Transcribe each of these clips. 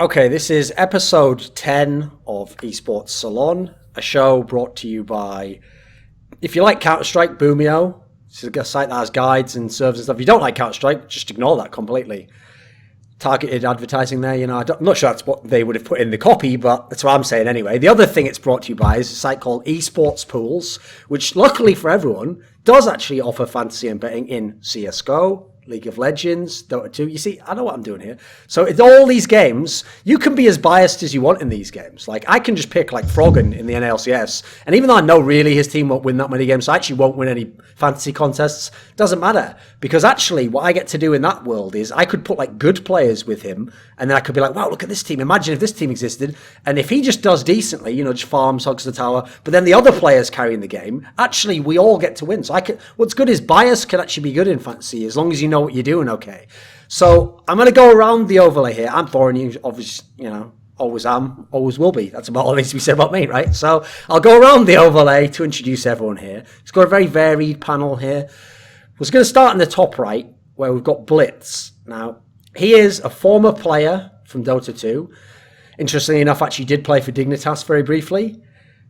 Okay, this is episode 10 of Esports Salon, a show brought to you by, if you like Counter-Strike, Boomio. This is a site that has guides and servers and stuff. If you don't like Counter-Strike, just ignore that completely. Targeted advertising there, I'm not sure that's what they would have put in the copy, but that's what I'm saying anyway. The other thing it's brought to you by is a site called Esports Pools, which luckily for everyone, does actually offer fantasy and betting in CSGO, League of Legends, Dota 2. You see, I know what I'm doing here. So in all these games, you can be as biased as you want in these games. Like, I can just pick, like, Froggen in the NA LCS, and even though I know really his team won't win that many games, so I actually won't win any fantasy contests, doesn't matter. Because actually, what I get to do in that world is I could put, like, good players with him, and then I could be like, wow, look at this team. Imagine if this team existed, and if he just does decently, just farms, hogs the tower, but then the other players carrying the game, actually, we all get to win. So what's good is bias can actually be good in fantasy, as long as you know what you're doing, okay. So I'm going to go around the overlay here. I'm Thorin, you obviously, always am, always will be. That's about all that needs to be said about me, right? So I'll go around the overlay to introduce everyone here. It's got a very varied panel here. We're going to start in the top right, where we've got Blitz. Now, he is a former player from Dota 2. Interestingly enough, actually did play for Dignitas very briefly.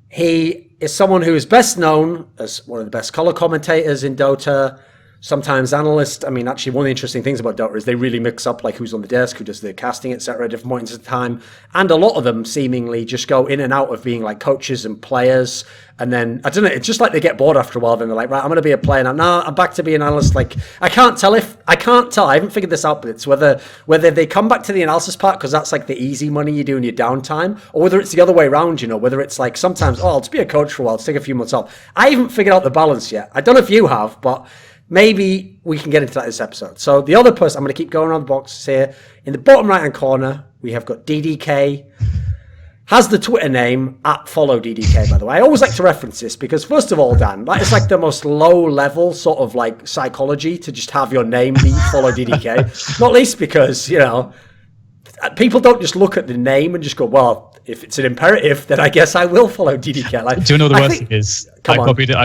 He is someone who is best known as one of the best color commentators in Dota, sometimes analyst. I mean, actually, one of the interesting things about Dota is they really mix up, like, who's on the desk, who does the casting, etc., at different points of time. And a lot of them seemingly just go in and out of being, like, coaches and players. And then, I don't know, it's just like they get bored after a while. Then they're like, right, I'm going to be a player now. No, I'm back to being an analyst. Like, I can't tell. I haven't figured this out, but it's whether they come back to the analysis part, because that's, like, the easy money you do in your downtime, or whether it's the other way around, whether it's, like, sometimes, I'll just be a coach for a while, take a few months off. I haven't figured out the balance yet. I don't know if you have, but maybe we can get into that this episode. So the other person, I'm going to keep going around the boxes here. In the bottom right-hand corner, we have got DDK. Has the Twitter name @followDDK, by the way. I always like to reference this because, first of all, Dan, that is like the most low-level sort of like psychology to just have your name be @followDDK. Not least because, people don't just look at the name and just go, well, if it's an imperative, then I guess I will follow DDK. Like, do you know the worst thing is? I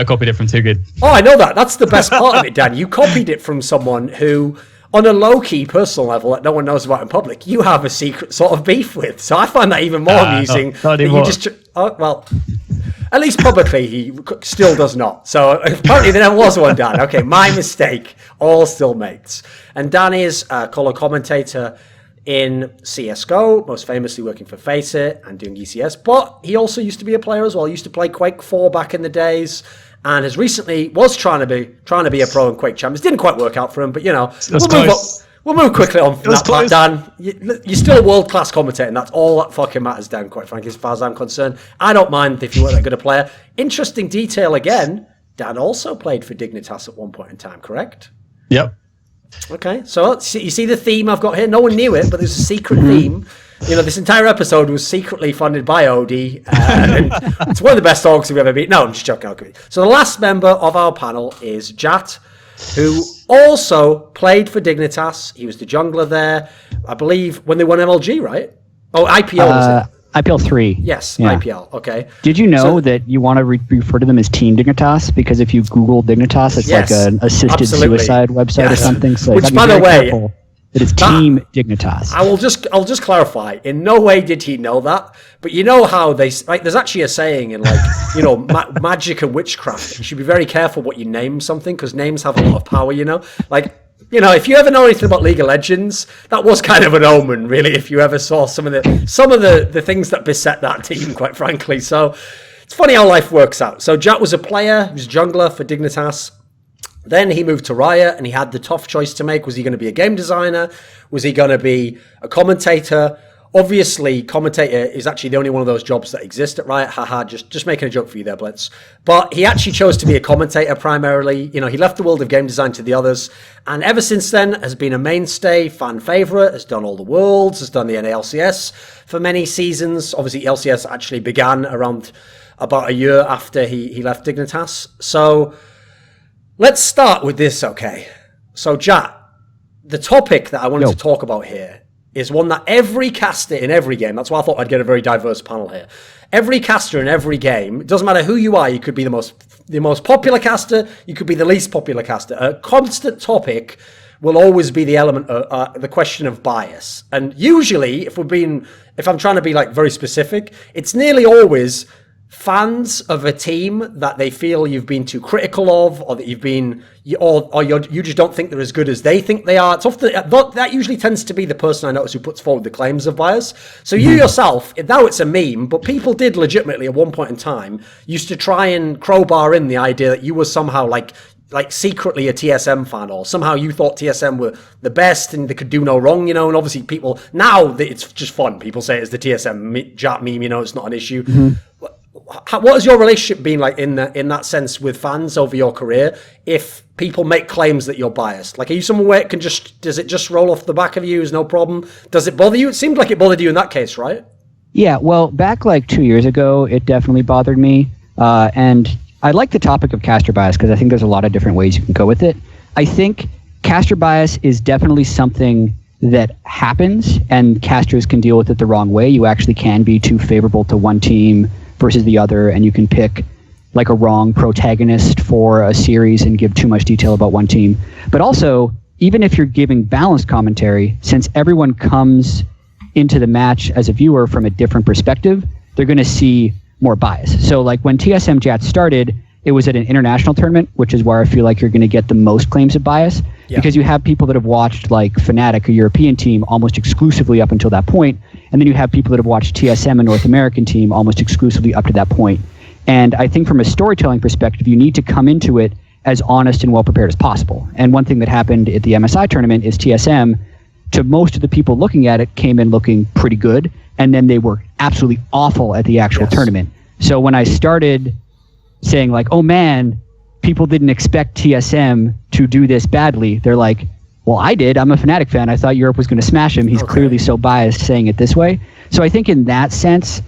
copied it from Too Good. Oh, I know that. That's the best part of it, Dan. You copied it from someone who, on a low-key personal level that no one knows about in public, you have a secret sort of beef with. So I find that even more amusing. Not anymore. At least publicly, he still does not. So apparently there never was one, Dan. Okay, my mistake. All still mates. And Dan is a color commentator in CSGO, most famously working for FACEIT and doing ECS, but he also used to be a player as well. He used to play Quake 4 back in the days, and has recently was trying to be a pro in Quake Champions. Didn't quite work out for him, but we'll move quickly on from that part, Dan. You're still a world-class commentator, and that's all that fucking matters, Dan, quite frankly, as far as I'm concerned. I don't mind if you weren't that good a player. Interesting detail again, Dan also played for Dignitas at one point in time, correct? Yep. Okay, so you see the theme I've got here? No one knew it, but there's a secret theme. This entire episode was secretly funded by Odie, and it's one of the best orgs we've ever beat. No, I'm just joking. Okay. So the last member of our panel is Jatt, who also played for Dignitas. He was the jungler there, I believe, when they won MLG, right? Oh, IPL, was it? IPL 3. Yes, yeah. IPL, okay. Did you know that you want to refer to them as Team Dignitas? Because if you Google Dignitas, it's like an assisted suicide website or something. So which, by the way, that is Team Dignitas. I'll just clarify. In no way did he know that. But you know how there's actually a saying in magic and witchcraft. You should be very careful what you name something, because names have a lot of power, if you ever know anything about League of Legends, that was kind of an omen, really, if you ever saw some of the things that beset that team, quite frankly. So it's funny how life works out. So Jatt was a player, he was a jungler for Dignitas. Then he moved to Riot, and he had the tough choice to make. Was he going to be a game designer? Was he going to be a commentator? Obviously, commentator is actually the only one of those jobs that exist at Riot. Haha, just making a joke for you there, Blitz. But he actually chose to be a commentator primarily. He left the world of game design to the others. And ever since then, has been a mainstay, fan favorite, has done all the worlds, has done the NA LCS for many seasons. Obviously, LCS actually began around about a year after he left Dignitas. So let's start with this, okay? So, Jatt, the topic that I wanted to talk about here is one that every caster in every game, that's why I thought I'd get a very diverse panel here. Every caster in every game, it doesn't matter who you are, you could be the most popular caster, you could be the least popular caster. A constant topic will always be the element of the question of bias. And usually, if I'm trying to be like very specific, it's nearly always fans of a team that they feel you've been too critical of, or that you just don't think they're as good as they think they are. It's often that usually tends to be the person I notice who puts forward the claims of bias. So you yourself, now it's a meme, but people did legitimately at one point in time used to try and crowbar in the idea that you were somehow like secretly a TSM fan, or somehow you thought TSM were the best and they could do no wrong, and obviously people, now it's just fun. People say it's the TSM Jatt meme, it's not an issue. What has your relationship been like in that sense with fans over your career? If people make claims that you're biased, like, are you someone where does it just roll off the back of you? Is no problem? Does it bother you? It seemed like it bothered you in that case, right? Yeah, well, back like 2 years ago, it definitely bothered me. And I like the topic of caster bias because I think there's a lot of different ways you can go with it. I think caster bias is definitely something that happens, and casters can deal with it the wrong way. You actually can be too favorable to one team versus the other, and you can pick like a wrong protagonist for a series and give too much detail about one team. But also, even if you're giving balanced commentary, since everyone comes into the match as a viewer from a different perspective, they're going to see more bias. So like when TSM Jatt started, it was at an international tournament, which is where I feel like you're going to get the most claims of bias, because you have people that have watched like Fnatic, a European team, almost exclusively up until that point. And then you have people that have watched TSM, a North American team, almost exclusively up to that point. And I think from a storytelling perspective, you need to come into it as honest and well prepared as possible. And one thing that happened at the MSI tournament is TSM, to most of the people looking at it, came in looking pretty good. And then they were absolutely awful at the actual tournament. So when I started saying like, oh man, people didn't expect TSM to do this badly, they're like, well, I did. I'm a Fnatic fan. I thought Europe was going to smash him. He's clearly so biased saying it this way. So I think in that sense,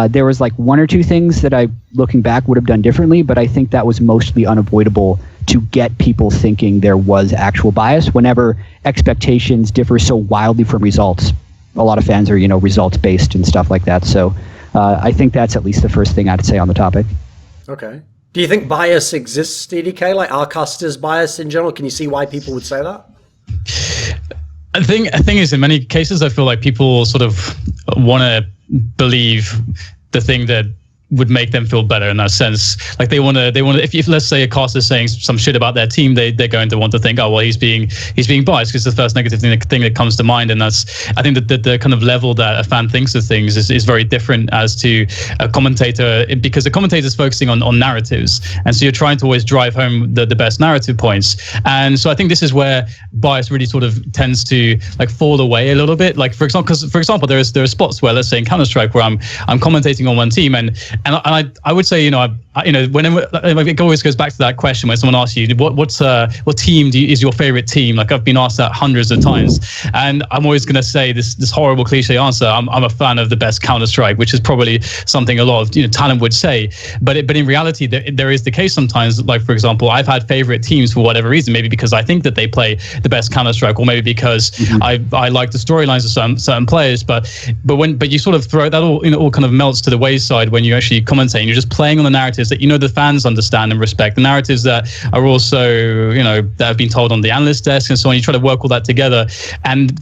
there was like one or two things that I, looking back, would have done differently, but I think that was mostly unavoidable to get people thinking there was actual bias whenever expectations differ so wildly from results. A lot of fans are, results-based and stuff like that. So I think that's at least the first thing I'd say on the topic. Okay. Do you think bias exists, DDK? Like, are casters biased in general? Can you see why people would say that? I think is in many cases, I feel like people sort of want to believe the thing that would make them feel better in that sense. Like they want to, if let's say a caster is saying some shit about their team, they're going to want to think, oh, well, he's being biased, because the first negative thing that comes to mind. And that's, I think that the kind of level that a fan thinks of things is very different as to a commentator, because the commentator is focusing on narratives. And so you're trying to always drive home the best narrative points. And so I think this is where bias really sort of tends to like fall away a little bit. Like for example, there are spots where, let's say in Counter-Strike, where I'm commentating on one team, and I would say, whenever it always goes back to that question when someone asks you what team is your favorite team. Like I've been asked that hundreds of times, and I'm always going to say this horrible cliche answer. I'm a fan of the best Counter-Strike, which is probably something a lot of talent would say. But in reality, there is the case sometimes. Like for example, I've had favorite teams for whatever reason. Maybe because I think that they play the best Counter-Strike, or maybe because I like the storylines of certain players. But you sort of throw that all kind of melts to the wayside when you actually commentate. You're just playing on the narratives that the fans understand and respect, the narratives that are also that have been told on the analyst desk and so on. You try to work all that together,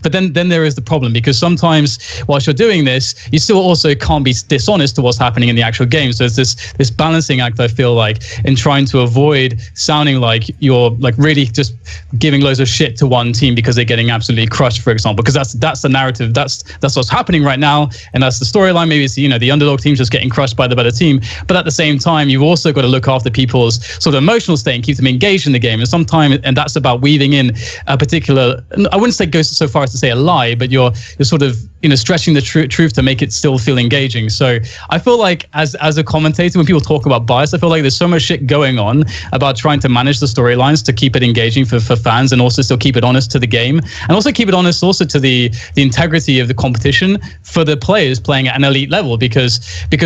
but then there is the problem, because sometimes whilst you're doing this, you still also can't be dishonest to what's happening in the actual game. So there's this balancing act, I feel like, in trying to avoid sounding like you're like really just giving loads of shit to one team because they're getting absolutely crushed, for example, because that's the narrative, that's what's happening right now, and that's the storyline. Maybe it's the underdog team's just getting crushed by the better team, but at the same time, you've also got to look after people's sort of emotional state and keep them engaged in the game. And that's about weaving in a particular, I wouldn't say goes so far as to say a lie, but you're sort of stretching the truth to make it still feel engaging. So I feel like as a commentator, when people talk about bias, I feel like there's so much shit going on about trying to manage the storylines to keep it engaging for fans, and also still keep it honest to the game, and also keep it honest also to the integrity of the competition for the players playing at an elite level. Because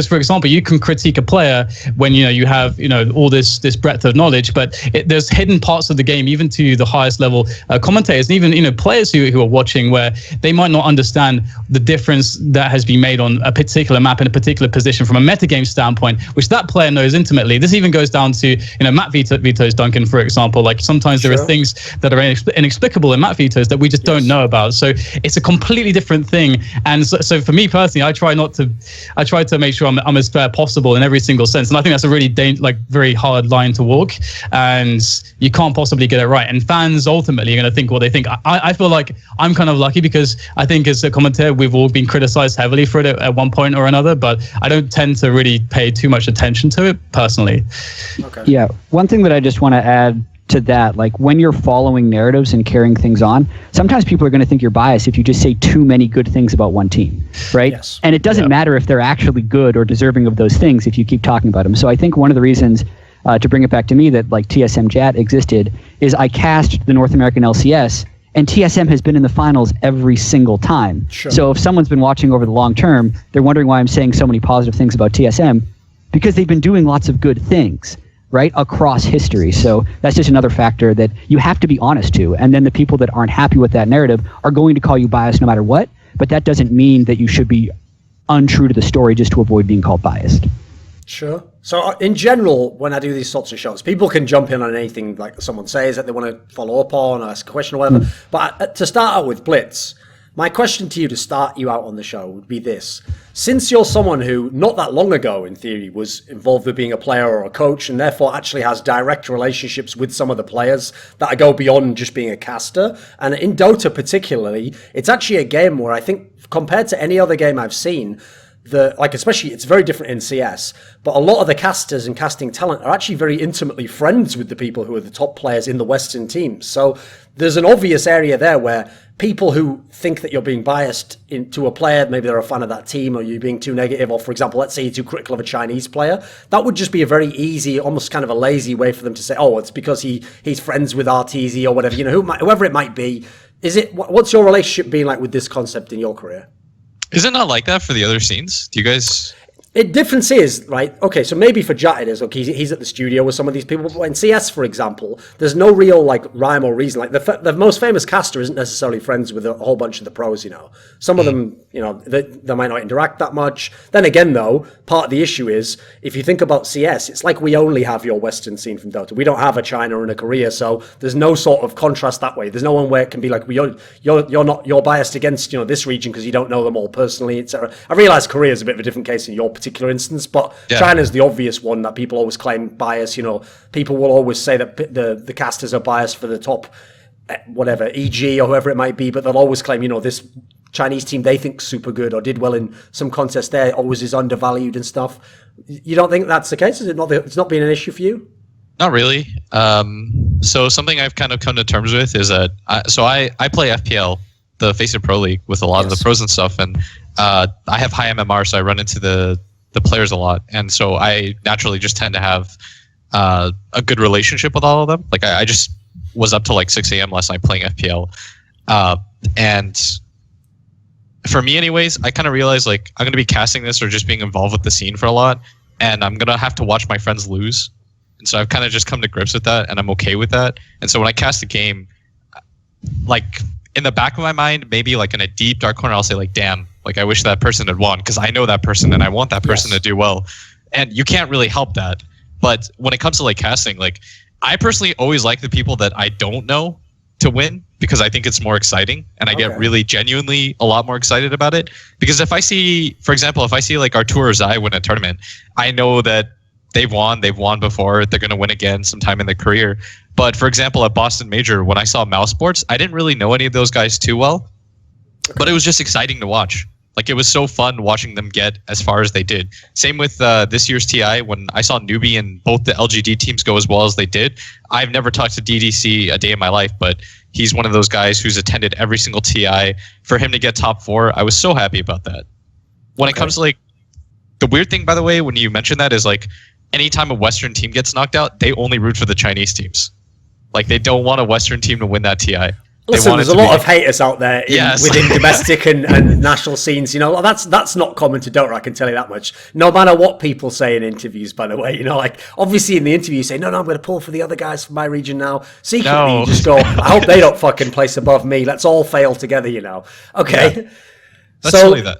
for example, you can critique a player when you have all this breadth of knowledge, but there's hidden parts of the game, even to the highest level commentators, and even players who are watching, where they might not understand the difference that has been made on a particular map in a particular position from a metagame standpoint, which that player knows intimately. This even goes down to Matt vetoes Duncan, for example. Like sometimes there are things that are inexplicable in Matt vetoes that we just don't know about. So it's a completely different thing. And so for me personally, I try to make sure I'm as fair possible in every single sense. And I think that's a really very hard line to walk, and you can't possibly get it right. And fans ultimately are going to think what they think. I feel like I'm kind of lucky because I think as a commentator, we've all been criticized heavily for it at one point or another, but I don't tend to really pay too much attention to it personally. Okay. Yeah. One thing that I just want to add to that, like when you're following narratives and carrying things on, sometimes people are going to think you're biased if you just say too many good things about one team, right? Yes. And it doesn't matter if they're actually good or deserving of those things if you keep talking about them. So I think one of the reasons, to bring it back to me, that like TSM Jatt existed is I cast the North American LCS, and TSM has been in the finals every single time. Sure. So if someone's been watching over the long term, they're wondering why I'm saying so many positive things about TSM, because they've been doing lots of good things, right, across history. So that's just another factor that you have to be honest to. And then the people that aren't happy with that narrative are going to call you biased no matter what. But that doesn't mean that you should be untrue to the story just to avoid being called biased. Sure. So in general, when I do these sorts of shows, people can jump in on anything like someone says that they want to follow up on, or ask a question or whatever. But to start out with Blitz, my question to you to start you out on the show would be this. Since you're someone who, not that long ago, in theory, was involved with being a player or a coach, and therefore actually has direct relationships with some of the players that go beyond just being a caster, and in Dota particularly, it's actually a game where I think, compared to any other game I've seen, especially it's very different in CS, but a lot of the casters and casting talent are actually very intimately friends with the people who are the top players in the Western teams. So there's an obvious area there where people who think that you're being biased into a player, maybe they're a fan of that team, or you're being too negative, or for example, let's say you're too critical of a Chinese player, that would just be a very easy, almost kind of a lazy way for them to say, oh, it's because he's friends with RTZ or whatever, whoever it might be. What's your relationship been like with this concept in your career? Is it not like that for the other scenes? Do you guys... Difference is, right, okay, so maybe for Jatt it is, okay, he's at the studio with some of these people, but in CS, for example, there's no real, rhyme or reason. Like, the most famous caster isn't necessarily friends with a whole bunch of the pros, Some of them, they might not interact that much. Then again, though, part of the issue is, if you think about CS, it's like we only have your Western scene from Dota. We don't have a China and a Korea, so there's no sort of contrast that way. There's no one where it can be like, you're biased against, this region because you don't know them all personally, etc. I realize Korea is a bit of a different case in your particular instance, but China's the obvious one that people always claim bias. People will always say that the casters are biased for the top, whatever, EG or whoever it might be, but they'll always claim, this Chinese team they think super good or did well in some contest there always is undervalued and stuff. You don't think that's the case? Is it not? It's not been an issue for you? Not really. So something I've kind of come to terms with is that I play FPL, the FACEIT Pro League, with a lot of the pros and stuff, and I have high MMR, so I run into the players a lot, and so I naturally just tend to have a good relationship with all of them. Like I just was up till 6 a.m. last night playing FPL, and for me anyways, I kind of realized I'm going to be casting this or just being involved with the scene for a lot, and I'm going to have to watch my friends lose, and so I've kind of just come to grips with that, and I'm okay with that. And so when I cast a game, in the back of my mind, maybe in a deep dark corner, I'll say damn, I wish that person had won because I know that person and I want that person to do well. And you can't really help that. But when it comes to casting, I personally always like the people that I don't know to win because I think it's more exciting and I get really genuinely a lot more excited about it. Because if I see, for example, Artur or Zai win a tournament, I know that they've won before, they're going to win again sometime in their career. But for example, at Boston Major, when I saw Mouse Sports, I didn't really know any of those guys too well, but it was just exciting to watch. It was so fun watching them get as far as they did. Same with this year's TI, when I saw Newbie and both the LGD teams go as well as they did. I've never talked to DDC a day in my life, but he's one of those guys who's attended every single TI. For him to get top 4, I was so happy about that. When it comes to the weird thing, by the way, when you mention that is anytime a Western team gets knocked out, they only root for the Chinese teams. They don't want a Western team to win that TI. Listen, there's a lot of haters out there Yes. within domestic and national scenes. You know, that's not common to Dota, I can tell you that much. No matter what people say in interviews, by the way. You know, like, obviously in the interview you say, no, I'm going to pull for the other guys from my region now. Secretly, you just go, I hope they don't fucking place above me. Let's all fail together, you know. Okay. Yeah. That's totally that.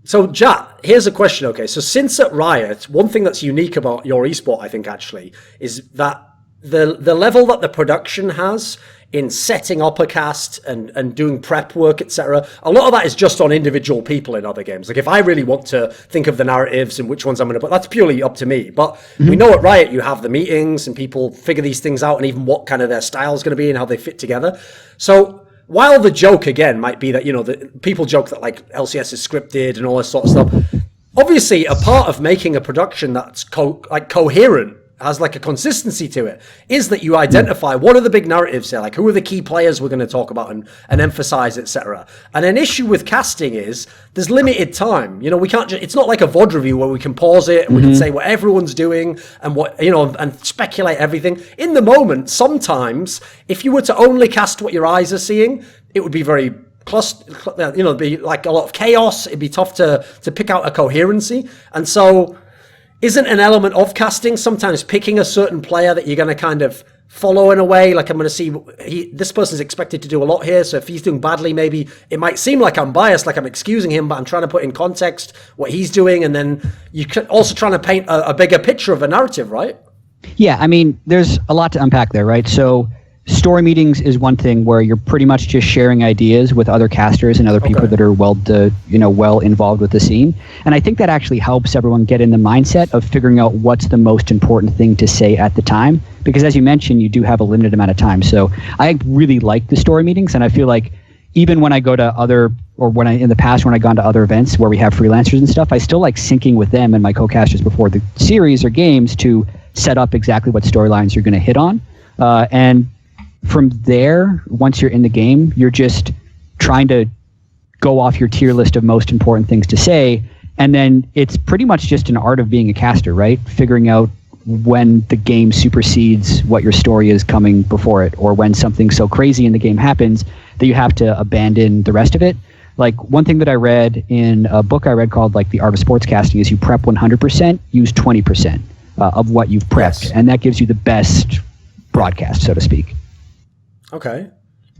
So, Jatt, here's a question, okay? So, since at Riot, one thing that's unique about your esport, I think, actually, is that the level that the production has in setting up a cast and doing prep work, etc., a lot of that is just on individual people in other games. Like, if I really want to think of the narratives and which ones I'm going to put, that's purely up to me. But we know at Riot you have the meetings and people figure these things out and even what kind of their style is going to be and how they fit together. So while the joke, again, might be that, you know, the people joke that, like, LCS is scripted and all this sort of stuff, obviously a part of making a production that's coherent, has like a consistency to it, is that you identify what are the big narratives here, like who are the key players we're going to talk about and emphasize, etc. And an issue with casting is there's limited time. You know, we can't it's not like a VOD review where we can pause it and we can say what everyone's doing and what, you know, and speculate everything. In the moment, sometimes if you were to only cast what your eyes are seeing, it would be very you know, it'd be like a lot of chaos. It'd be tough to pick out a coherency. And so isn't an element of casting sometimes picking a certain player that you're going to kind of follow in a way? Like, I'm going to see this person's expected to do a lot here, so if he's doing badly, maybe it might seem like I'm biased, like I'm excusing him, but I'm trying to put in context what he's doing, and then you're also trying to paint a bigger picture of a narrative, right? Yeah, I mean, there's a lot to unpack there, right? So story meetings is one thing where you're pretty much just sharing ideas with other casters and other people that are well involved with the scene. And I think that actually helps everyone get in the mindset of figuring out what's the most important thing to say at the time. Because as you mentioned, you do have a limited amount of time. So I really like the story meetings, and I feel like even when I go to in the past when I've gone to other events where we have freelancers and stuff, I still like syncing with them and my co-casters before the series or games to set up exactly what storylines you're going to hit on. And from there, once you're in the game, you're just trying to go off your tier list of most important things to say. And then it's pretty much just an art of being a caster, right? Figuring out when the game supersedes what your story is coming before it, or when something so crazy in the game happens that you have to abandon the rest of it. Like, one thing that I read in a book I read called like The Art of Sportscasting is you prep 100%, use 20% of what you've prepped. Yes. And that gives you the best broadcast, so to speak. Okay.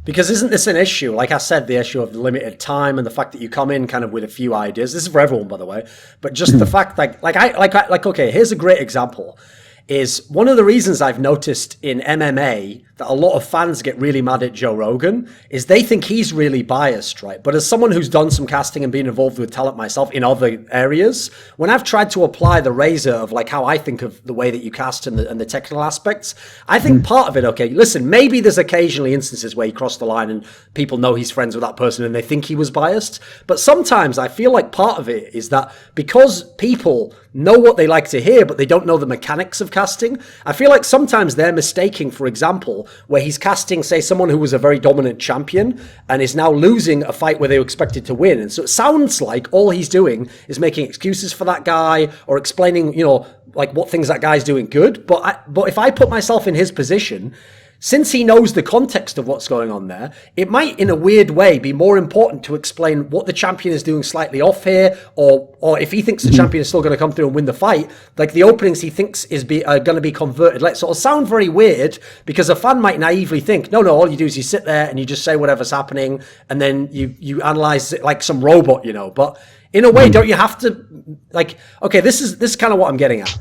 Because isn't this an issue? Like I said, the issue of the limited time and the fact that you come in kind of with a few ideas. This is for everyone, by the way. But just the fact okay, here's a great example. Is one of the reasons I've noticed in MMA that a lot of fans get really mad at Joe Rogan is they think he's really biased, right? But as someone who's done some casting and been involved with talent myself in other areas, when I've tried to apply the razor of like how I think of the way that you cast and the technical aspects, I think part of it, okay, listen, maybe there's occasionally instances where he crossed the line and people know he's friends with that person and they think he was biased. But sometimes I feel like part of it is that because people know what they like to hear, but they don't know the mechanics of casting, I feel like sometimes they're mistaking, for example, where he's casting, say, someone who was a very dominant champion and is now losing a fight where they were expected to win. And so it sounds like all he's doing is making excuses for that guy or explaining, you know, like what things that guy's doing good. But if I put myself in his position, since he knows the context of what's going on there, it might, in a weird way, be more important to explain what the champion is doing slightly off here, or if he thinks the champion is still going to come through and win the fight, like the openings he thinks are going to be converted. Like, so it'll sound very weird because a fan might naively think, no, all you do is you sit there and you just say whatever's happening, and then you analyze it like some robot, you know. But in a way, don't you have to, like, okay, this is kind of what I'm getting at.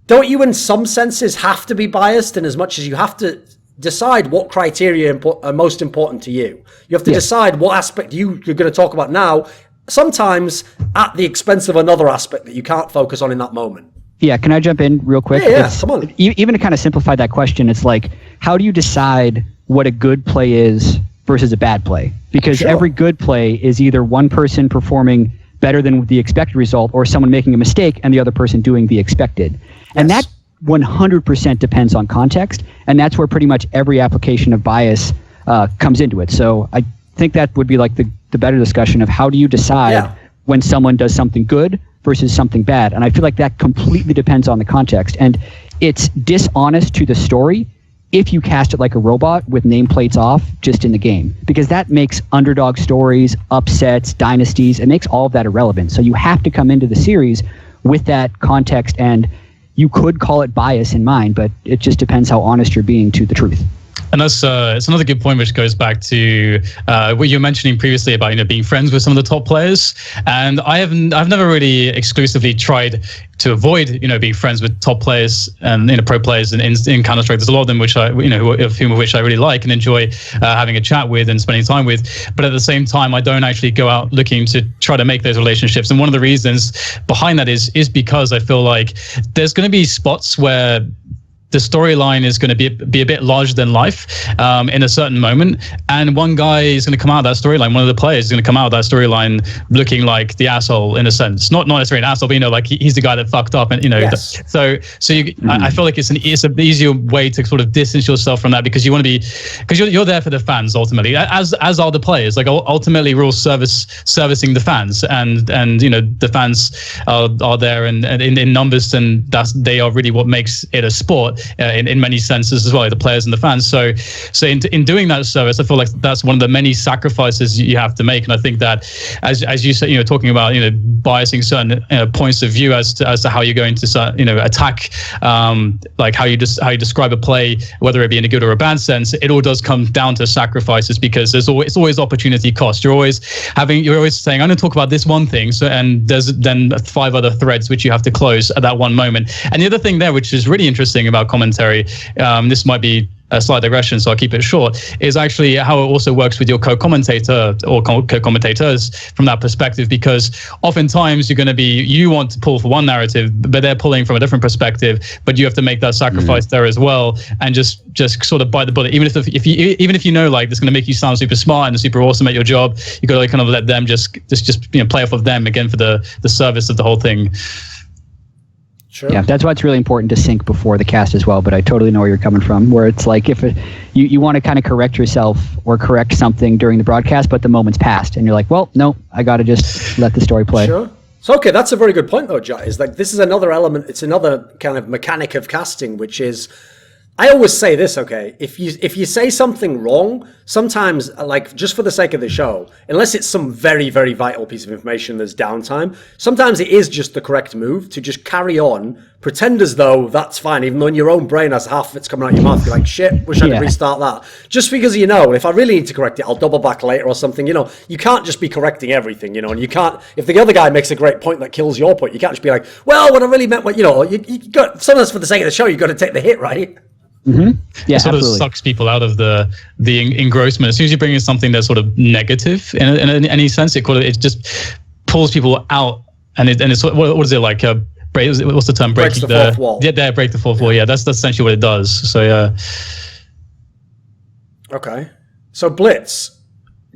Don't you, in some senses, have to be biased in as much as you have to decide what criteria are most important to you? You have to decide what aspect you're going to talk about now, sometimes at the expense of another aspect that you can't focus on in that moment. Yeah, can I jump in real quick? Yeah, come on. Even to kind of simplify that question, it's like, how do you decide what a good play is versus a bad play? Because every good play is either one person performing better than the expected result or someone making a mistake and the other person doing the expected. Yes. And that 100% depends on context, and that's where pretty much every application of bias comes into it. So I think that would be like the better discussion of how do you decide when someone does something good versus something bad. And I feel like that completely depends on the context, and it's dishonest to the story if you cast it like a robot with nameplates off just in the game, because that makes underdog stories, upsets, dynasties, it makes all of that irrelevant. So you have to come into the series with that context, and you could call it bias in mind, but it just depends how honest you're being to the truth. And that's it's another good point, which goes back to what you were mentioning previously about being friends with some of the top players. And I've never really exclusively tried to avoid being friends with top players and pro players in Counter-Strike. There's a lot of them which I of which I really like and enjoy having a chat with and spending time with. But at the same time, I don't actually go out looking to try to make those relationships. And one of the reasons behind that is because I feel like there's going to be spots where the storyline is going to be a bit larger than life in a certain moment, and one guy is going to come out of that storyline. One of the players is going to come out of that storyline looking like the asshole in a sense, not necessarily an asshole, but like he's the guy that fucked up, and Yes. I feel like it's an easier way to sort of distance yourself from that, because you want to be, because you're there for the fans ultimately, as are the players. Like ultimately, we're all servicing the fans, and the fans are there and in numbers, and they are really what makes it a sport. In many senses as well, the players and the fans. So in doing that service, I feel like that's one of the many sacrifices you have to make. And I think that, as you said, talking about biasing certain points of view as to how you're going to attack, like how you describe a play, whether it be in a good or a bad sense, it all does come down to sacrifices, because it's always opportunity cost. You're always saying, I'm going to talk about this one thing, and there's then 5 other threads which you have to close at that one moment. And the other thing there, which is really interesting about commentary, this might be a slight digression, so I'll keep it short, is actually how it also works with your co-commentator or co-commentators from that perspective, because oftentimes you want to pull for one narrative, but they're pulling from a different perspective, but you have to make that sacrifice there as well, and just sort of bite the bullet. Even if you know like this is going to make you sound super smart and super awesome at your job, you got to kind of let them just play off of them again for the service of the whole thing. Sure. Yeah, that's why it's really important to sync before the cast as well. But I totally know where you're coming from, where it's like if you want to kind of correct yourself or correct something during the broadcast, but the moment's passed, and you're like, well, no, I got to just let the story play. Sure. So, okay, that's a very good point, though, Jatt. Is like this is another element. It's another kind of mechanic of casting, which is, I always say this, okay, if you say something wrong, sometimes, like, just for the sake of the show, unless it's some very, very vital piece of information, there's downtime, sometimes it is just the correct move to just carry on, pretend as though that's fine, even though in your own brain has half of it's coming out your mouth, you're like, shit, wish I could restart that. Just because if I really need to correct it, I'll double back later or something, you can't just be correcting everything, and you can't, if the other guy makes a great point that kills your point, you can't just be like, well, what I really meant, you got, sometimes for the sake of the show, you've got to take the hit, right? Mm-hmm. Yeah, it sort absolutely. of sucks people out of the engrossment. As soon as you bring in something that's sort of negative in any sense, it just pulls people out, and it's what is it like? What's the term? Breaks the fourth wall. Yeah, break the fourth wall. Yeah, that's essentially what it does. So yeah. Okay, so Blitz,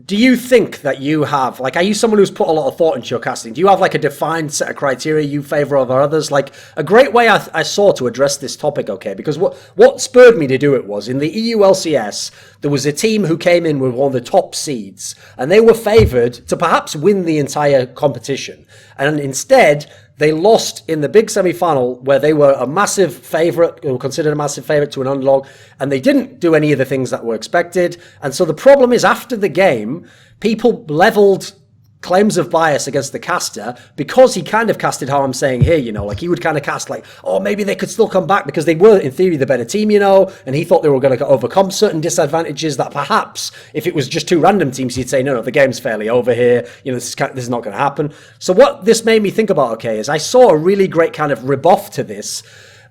do you think that you have, like, are you someone who's put a lot of thought into your casting? Do you have like a defined set of criteria you favor over others? Like a great way I saw to address this topic, okay, because what spurred me to do it was in the EU LCS, there was a team who came in with one of the top seeds, and they were favored to perhaps win the entire competition. And instead, they lost in the big semi-final where they were a massive favourite, or considered a massive favourite to an underdog, and they didn't do any of the things that were expected. And so the problem is, after the game, people levelled claims of bias against the caster because he kind of casted how I'm saying here, like he would kind of cast like, oh, maybe they could still come back because they were in theory the better team, and he thought they were going to overcome certain disadvantages that perhaps if it was just 2 random teams, he'd say, no, the game's fairly over here, this is not going to happen. So what this made me think about, okay, is I saw a really great kind of rebuff to this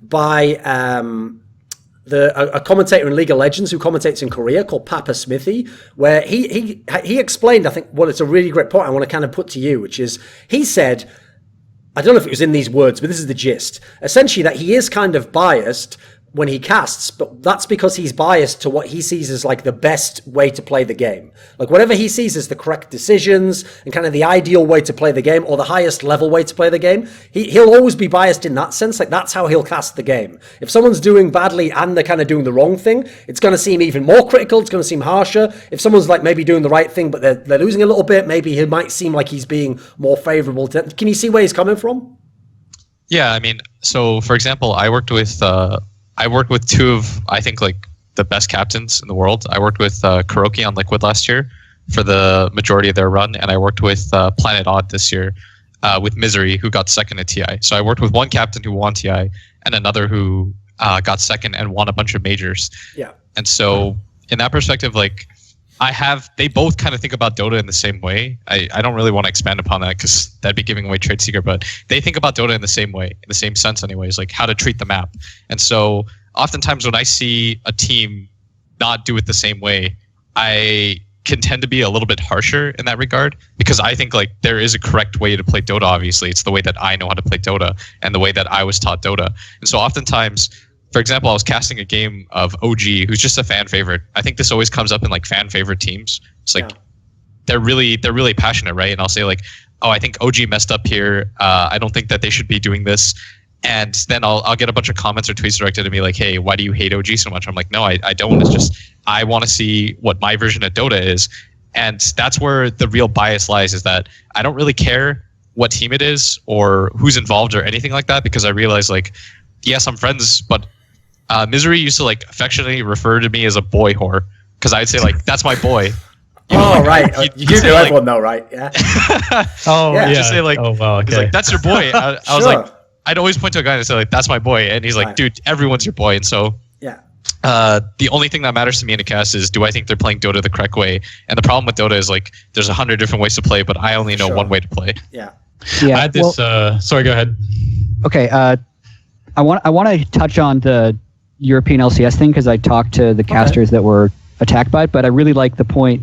by a commentator in League of Legends who commentates in Korea called Papa Smithy, where he explained, I think, well, it's a really great point I want to kind of put to you, which is, he said, I don't know if it was in these words, but this is the gist, essentially that he is kind of biased when he casts, but that's because he's biased to what he sees as like the best way to play the game. Like whatever he sees as the correct decisions and kind of the ideal way to play the game or the highest level way to play the game, he'll always be biased in that sense. Like that's how he'll cast the game. If someone's doing badly and they're kind of doing the wrong thing, it's going to seem even more critical. It's going to seem harsher. If someone's like maybe doing the right thing, but they're losing a little bit, maybe he might seem like he's being more favorable to them. Can you see where he's coming from? Yeah, I mean, so for example, I worked with 2 of, I think, like the best captains in the world. I worked with Kuroki on Liquid last year for the majority of their run, and I worked with Planet Odd this year with Misery, who got second at TI. So I worked with one captain who won TI and another who got second and won a bunch of majors. Yeah. And so in that perspective, like they both kind of think about Dota in the same way. I don't really want to expand upon that because that'd be giving away trade secret, but they think about Dota in the same way, in the same sense anyways, like how to treat the map. And so oftentimes when I see a team not do it the same way, I can tend to be a little bit harsher in that regard, because I think like there is a correct way to play Dota. Obviously, it's the way that I know how to play Dota and the way that I was taught Dota. And so oftentimes, for example, I was casting a game of OG, who's just a fan favorite. I think this always comes up in like fan favorite teams. It's like they're really passionate, right? And I'll say like, oh, I think OG messed up here. I don't think that they should be doing this. And then I'll get a bunch of comments or tweets directed at me like, hey, why do you hate OG so much? I'm like, no, I don't. It's just I want to see what my version of Dota is. And that's where the real bias lies, is that I don't really care what team it is or who's involved or anything like that, because I realize like, yes, I'm friends, but Misery used to like affectionately refer to me as a boy whore, because I'd say like, that's my boy. Right. You do know everyone know, right? Yeah. Just say like, oh, wow, okay. He's like, that's your boy. I was like, I'd always point to a guy and say like, that's my boy. And he's like, dude, everyone's your boy. And so the only thing that matters to me in a cast is, do I think they're playing Dota the correct way? And the problem with Dota is like, there's 100 different ways to play, but I only know one way to play. Yeah. I had this, sorry, go ahead. Okay. I want to touch on the European LCS thing, because I talked to the casters that were attacked by it, but I really like the point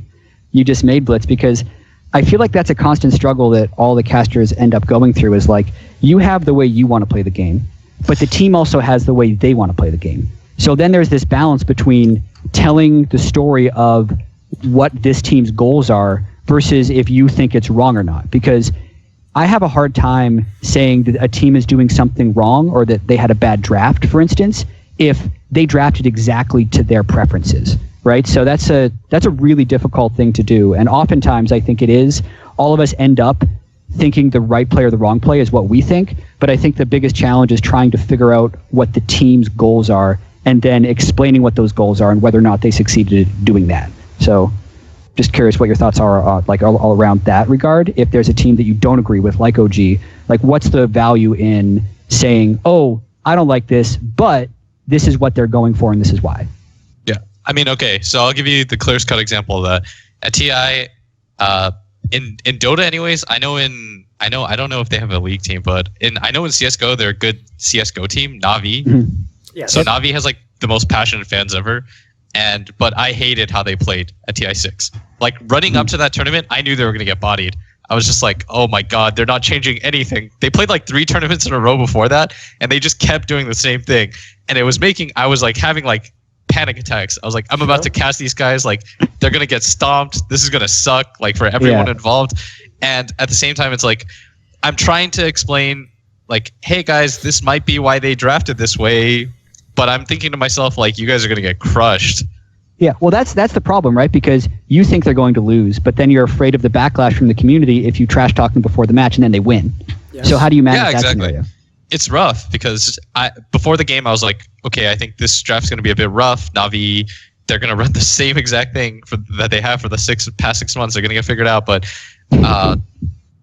you just made, Blitz, because I feel like that's a constant struggle that all the casters end up going through, is like, you have the way you want to play the game, but the team also has the way they want to play the game. So then there's this balance between telling the story of what this team's goals are versus if you think it's wrong or not. Because I have a hard time saying that a team is doing something wrong or that they had a bad draft, for instance, if they drafted exactly to their preferences, right? So that's a really difficult thing to do. And oftentimes I think it is. All of us end up thinking the right play or the wrong play is what we think. But I think the biggest challenge is trying to figure out what the team's goals are and then explaining what those goals are and whether or not they succeeded at doing that. So just curious what your thoughts are like all around that regard. If there's a team that you don't agree with, like OG, like what's the value in saying, oh, I don't like this, but this is what they're going for and this is why? Yeah. I mean, okay, so I'll give you the clearest cut example of that. At TI, in Dota anyways, I don't know if they have a league team, but I know in CSGO they're a good CSGO team, Na'Vi. Mm-hmm. Yeah, so Na'Vi has like the most passionate fans ever. But I hated how they played at TI6. Like running up to that tournament, I knew they were going to get bodied. I was just like, oh my God, they're not changing anything. They played like 3 tournaments in a row before that, and they just kept doing the same thing. And I was like having like panic attacks. I was like, I'm about to cast these guys. Like they're going to get stomped. This is going to suck like for everyone involved. And at the same time, it's like, I'm trying to explain like, hey guys, this might be why they drafted this way. But I'm thinking to myself, like, you guys are going to get crushed. Yeah, well, that's the problem, right? Because you think they're going to lose, but then you're afraid of the backlash from the community if you trash talk them before the match and then they win. Yes. So how do you manage that scenario? It's rough because before the game, I was like, okay, I think this draft's going to be a bit rough. Na'Vi, they're going to run the same exact thing that they have for the past 6 months. They're going to get figured out, but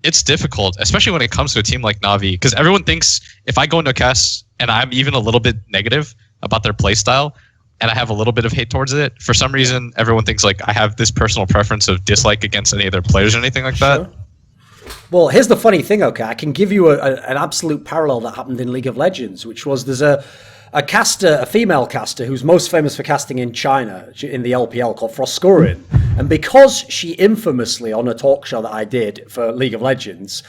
it's difficult, especially when it comes to a team like Na'Vi, because everyone thinks if I go into a cast and I'm even a little bit negative about their play style and I have a little bit of hate towards it, for some reason, everyone thinks like I have this personal preference of dislike against any of their players or anything like that. Well, here's the funny thing, okay? I can give you an absolute parallel that happened in League of Legends, which was there's a caster, a female caster, who's most famous for casting in China in the LPL called Froskurin. And because she infamously, on a talk show that I did for League of Legends,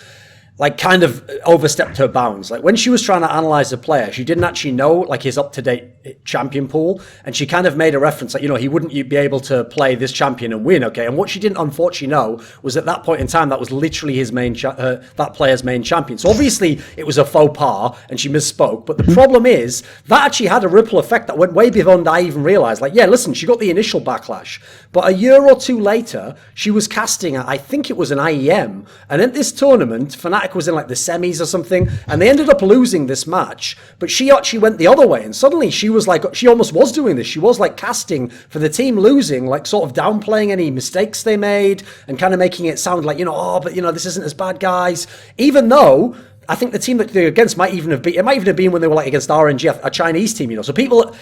like kind of overstepped her bounds. Like when she was trying to analyze a player, she didn't actually know like his up-to-date champion pool. And she kind of made a reference like, he wouldn't be able to play this champion and win. Okay. And what she didn't unfortunately know was at that point in time, that was literally his main, that player's main champion. So obviously it was a faux pas and she misspoke. But the problem is that actually had a ripple effect that went way beyond I even realized. Like, yeah, listen, she got the initial backlash, but a year or two later, she was casting at, I think it was an IEM. And at this tournament, Fnatic was in like the semis or something, and they ended up losing this match, but she actually went the other way, and suddenly she was like, she almost was doing this. She was like casting for the team losing, like sort of downplaying any mistakes they made and kind of making it sound like, but this isn't as bad, guys. Even though I think the team that they're against might even have been when they were like against RNG, a Chinese team, So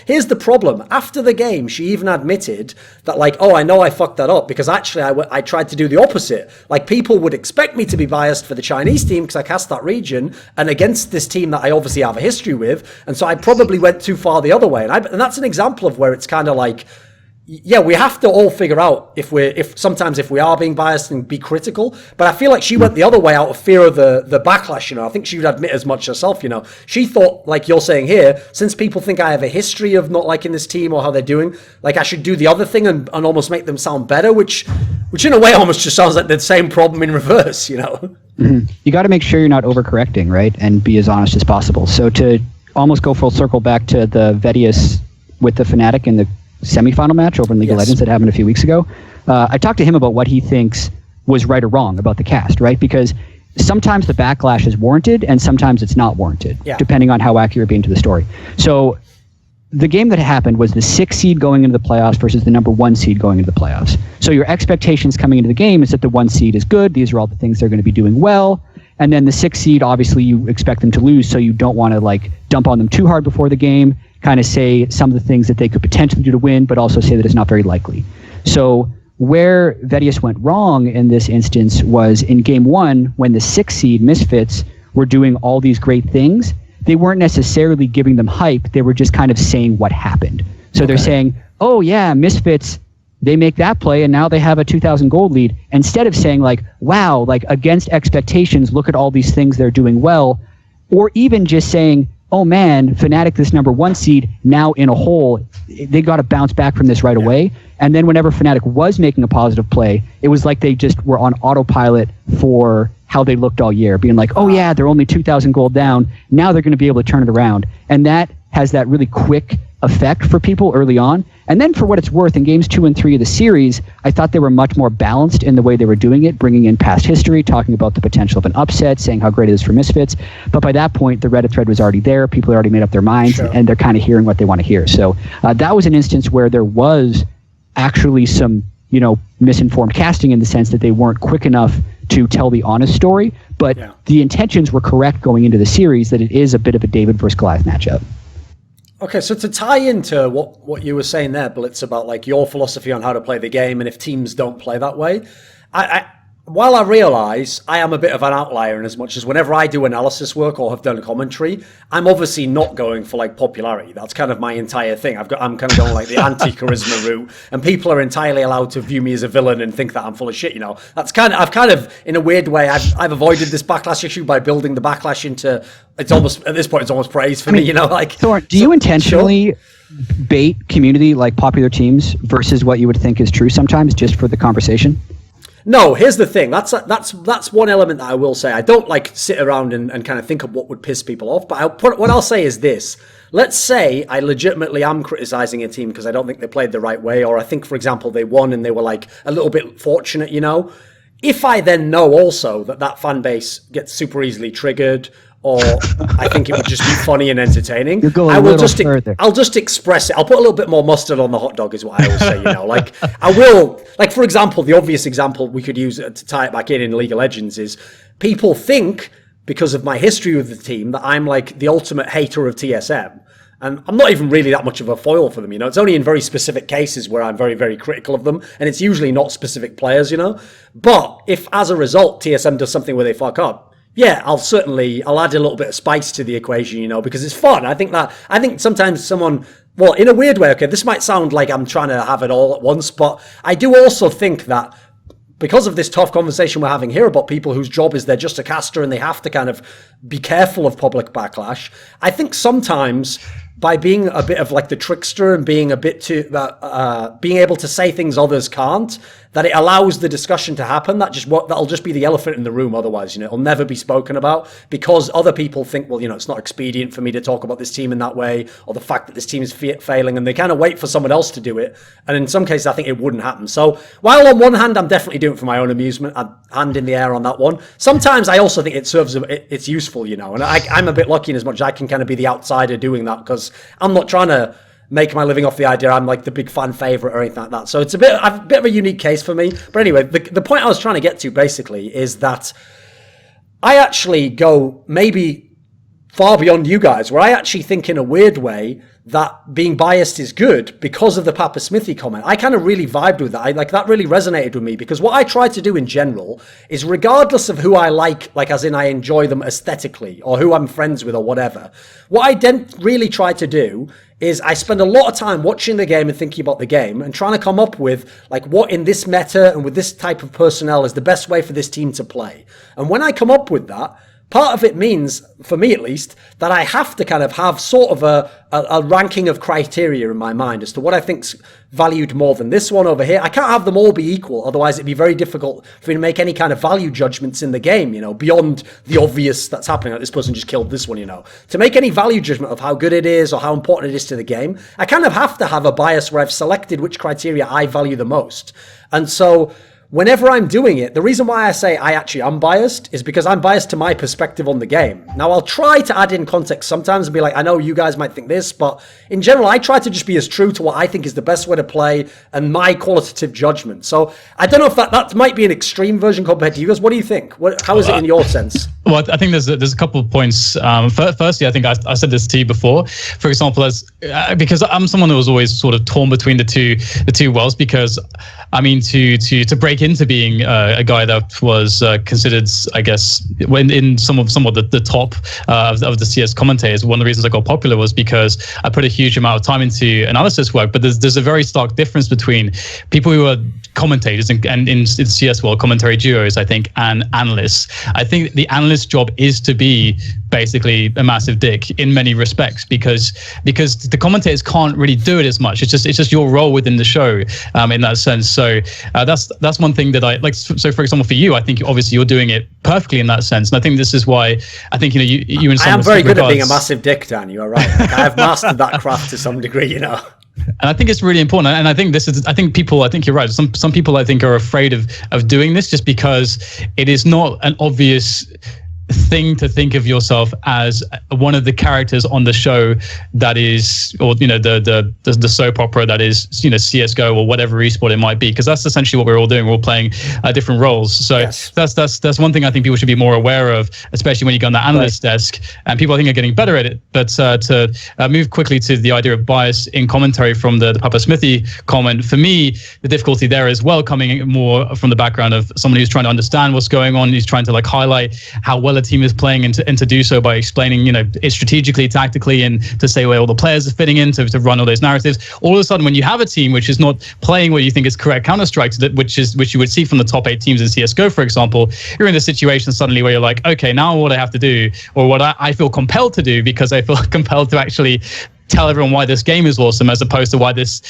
here's the problem. After the game, she even admitted that like, oh, I know I fucked that up because actually I tried to do the opposite. Like people would expect me to be biased for the Chinese team because I cast that region and against this team that I obviously have a history with. And so I probably went too far the other way. And that's an example of where it's kind of like, yeah, we have to all figure out if sometimes we are being biased and be critical. But I feel like she went the other way out of fear of the backlash. I think she would admit as much herself. She thought, like you're saying here, since people think I have a history of not liking this team or how they're doing, like I should do the other thing and almost make them sound better, which in a way almost just sounds like the same problem in reverse. Mm-hmm. You got to make sure you're not overcorrecting, right, and be as honest as possible. So to almost go full circle back to the Vedius with the Fnatic in the semifinal match over in League of Legends that happened a few weeks ago. I talked to him about what he thinks was right or wrong about the cast, right? Because sometimes the backlash is warranted and sometimes it's not warranted, depending on how accurate being to the story. So the game that happened was the 6th seed going into the playoffs versus the number 1 seed going into the playoffs. So your expectations coming into the game is that the 1 seed is good. These are all the things they're going to be doing well. And then the 6th seed, obviously you expect them to lose, so you don't want to like dump on them too hard before the game, kind of say some of the things that they could potentially do to win, but also say that it's not very likely. So where Vedius went wrong in this instance was in game 1, when the 6th seed Misfits were doing all these great things, they weren't necessarily giving them hype. They were just kind of saying what happened. So they're saying, oh yeah, Misfits, they make that play and now they have a 2,000 gold lead. Instead of saying like, wow, like against expectations, look at all these things they're doing well. Or even just saying, oh man, Fnatic, this number 1 seed, now in a hole, they got to bounce back from this right away. And then whenever Fnatic was making a positive play, it was like they just were on autopilot for how they looked all year, being like, oh yeah, they're only 2,000 gold down. Now they're going to be able to turn it around. And that has that really quick effect for people early on. And then for what it's worth, in games 2 and 3 of the series, I thought they were much more balanced in the way they were doing it, bringing in past history, talking about the potential of an upset, saying how great it is for Misfits. But by that point, the Reddit thread was already there. People had already made up their minds, and they're kind of hearing what they want to hear. So that was an instance where there was actually some, misinformed casting in the sense that they weren't quick enough to tell the honest story. But the intentions were correct going into the series, that it is a bit of a David versus Goliath matchup. Okay, so to tie into what you were saying there, Blitz, about like your philosophy on how to play the game and if teams don't play that way, while I realise I am a bit of an outlier in as much as whenever I do analysis work or have done a commentary, I'm obviously not going for like popularity. That's kind of my entire thing. I'm kind of going like the anti-charisma route, and people are entirely allowed to view me as a villain and think that I'm full of shit. I've kind of in a weird way I've avoided this backlash issue by building the backlash into it's almost at this point it's almost praise for me. Like Thorin, do you intentionally bait community like popular teams versus what you would think is true sometimes just for the conversation? No, here's the thing. That's one element that I will say. I don't like sit around and kind of think of what would piss people off. But what I'll say is this. Let's say I legitimately am criticizing a team because I don't think they played the right way, or I think, for example, they won and they were like a little bit fortunate, If I then know also that fan base gets super easily triggered, or I think it would just be funny and entertaining, I'll just express it. I'll put a little bit more mustard on the hot dog is what I always say, Like I will, like for example, the obvious example we could use to tie it back in League of Legends is people think because of my history with the team that I'm like the ultimate hater of TSM. And I'm not even really that much of a foil for them, It's only in very specific cases where I'm very, very critical of them. And it's usually not specific players, But if as a result TSM does something where they fuck up, yeah, I'll add a little bit of spice to the equation, because it's fun. I think sometimes someone, well, in a weird way, okay, this might sound like I'm trying to have it all at once, but I do also think that because of this tough conversation we're having here about people whose job is they're just a caster and they have to kind of be careful of public backlash, I think sometimes by being a bit of like the trickster and being a bit too, being able to say things others can't, that it allows the discussion to happen. That'll just be the elephant in the room. Otherwise, it'll never be spoken about because other people think, well, it's not expedient for me to talk about this team in that way, or the fact that this team is failing, and they kind of wait for someone else to do it. And in some cases, I think it wouldn't happen. So while on one hand, I'm definitely doing it for my own amusement, hand in the air on that one. Sometimes I also think it serves, it's useful, and I'm a bit lucky in as much as I can kind of be the outsider doing that because I'm not trying to make my living off the idea I'm like the big fan favorite or anything like that. So it's a bit of a unique case for me. But anyway, the point I was trying to get to basically is that I actually go maybe far beyond you guys, where I actually think in a weird way that being biased is good because of the Papa Smithy comment. I kind of really vibed with that. That really resonated with me because what I try to do in general is regardless of who I like as in I enjoy them aesthetically or who I'm friends with or whatever, what I didn't really try to do is I spend a lot of time watching the game and thinking about the game and trying to come up with what in this meta and with this type of personnel is the best way for this team to play. And when I come up with that, part of it means, for me at least, that I have to kind of have sort of a ranking of criteria in my mind as to what I think's valued more than this one over here. I can't have them all be equal, otherwise it'd be very difficult for me to make any kind of value judgments in the game, beyond the obvious that's happening, like this person just killed this one, To make any value judgment of how good it is or how important it is to the game, I kind of have to have a bias where I've selected which criteria I value the most. And so whenever I'm doing it, the reason why I say I actually am biased is because I'm biased to my perspective on the game. Now, I'll try to add in context sometimes and be like, I know you guys might think this, but in general, I try to just be as true to what I think is the best way to play and my qualitative judgment. So I don't know if that might be an extreme version compared to you guys. What do you think? How is it in your sense? Well, I think there's a couple of points. Firstly, I think I said this to you before. For example, because I'm someone who was always sort of torn between the two worlds. Because I mean, to break into being a guy that was considered, I guess, when in somewhat the top of the CS commentators, one of the reasons I got popular was because I put a huge amount of time into analysis work. But there's a very stark difference between people who are commentators and in CS world, commentary duos, I think, and analysts. I think the analyst job is to be basically a massive dick in many respects because the commentators can't really do it as much. It's just your role within the show in that sense. So that's one thing that I like. So for example, for you, I think obviously you're doing it perfectly in that sense, and I think this is why I think you in some I am very good at being a massive dick, Dan. You are right. I have mastered that craft to some degree, And I think it's really important. And I think you're right. Some people I think are afraid of doing this just because it is not an obvious thing to think of yourself as one of the characters on the show that is, or the soap opera that is, CS:GO or whatever esport it might be, because that's essentially what we're all doing. We're all playing different roles. So yes. That's one thing I think people should be more aware of, especially when you go on the analyst desk. And people I think are getting better at it. But to move quickly to the idea of bias in commentary from the Papa Smithy comment, for me the difficulty there as well, coming more from the background of someone who's trying to understand what's going on, who's trying to highlight how well a team is playing and to do so by explaining it strategically, tactically, and to say where all the players are fitting in to run all those narratives. All of a sudden, when you have a team which is not playing what you think is correct Counter-Strike, which you would see from the top 8 teams in CS:GO, for example, you're in a situation suddenly where you're like, okay, now what I have to do, or what I feel compelled to do, because I feel compelled to actually tell everyone why this game is awesome, as opposed to why this.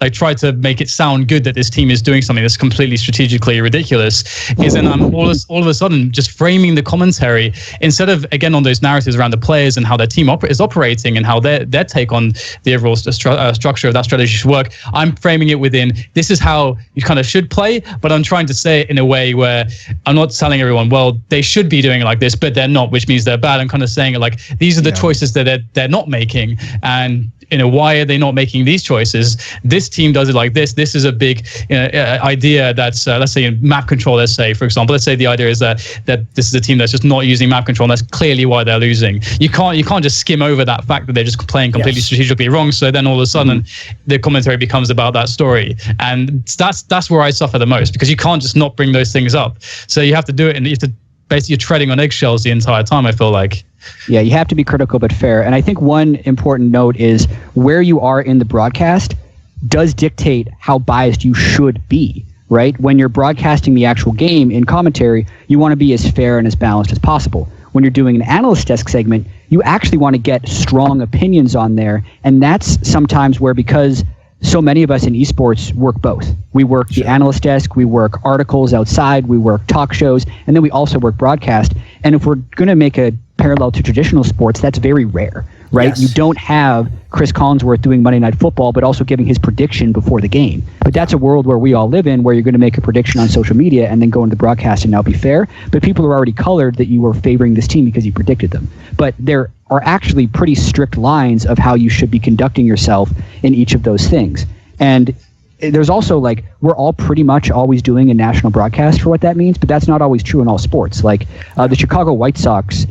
I try to make it sound good that this team is doing something that's completely strategically ridiculous, is then I'm all of a sudden just framing the commentary instead of, again, on those narratives around the players and how their team is operating and how their take on the overall structure of that strategy should work. I'm framing it within, this is how you kind of should play, but I'm trying to say it in a way where I'm not telling everyone, well, they should be doing it like this, but they're not, which means they're bad. I'm kind of saying it like, these are the choices that they're not making. And why are they not making these choices? This team does it like this. This is a big idea that's, let's say in map control, let's say the idea is that this is a team that's just not using map control, and that's clearly why they're losing. You can't just skim over that fact that they're just playing completely strategically wrong. So then all of a sudden the commentary becomes about that story. And that's where I suffer the most, because you can't just not bring those things up. So you have to do it, and you have to basically, you're treading on eggshells the entire time, I feel like. Yeah, you have to be critical but fair. And I think one important note is where you are in the broadcast does dictate how biased you should be, right? When you're broadcasting the actual game in commentary, you want to be as fair and as balanced as possible. When you're doing an analyst desk segment, you actually want to get strong opinions on there. And that's sometimes where, because so many of us in esports work both. We work the analyst desk, we work articles outside, we work talk shows, and then we also work broadcast. And if we're going to make a parallel to traditional sports, that's very rare, right? Yes. You don't have Chris Collinsworth doing Monday Night Football, but also giving his prediction before the game. But that's a world where we all live in, where you're going to make a prediction on social media and then go into the broadcast and now be fair. But people are already colored that you were favoring this team because you predicted them. But there are actually pretty strict lines of how you should be conducting yourself in each of those things. And there's also, like, we're all pretty much always doing a national broadcast for what that means, but that's not always true in all sports. Like the Chicago White Sox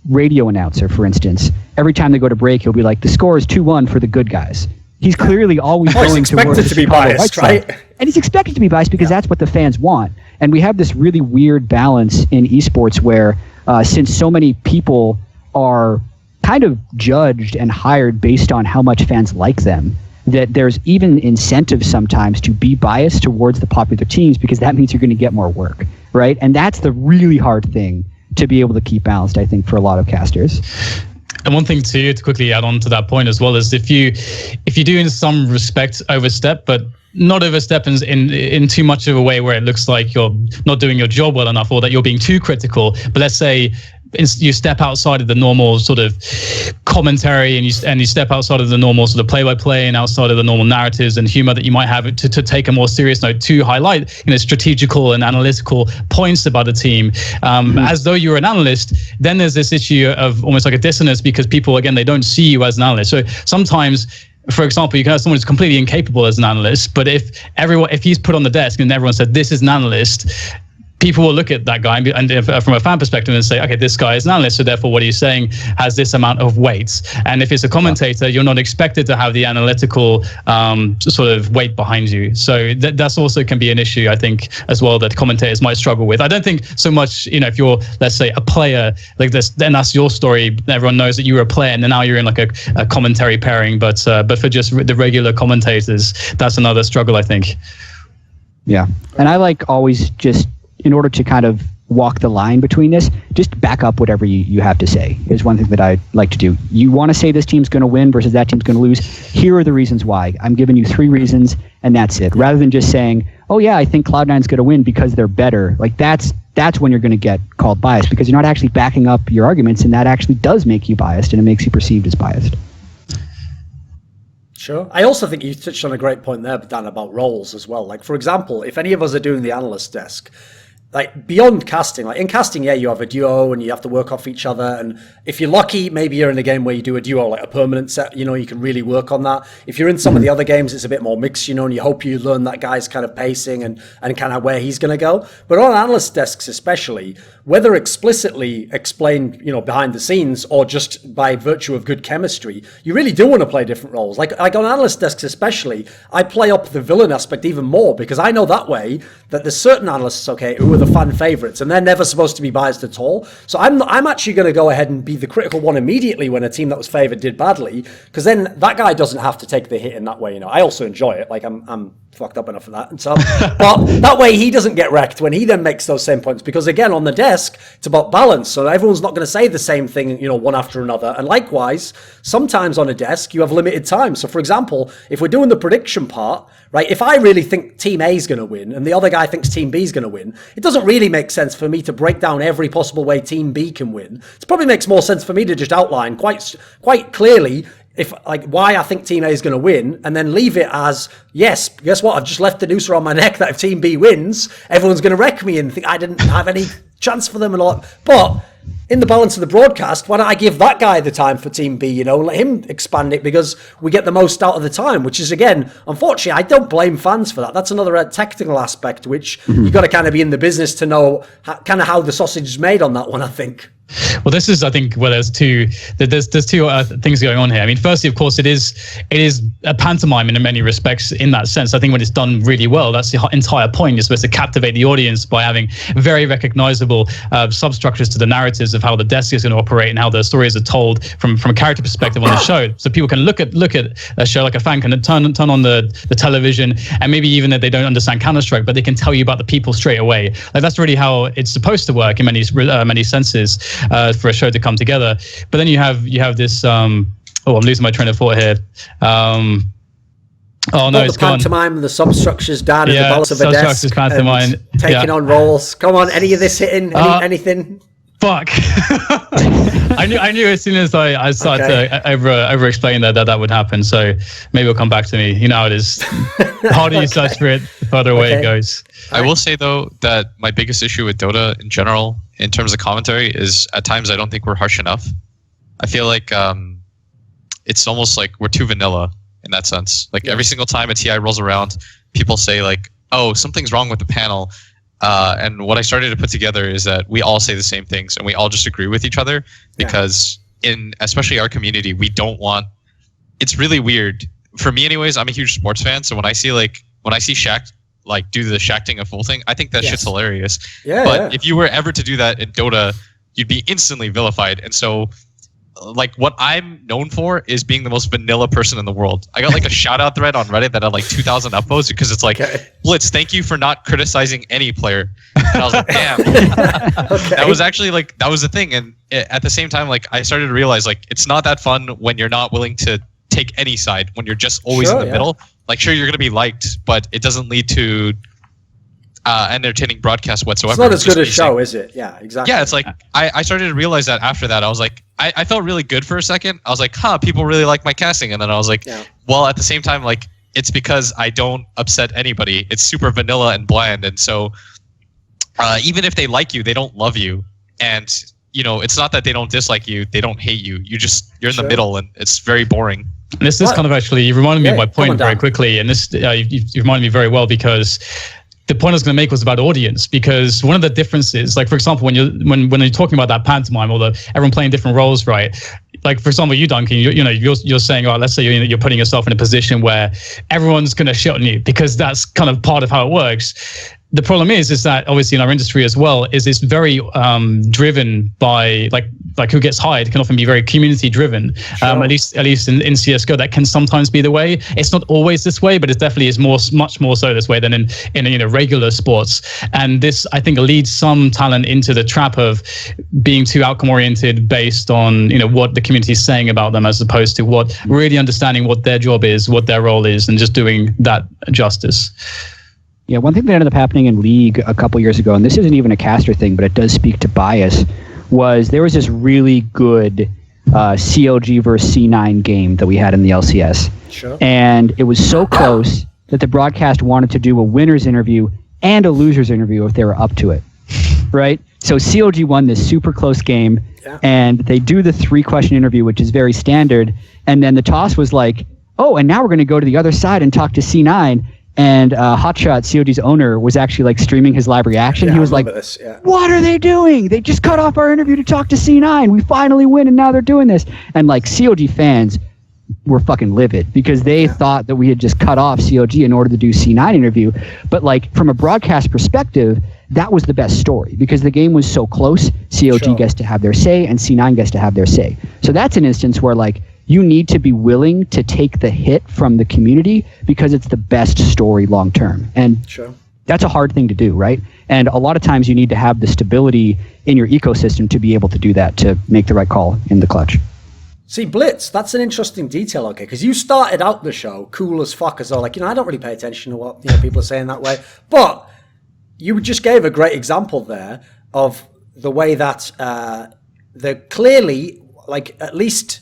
radio announcer, for instance, every time they go to break, he'll be like, the score is 2-1 for the good guys. He's clearly always going towards expected to be biased, right? And he's expected to be biased because that's what the fans want. And we have this really weird balance in esports where since so many people are kind of judged and hired based on how much fans like them, that there's even incentive sometimes to be biased towards the popular teams because that means you're going to get more work, right? And that's the really hard thing to be able to keep balanced, I think, for a lot of casters. And one thing too, to quickly add on to that point as well, is if you do in some respect overstep, but not overstep in too much of a way where it looks like you're not doing your job well enough or that you're being too critical, but let's say you step outside of the normal sort of commentary and you step outside of the normal sort of play-by-play and outside of the normal narratives and humor that you might have to take a more serious note to highlight, strategical and analytical points about a team, as though you're an analyst. Then there's this issue of almost like a dissonance because people, again, they don't see you as an analyst. So sometimes, for example, you can have someone who's completely incapable as an analyst, but if he's put on the desk and everyone said this is an analyst, people will look at that guy and from a fan perspective and say, okay, this guy is an analyst, so therefore what he's saying has this amount of weight. And if it's a commentator, you're not expected to have the analytical sort of weight behind you. So that's also can be an issue, I think, as well, that commentators might struggle with. I don't think so much, if you're, let's say, a player like this, then that's your story. Everyone knows that you were a player and then now you're in like a commentary pairing. But for just the regular commentators, that's another struggle, I think. Yeah. And I like always just, in order to kind of walk the line between this, just back up whatever you have to say is one thing that I like to do. You want to say this team's going to win versus that team's going to lose. Here are the reasons why. I'm giving you 3 reasons and that's it. Rather than just saying, oh yeah, I think Cloud9's going to win because they're better. Like that's when you're going to get called biased because you're not actually backing up your arguments, and that actually does make you biased and it makes you perceived as biased. Sure. I also think you touched on a great point there, Dan, about roles as well. Like, for example, if any of us are doing the analyst desk, like beyond casting, like in casting, yeah, you have a duo and you have to work off each other. And if you're lucky, maybe you're in a game where you do a duo, like a permanent set, you can really work on that. If you're in some of the other games, it's a bit more mixed, and you hope you learn that guy's kind of pacing and kind of where he's going to go. But on analyst desks, especially, whether explicitly explained, behind the scenes or just by virtue of good chemistry, you really do want to play different roles. Like on analyst desks especially, I play up the villain aspect even more because I know that way that there's certain analysts, okay, who are the fan favorites and they're never supposed to be biased at all. So I'm actually going to go ahead and be the critical one immediately when a team that was favored did badly, because then that guy doesn't have to take the hit in that way. I also enjoy it. Like I'm fucked up enough for that and so, but that way he doesn't get wrecked when he then makes those same points, because again, on the desk, it's about balance. So everyone's not going to say the same thing, one after another. And likewise, sometimes on a desk, you have limited time. So for example, if we're doing the prediction part, right, if I really think Team A is going to win and the other guy thinks Team B is going to win, it doesn't really make sense for me to break down every possible way Team B can win. It probably makes more sense for me to just outline quite clearly why I think Team A is going to win, and then leave it as, yes, guess what? I've just left the noose around my neck that if Team B wins, everyone's going to wreck me and think I didn't have any chance for them and all that. But in the balance of the broadcast, why don't I give that guy the time for Team B, let him expand it, because we get the most out of the time, which is, again, unfortunately, I don't blame fans for that. That's another technical aspect, which you've got to kind of be in the business to know how the sausage is made on that one, I think. Well, this is, I think, there's two things going on here. I mean, firstly, of course, it is a pantomime in many respects in that sense. I think when it's done really well, that's the entire point. You're supposed to captivate the audience by having very recognizable substructures to the narratives of how the desk is going to operate and how the stories are told from a character perspective on the show. So people can look at a show, like a fan can turn on the television, and maybe even that they don't understand Counter-Strike, but they can tell you about the people straight away. Like that's really how it's supposed to work in many senses. For a show to come together, but then you have this. I'm losing my train of thought here. Oh no, the it's gone. pantomime and the substructures down in the balance of a desk. Pantomime. Taking on roles. Come on, any of this hitting? Anything? Fuck. I knew as soon as I started to over explain that would happen. So maybe it'll come back to me. You know how it is. The harder you search for it, the further away it goes. I will say though that my biggest issue with Dota in general, in terms of commentary, is at times I don't think we're harsh enough. I feel like it's almost like we're too vanilla in that sense. Like every single time a TI rolls around, people say like, "Oh, something's wrong with the panel." And what I started to put together is that we all say the same things and we all just agree with each other because in especially our community, we don't want. It's really weird for me, anyways. I'm a huge sports fan, so when I see Shaq like do the Shaqting a full thing, I think that shit's hilarious. But if you were ever to do that in Dota, you'd be instantly vilified. And so, like, what I'm known for is being the most vanilla person in the world. I got like a shout out thread on Reddit that had like 2,000 upvotes because it's like, Blitz, thank you for not criticizing any player. And I was like, damn. That was actually like, that was the thing. And at the same time, like, I started to realize like, it's not that fun when you're not willing to take any side, when you're just always in the middle. Like, sure, you're going to be liked, but it doesn't lead to entertaining broadcast whatsoever. It's not as good a show, is it? Yeah, exactly. Yeah, it's like I started to realize that after that. I was like, I felt really good for a second. I was like, people really like my casting. And then I was like, well, at the same time, like, it's because I don't upset anybody. It's super vanilla and bland. And so even if they like you, they don't love you. And, you know, it's not that they don't dislike you. They don't hate you. You're in the middle and it's very boring. And this is kind of actually, you reminded me of my point very quickly. And this, you reminded me very well because the point I was going to make was about audience, because one of the differences, like for example, when you're talking about that pantomime or everyone playing different roles, right? Like for example, you Duncan, you're saying, oh, let's say you're putting yourself in a position where everyone's going to shit on you because that's kind of part of how it works. The problem is that obviously in our industry as well, is it's very driven by like who gets hired can often be very community driven. At least in CS:GO that can sometimes be the way. It's not always this way, but it definitely is much more so this way than in regular sports. And this I think leads some talent into the trap of being too outcome oriented based on what the community is saying about them, as opposed to what really understanding what their job is, what their role is, and just doing that justice. Yeah, one thing that ended up happening in League a couple years ago, and this isn't even a caster thing, but it does speak to bias, was there was this really good CLG versus C9 game that we had in the LCS. Sure. And it was so close that the broadcast wanted to do a winner's interview and a loser's interview if they were up to it, right? So CLG won this super close game, and they do the 3-question interview, which is very standard, and then the toss was like, oh, and now we're going to go to the other side and talk to C9. And Hotshot, COD's owner, was actually like streaming his live reaction. He was like, what are they doing? They just cut off our interview to talk to C9. We finally win, and now they're doing this. And like COG fans were fucking livid because they thought that we had just cut off COG in order to do C9 interview. But like from a broadcast perspective, that was the best story because the game was so close. COG gets to have their say and C9 gets to have their say. So that's an instance where like, you need to be willing to take the hit from the community because it's the best story long term. And that's a hard thing to do, right? And a lot of times you need to have the stability in your ecosystem to be able to do that, to make the right call in the clutch. See, Blitz, that's an interesting detail, okay? Because you started out the show cool as fuck, as though, like, I don't really pay attention to what people are saying that way. But you just gave a great example there of the way that they're clearly, like, at least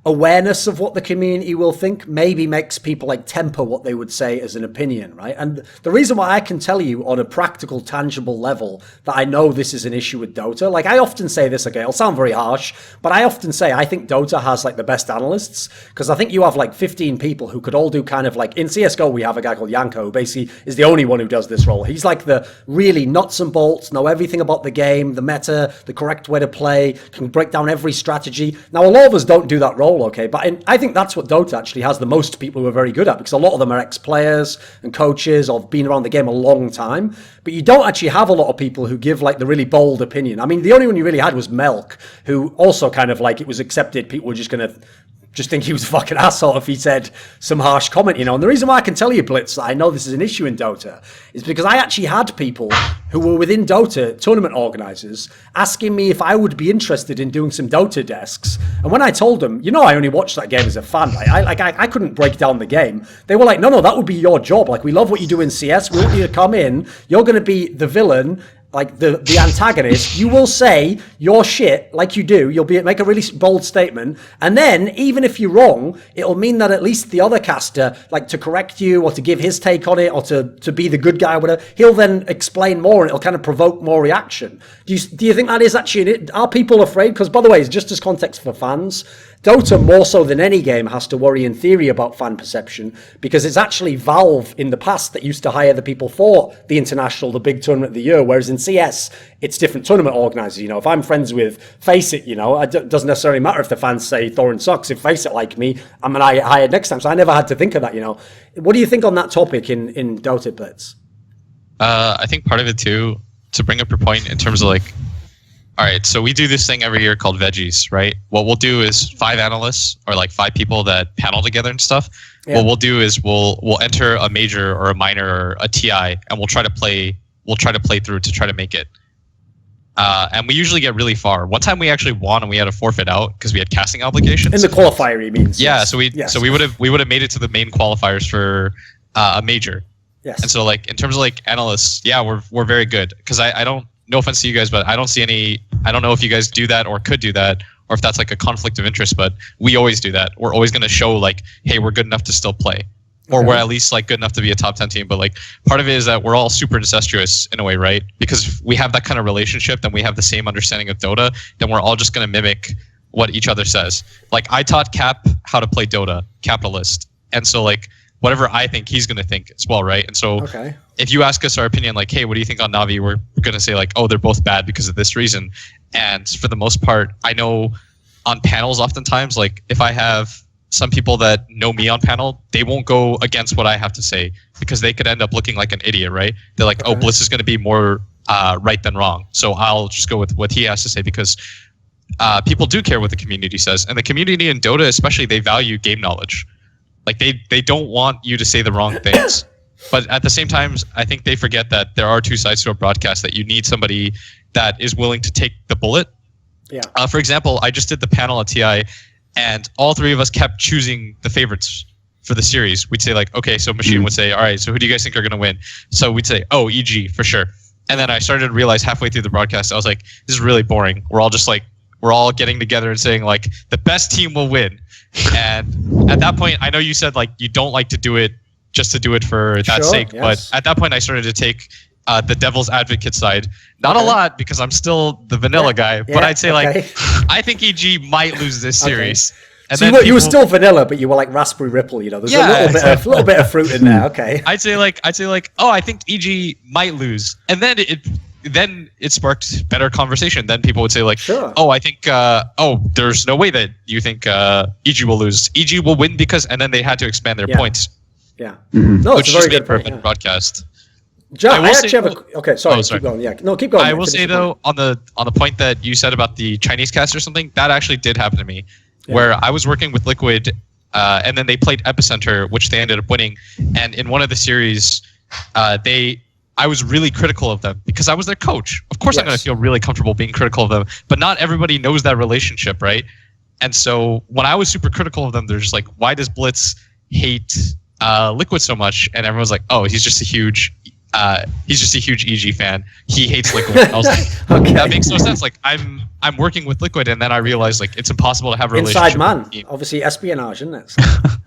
awareness of what the community will think maybe makes people like temper what they would say as an opinion, right? And the reason why I can tell you on a practical, tangible level that I know this is an issue with Dota, like I often say this, okay, it'll sound very harsh, but I often say I think Dota has like the best analysts, because I think you have like 15 people who could all do kind of like, in CSGO we have a guy called Yanko, who basically is the only one who does this role. He's like the really nuts and bolts, know everything about the game, the meta, the correct way to play, can break down every strategy. Now a lot of us don't do that role, okay, but I think that's what Dota actually has the most people who are very good at, because a lot of them are ex-players and coaches or have been around the game a long time, but you don't actually have a lot of people who give like the really bold opinion. I mean, the only one you really had was Melk, who also kind of like, it was accepted, people were just going to just think he was a fucking asshole if he said some harsh comment, you know. And the reason why I can tell you, Blitz, that I know this is an issue in Dota is because I actually had people who were within Dota, tournament organizers, asking me if I would be interested in doing some Dota desks. And when I told them, you know, I only watched that game as a fan, right? I couldn't break down the game. They were like, no, that would be your job. Like, we love what you do in CS. We want you to come in. You're going to be the villain, like the antagonist. You will say your shit like you do. You'll make a really bold statement, and then even if you're wrong, it'll mean that at least the other caster, like, to correct you or to give his take on it or to be the good guy or whatever, he'll then explain more and it'll kind of provoke more reaction. Do you think that is actually, are people afraid? Because, by the way, it's just as context for fans, Dota, more so than any game, has to worry in theory about fan perception, because it's actually Valve in the past that used to hire the people for the international, the big tournament of the year, whereas in CS, it's different tournament organizers. You know, if I'm friends with FACEIT, you know, it doesn't necessarily matter if the fans say Thorin sucks. If FACEIT like me, I'm going to hire next time. So I never had to think of that, you know. What do you think on that topic in Dota, Blitz? I think part of it, too, to bring up your point in terms of, like, all right, so we do this thing every year called Veggies, right? What we'll do is 5 analysts or like 5 people that panel together and stuff. Yeah. What we'll do is we'll enter a major or a minor or a TI, and we'll try to play through to try to make it. And we usually get really far. One time we actually won and we had to forfeit out because we had casting obligations. In the qualifier, you mean? Yeah, so we would have made it to the main qualifiers for a major. Yes. And so, like, in terms of like analysts, yeah, we're very good, because I don't. No offense to you guys, but I don't see any. I don't know if you guys do that or could do that, or if that's like a conflict of interest. But we always do that. We're always going to show, like, hey, we're good enough to still play, or we're at least like good enough to be a top 10 team. But like, part of it is that we're all super incestuous in a way, right? Because we have that kind of relationship, then we have the same understanding of Dota. Then we're all just going to mimic what each other says. Like, I taught Cap how to play Dota, Capitalist, and so like, whatever I think, he's going to think as well, right? And so if you ask us our opinion, like, hey, what do you think on Na'Vi? We're going to say, like, oh, they're both bad because of this reason. And for the most part, I know on panels oftentimes, like, if I have some people that know me on panel, they won't go against what I have to say because they could end up looking like an idiot, right? They're like, oh, Blitz is going to be more right than wrong. So I'll just go with what he has to say, because people do care what the community says. And the community in Dota especially, they value game knowledge. Like, they don't want you to say the wrong things. But at the same time, I think they forget that there are 2 sides to a broadcast, that you need somebody that is willing to take the bullet. Yeah. For example, I just did the panel at TI, and all 3 of us kept choosing the favorites for the series. We'd say, like, okay, so Machine would say, all right, so who do you guys think are going to win? So we'd say, oh, EG, for sure. And then I started to realize halfway through the broadcast, I was like, this is really boring. We're all getting together and saying, like, the best team will win. And at that point, I know you said, like, you don't like to do it just to do it for that sake. Yes. But at that point, I started to take the devil's advocate side. Not a lot, because I'm still the vanilla guy. But I'd say, like, I think EG might lose this series. And so you were still vanilla, but you were like Raspberry Ripple. You know, there's a little bit of fruit in there. Okay. I'd say like, oh, I think EG might lose, and then it sparked better conversation. Then people would say, like, oh, I think, there's no way that you think EG will lose. EG will win because, and then they had to expand their points. Yeah. No, which just made perfect broadcast. Jatt, I actually have a... Okay, sorry. Keep going. Yeah. No, keep going. I will say, though, on the point that you said about the Chinese cast or something, that actually did happen to me, where I was working with Liquid, and then they played Epicenter, which they ended up winning. And in one of the series, I was really critical of them because I was their coach. Of course, I'm going to feel really comfortable being critical of them, but not everybody knows that relationship, right? And so when I was super critical of them, they're just like, why does Blitz hate Liquid so much? And everyone's like, oh, he's just a huge EG fan. He hates Liquid. I was like, that makes no sense. Like, I'm working with Liquid, and then I realized, like, it's impossible to have a relationship. Inside man, obviously espionage, isn't it?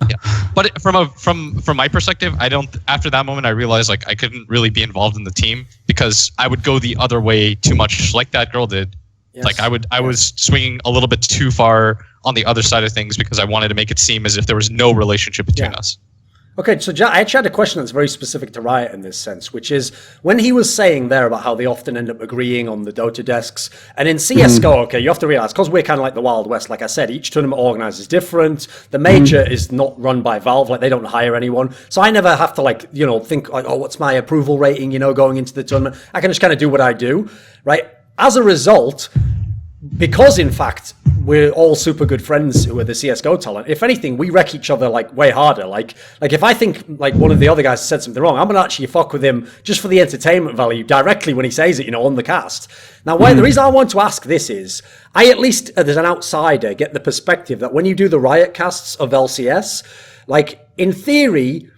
Yeah, but from my perspective, I don't. After that moment, I realized, like, I couldn't really be involved in the team because I would go the other way too much, like that girl did. Yes. Like, I was swinging a little bit too far on the other side of things because I wanted to make it seem as if there was no relationship between us. Okay, so Jatt, I actually had a question that's very specific to Riot in this sense, which is when he was saying there about how they often end up agreeing on the Dota desks, and in CSGO, okay, you have to realize, because we're kind of like the Wild West, like I said, each tournament organizer is different. The major is not run by Valve, like they don't hire anyone. So I never have to, like, you know, think like, oh, what's my approval rating, you know, going into the tournament. I can just kind of do what I do, right? As a result, because in fact, we're all super good friends who are the CSGO talent. If anything, we wreck each other like way harder. Like if I think like one of the other guys said something wrong, I'm gonna actually fuck with him just for the entertainment value directly when he says it, on the cast. Now, the reason I want to ask this is, I at least as an outsider get the perspective that when you do the Riot casts of LCS, like in theory,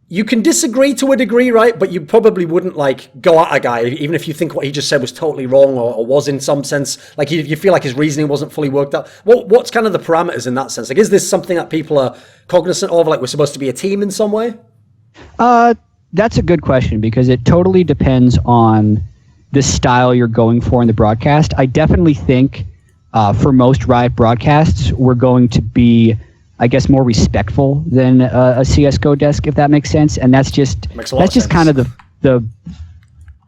you can disagree to a degree, right? But you probably wouldn't like go at a guy, even if you think what he just said was totally wrong or was in some sense, like you feel like his reasoning wasn't fully worked out. What's kind of the parameters in that sense? Like, is this something that people are cognizant of? Like, we're supposed to be a team in some way? That's a good question, because it totally depends on the style you're going for in the broadcast. I definitely think for most Riot broadcasts, we're going to be, I guess, more respectful than a CSGO desk, if that makes sense. And that's just kind of the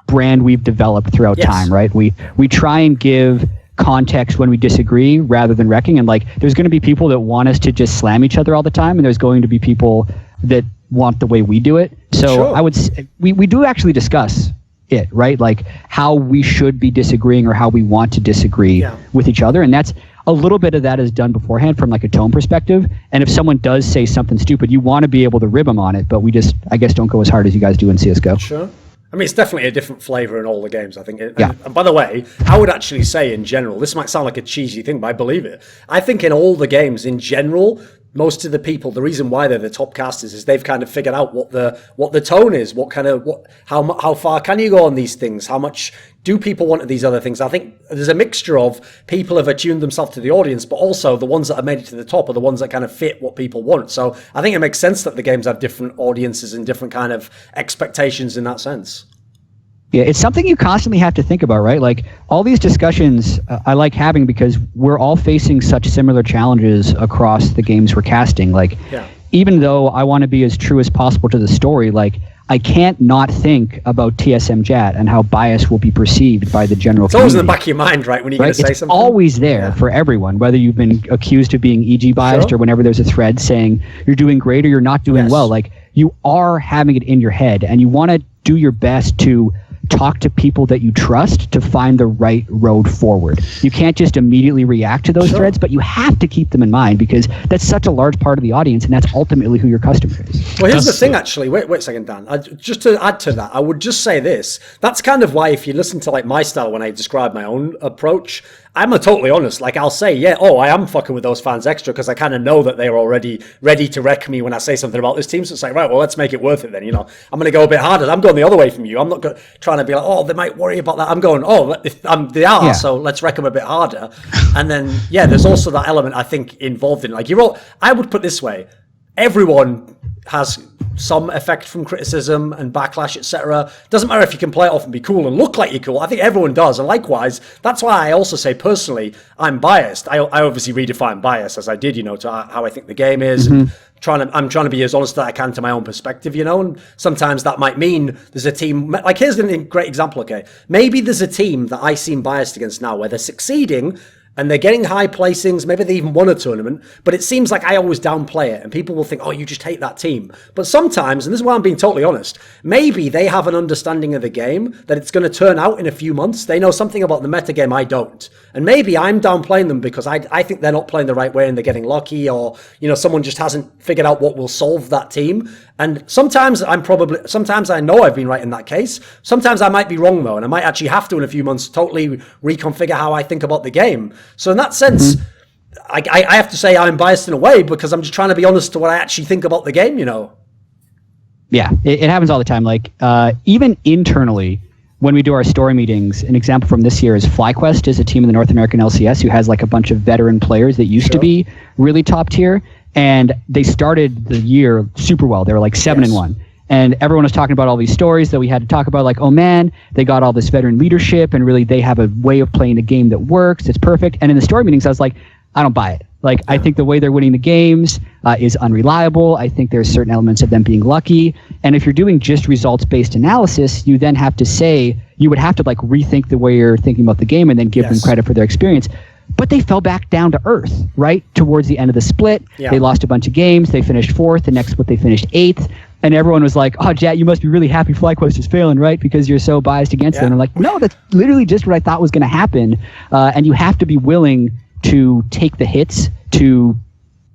brand we've developed throughout time, right? We try and give context when we disagree rather than wrecking. And like, there's going to be people that want us to just slam each other all the time, and there's going to be people that want the way we do it. So I would say we do actually discuss it, right? Like how we should be disagreeing or how we want to disagree with each other. And that's a little bit of that is done beforehand from like a tone perspective. And if someone does say something stupid, you want to be able to rib them on it, but we just, I guess, don't go as hard as you guys do in CSGO. Sure. I mean, it's definitely a different flavor in all the games, I think. And by the way, I would actually say in general, this might sound like a cheesy thing, but I believe it. I think in all the games in general, most of the people, the reason why they're the top casters is they've kind of figured out what the tone is, how far can you go on these things, how much do people want these other things. I think there's a mixture of people have attuned themselves to the audience, but also the ones that have made it to the top are the ones that kind of fit what people want. So I think it makes sense that the games have different audiences and different kind of expectations in that sense. Yeah, it's something you constantly have to think about, right? Like all these discussions I like having because we're all facing such similar challenges across the games we're casting. Like, even though I want to be as true as possible to the story, like I can't not think about TSM Jatt and how bias will be perceived by the general community. It's always in the back of your mind, right, when you're going to say something? It's always there for everyone, whether you've been accused of being EG biased or whenever there's a thread saying you're doing great or you're not doing well. Like you are having it in your head, and you want to do your best to talk to people that you trust to find the right road forward. You can't just immediately react to those threads, but you have to keep them in mind because that's such a large part of the audience, and that's ultimately who your customer is. Well, here's the thing, actually. Wait a second, Dan. Just to add to that, I would just say this. That's kind of why, if you listen to like my style when I describe my own approach, I'm totally honest. Like I'll say, I am fucking with those fans extra because I kind of know that they're already ready to wreck me when I say something about this team. So it's like, right, well, let's make it worth it then. I'm going to go a bit harder. I'm going the other way from you. I'm not trying to be like, oh, they might worry about that. I'm going, they are, so let's wreck them a bit harder. And then, there's also that element I think involved in like I would put it this way. Everyone has some effect from criticism and backlash, etc. Doesn't matter if you can play it off and be cool and look like you're cool. I think everyone does. And likewise, that's why I also say personally, I'm biased. I obviously redefine bias as I did, to how I think the game is. And I'm trying to be as honest as I can to my own perspective, and sometimes that might mean there's a team, like here's a great example, okay? Maybe there's a team that I seem biased against now where they're succeeding and they're getting high placings, maybe they even won a tournament, but it seems like I always downplay it, and people will think, oh, you just hate that team. But sometimes, and this is why I'm being totally honest, maybe they have an understanding of the game that it's going to turn out in a few months. They know something about the meta game I don't. And maybe I'm downplaying them because I think they're not playing the right way and they're getting lucky, or, someone just hasn't figured out what will solve that team. And sometimes sometimes I know I've been right in that case. Sometimes I might be wrong though, and I might actually have to in a few months totally reconfigure how I think about the game. So in that sense, I have to say I'm biased in a way because I'm just trying to be honest to what I actually think about the game, Yeah, it happens all the time. Like even internally, when we do our story meetings, an example from this year is FlyQuest is a team in the North American LCS who has like a bunch of veteran players that used to be really top tier. And they started the year super well. They were like 7-1. And everyone was talking about all these stories that we had to talk about, like, oh man, they got all this veteran leadership and really they have a way of playing the game that works. It's perfect. And in the story meetings, I was like, I don't buy it. Like, I think the way they're winning the games is unreliable. I think there's certain elements of them being lucky. And if you're doing just results-based analysis, you then have to say, you would have to like rethink the way you're thinking about the game and then give them credit for their experience. But they fell back down to earth, right? Towards the end of the split. They lost a bunch of games. They finished 4th. The next split, they finished 8th. And everyone was like, oh, Jatt, you must be really happy FlyQuest is failing, right? Because you're so biased against them. And I'm like, no, that's literally just what I thought was going to happen. And you have to be willing to take the hits, to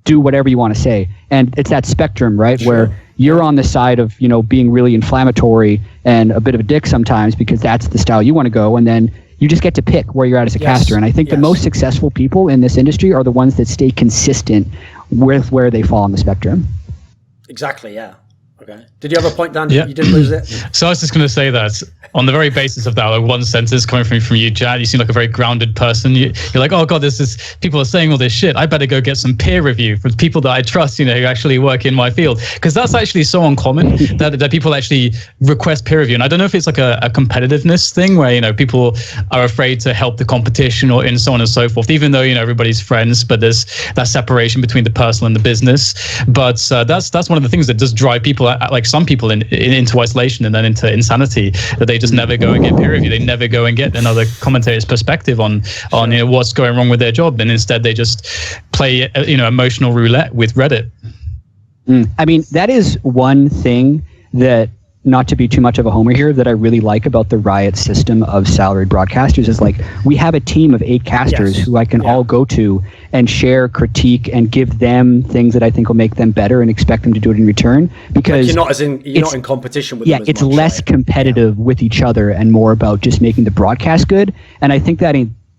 do whatever you want to say. And it's that spectrum, right? Sure. Where you're on the side of, being really inflammatory and a bit of a dick sometimes because that's the style you want to go. And then you just get to pick where you're at as a caster. And I think the most successful people in this industry are the ones that stay consistent with where they fall on the spectrum. Exactly, yeah. Okay. Did you have a point, Dan? Yeah. You didn't lose it? So I was just going to say that on the very basis of that, like one sentence coming from you, Jatt, you seem like a very grounded person. You're like, oh God, people are saying all this shit. I better go get some peer review from people that I trust, who actually work in my field. Because that's actually so uncommon that people actually request peer review. And I don't know if it's like a competitiveness thing where, people are afraid to help the competition or and so on and so forth, even though, everybody's friends, but there's that separation between the personal and the business. But that's one of the things that does drive people, like some people into isolation and then into insanity, that they just never go and get peer review. They never go and get another commentator's perspective on what's going wrong with their job, and instead they just play emotional roulette with Reddit. I mean, that is one thing that, not to be too much of a homer here, that I really like about the Riot system of salaried broadcasters is like we have a team of 8 casters who I can all go to and share, critique, and give them things that I think will make them better and expect them to do it in return. Because you're not in competition with them as it's much, less competitive with each other and more about just making the broadcast good. And I think that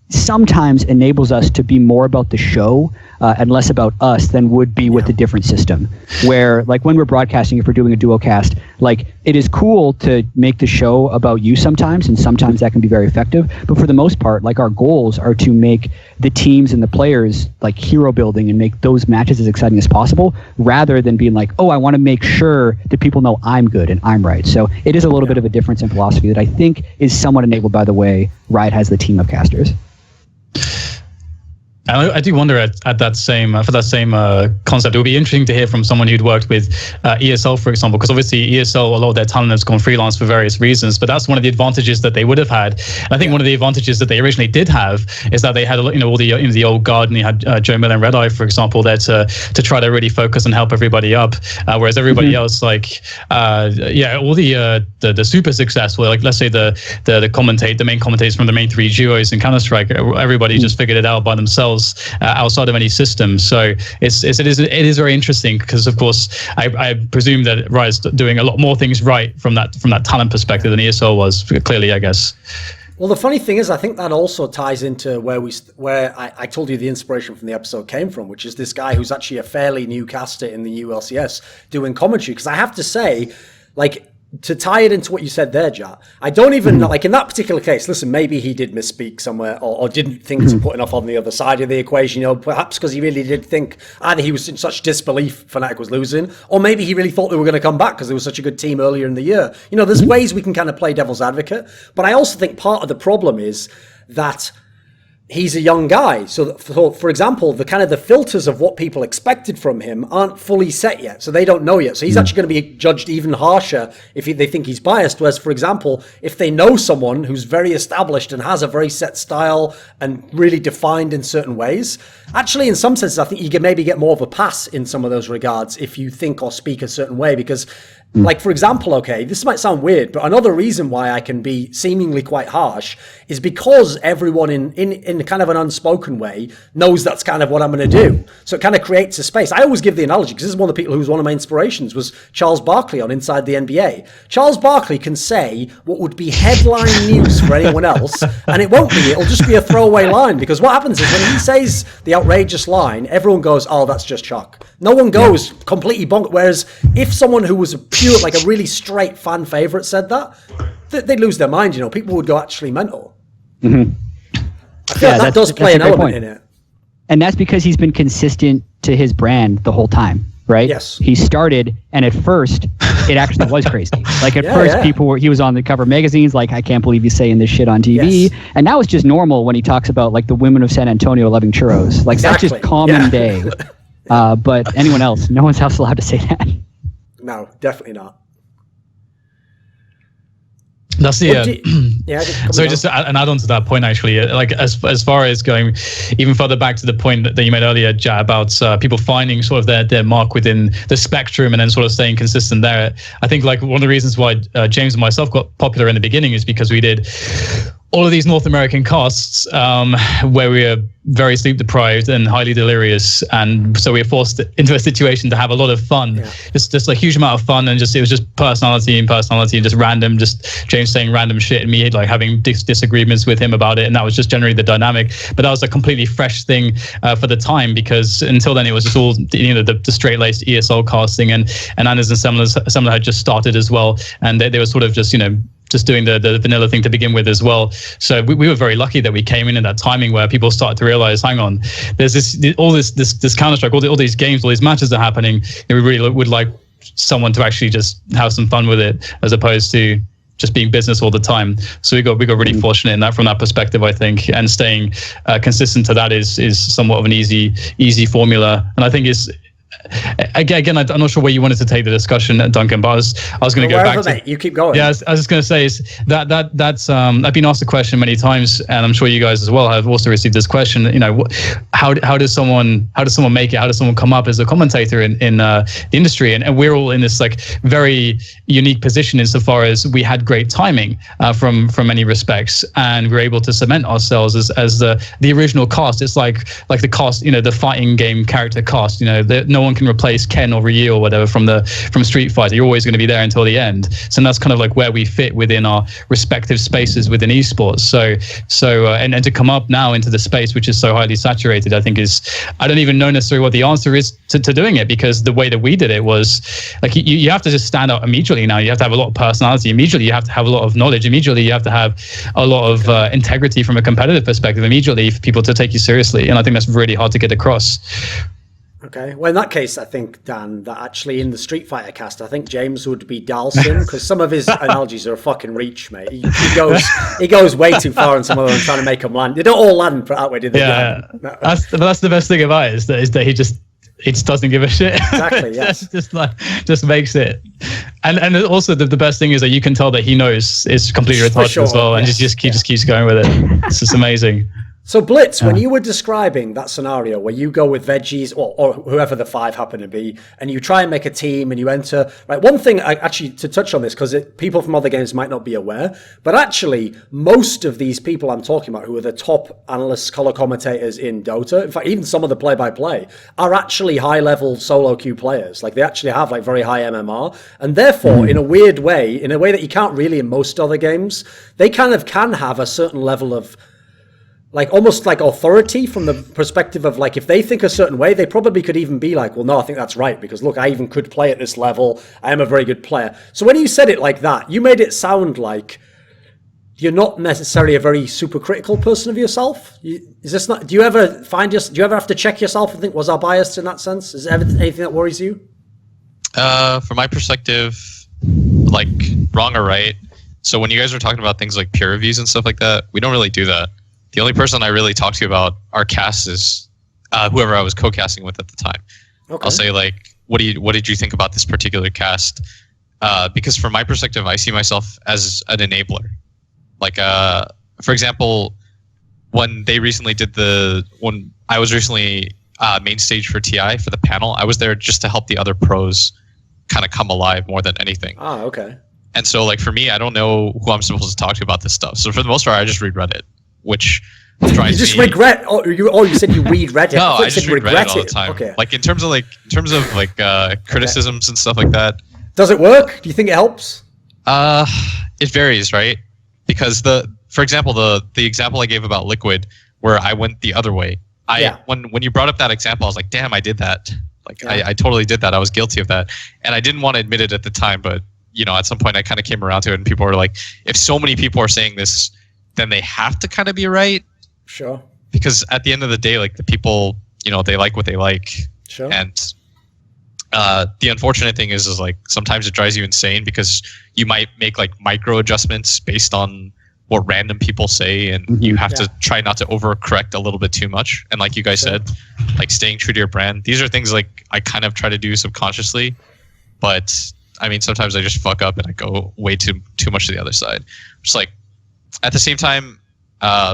sometimes enables us to be more about the show and less about us than would be with a different system, where like when we're broadcasting, if we're doing a duo cast, like it is cool to make the show about you sometimes, and sometimes that can be very effective, but for the most part, like our goals are to make the teams and the players like hero building and make those matches as exciting as possible, rather than being like, oh, I want to make sure that people know I'm good and I'm right. So it is a little bit of a difference in philosophy that I think is somewhat enabled by the way Riot has the team of casters. And I do wonder at that same concept. It would be interesting to hear from someone who'd worked with ESL, for example, because obviously ESL, a lot of their talent has gone freelance for various reasons. But that's one of the advantages that they would have had. And I think one of the advantages that they originally did have is that they had all the old guard, and you had Joe Miller and Red Eye, for example, there to try to really focus and help everybody up. Whereas everybody else, like all the super successful, like let's say the main commentators from the main 3 duos in Counter-Strike, everybody just figured it out by themselves. Outside of any system. So it is very interesting because, of course, I presume that Riot's doing a lot more things right from that talent perspective than ESL was, clearly, I guess. Well, the funny thing is, I think that also ties into where I told you the inspiration from the episode came from, which is this guy who's actually a fairly new caster in the NA LCS doing commentary. Because I have to say, like, to tie it into what you said there, Jatt, I don't even like in that particular case. Listen, maybe he did misspeak somewhere, or didn't think to put enough on the other side of the equation. Perhaps because he really did think either he was in such disbelief Fnatic was losing, or maybe he really thought they were going to come back because they were such a good team earlier in the year. There's ways we can kind of play devil's advocate, but I also think part of the problem is that he's a young guy. So for example, the filters of what people expected from him aren't fully set yet. So they don't know yet. So he's actually going to be judged even harsher if they think he's biased. Whereas, for example, if they know someone who's very established and has a very set style and really defined in certain ways, actually, in some senses, I think you can maybe get more of a pass in some of those regards if you think or speak a certain way. Because, like, for example, okay, this might sound weird, but another reason why I can be seemingly quite harsh is because everyone in kind of an unspoken way knows that's kind of what I'm going to do. So it kind of creates a space. I always give the analogy, because this is one of the people who was one of my inspirations, was Charles Barkley on Inside the NBA. Charles Barkley can say what would be headline news for anyone else, and it won't be. It'll just be a throwaway line, because what happens is when he says the outrageous line, everyone goes, oh, that's just chalk. No one goes completely bonkers. Whereas if someone who was a pure, like a really straight fan favorite said that, they'd lose their mind. People would go actually mental. Mm-hmm. I feel like that does play an element in it. And that's because he's been consistent to his brand the whole time, right? Yes. He started, and at first, it actually was crazy. Like, at first, he was on the cover of magazines, like, I can't believe he's saying this shit on TV. Yes. And now it's just normal when he talks about, like, the women of San Antonio loving churros. Like, that's just common day. But anyone else, no one's else allowed to say that. No, definitely not. That's the so just an add-on to that point, actually, like as far as going even further back to the point that you made earlier, Jatt, about people finding sort of their mark within the spectrum and then sort of staying consistent there. I think like one of the reasons why James and myself got popular in the beginning is because we did all of these North American casts where we are very sleep deprived and highly delirious, and so we were forced into a situation to have a lot of fun, just a huge amount of fun, and it was just personality and just random, just James saying random shit and me like having disagreements with him about it, and that was just generally the dynamic. But that was a completely fresh thing for the time, because until then it was just all the straight-laced ESL casting, and Anders and Semler had just started as well, and they were sort of just just doing the vanilla thing to begin with as well. So we were very lucky that we came in that timing where people started to realize, hang on, there's this Counter-Strike, all these games, all these matches are happening, and we really would like someone to actually just have some fun with it, as opposed to just being business all the time. So we got really fortunate in that, from that perspective, I think, and staying consistent to that is somewhat of an easy formula. And I think again, I'm not sure where you wanted to take the discussion, Duncan, but I was going to go back to, mate, you keep going. Yeah, I was just going to say is that's I've been asked the question many times, and I'm sure you guys as well have also received this question. How does someone make it? How does someone come up as a commentator in the industry? And we're all in this like very unique position insofar as we had great timing from many respects, and we're able to cement ourselves as the original cast. It's like the cast, the fighting game character cast. No one can replace Ken or Ryu or whatever from Street Fighter. You're always going to be there until the end. So that's kind of like where we fit within our respective spaces within esports. So and to come up now into the space which is so highly saturated, I think I don't even know necessarily what the answer is to doing it, because the way that we did it was like you have to just stand out immediately now. You have to have a lot of personality immediately. You have to have a lot of knowledge immediately. You have to have a lot of integrity from a competitive perspective immediately for people to take you seriously. And I think that's really hard to get across. Okay, well in that case, I think, Dan, that actually in the Street Fighter cast, I think James would be Dalsim, because some of his analogies are a fucking reach, mate. He goes way too far on some of them, trying to make them land. They don't all land that way, do they? Yeah, no. That's the best thing about it, is that he just doesn't give a shit. Exactly, yes. just makes it. And also the best thing is that you can tell that he knows it's completely retarded as well, and just keeps going with it. It's just amazing. So Blitz, when you were describing that scenario where you go with veggies or whoever the five happen to be, and you try and make a team and you enter, right? One thing actually to touch on this, because people from other games might not be aware, but actually most of these people I'm talking about who are the top analysts, color commentators in Dota, in fact, even some of the play-by-play, are actually high-level solo queue players. Like they actually have like very high MMR, and therefore in a weird way, in a way that you can't really in most other games, they kind of can have a certain level of like almost like authority from the perspective of like, if they think a certain way, they probably could even be like, well, no, I think that's right, because look, I even could play at this level. I am a very good player. So when you said it like that, you made it sound like you're not necessarily a very super critical person of yourself. Is this not, do you ever have to check yourself and think, was I biased in that sense? Is there anything that worries you? From my perspective, like wrong or right. So when you guys were talking about things like peer reviews and stuff like that, we don't really do that. The only person I really talk to you about our cast is whoever I was co-casting with at the time. Okay. I'll say like, what did you think about this particular cast? Because from my perspective, I see myself as an enabler. Like, for example, when they recently when I was recently main stage for TI for the panel, I was there just to help the other pros kind of come alive more than anything. Ah, okay. And so like for me, I don't know who I'm supposed to talk to about this stuff. So for the most part, I just read Reddit. Which drives you just me. Regret? You said you read Reddit. No, I just read Reddit all the time. Okay. Like in terms of criticisms and stuff like that. Does it work? Do you think it helps? It varies, right? Because for example, the example I gave about Liquid, where I went the other way. When you brought up that example, I was like, damn, I did that. Like I totally did that. I was guilty of that, and I didn't want to admit it at the time, but at some point I kind of came around to it, and people were like, if so many people are saying this, then they have to kind of be right. Sure. Because at the end of the day, like the people, they like what they like. Sure. And the unfortunate thing is like sometimes it drives you insane because you might make like micro adjustments based on what random people say, and you have to try not to overcorrect a little bit too much. And like you guys said, like staying true to your brand. These are things like I kind of try to do subconsciously, but I mean sometimes I just fuck up and I go way too much to the other side. Just like. At the same time,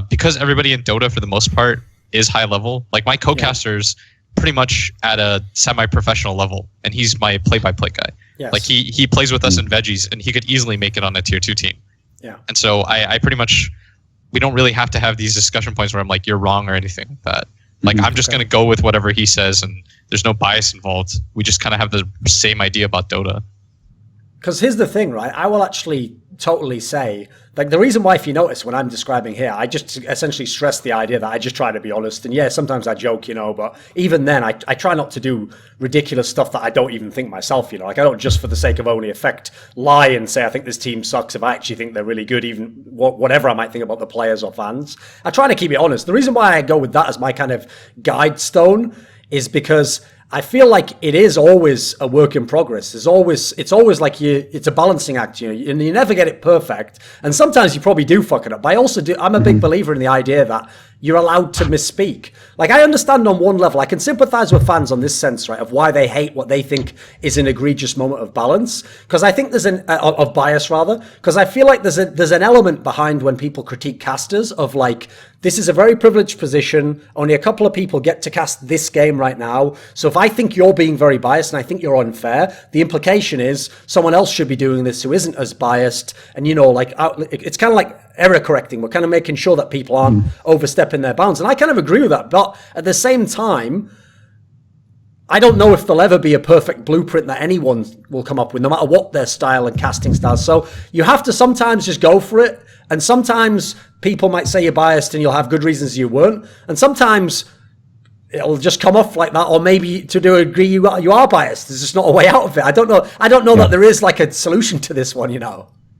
because everybody in Dota for the most part is high level, like my co-caster's pretty much at a semi-professional level, and he's my play-by-play guy. Yes. Like he plays with us in Veggies, and he could easily make it on a tier 2 team. Yeah. And so I pretty much we don't really have to have these discussion points where I'm like, you're wrong or anything like that. Like, I'm just going to go with whatever he says, and there's no bias involved. We just kind of have the same idea about Dota. Because here's the thing, right? I will actually totally say, like, the reason why, if you notice, when I'm describing here, I just essentially stress the idea that I just try to be honest. And yeah, sometimes I joke, but even then, I try not to do ridiculous stuff that I don't even think myself, Like, I don't just for the sake of only effect lie and say I think this team sucks if I actually think they're really good, even whatever I might think about the players or fans. I try to keep it honest. The reason why I go with that as my kind of guide stone is because I feel like it is always a work in progress. It's always like it's a balancing act, and you never get it perfect. And sometimes you probably do fuck it up. But I'm a big believer in the idea that you're allowed to misspeak. Like, I understand on one level, I can sympathize with fans on this sense, right, of why they hate what they think is an egregious moment of balance. Because I think there's of bias, rather. Because I feel like there's an element behind when people critique casters of like, this is a very privileged position. Only a couple of people get to cast this game right now. So if I think you're being very biased and I think you're unfair, the implication is someone else should be doing this who isn't as biased. And, it's kind of like error correcting. We're kind of making sure that people aren't overstepping their bounds. And I kind of agree with that. But at the same time, I don't know if there'll ever be a perfect blueprint that anyone will come up with, no matter what their style and casting style. So you have to sometimes just go for it. And sometimes people might say you're biased and you'll have good reasons you weren't. And sometimes it'll just come off like that, or maybe to do a degree you are biased. There's just not a way out of it. I don't know that there is like a solution to this one,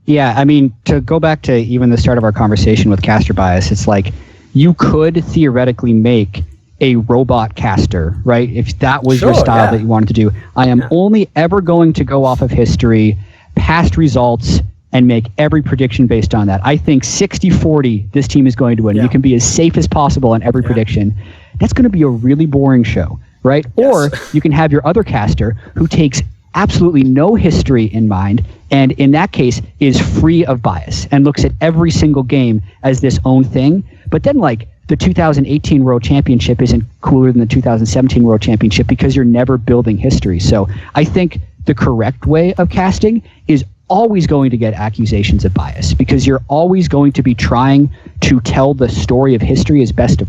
Yeah, I mean, to go back to even the start of our conversation with caster bias, it's like you could theoretically make a robot caster, right? If that was your style that you wanted to do. I am only ever going to go off of history, past results, and make every prediction based on that. I think 60-40, this team is going to win. You can be as safe as possible on every prediction. That's going to be a really boring show, right? Yes. Or you can have your other caster who takes absolutely no history in mind, and in that case is free of bias and looks at every single game as this own thing. But then, like, the 2018 World Championship isn't cooler than the 2017 World Championship because you're never building history. So I think the correct way of casting is always going to get accusations of bias, because you're always going to be trying to tell the story of history as best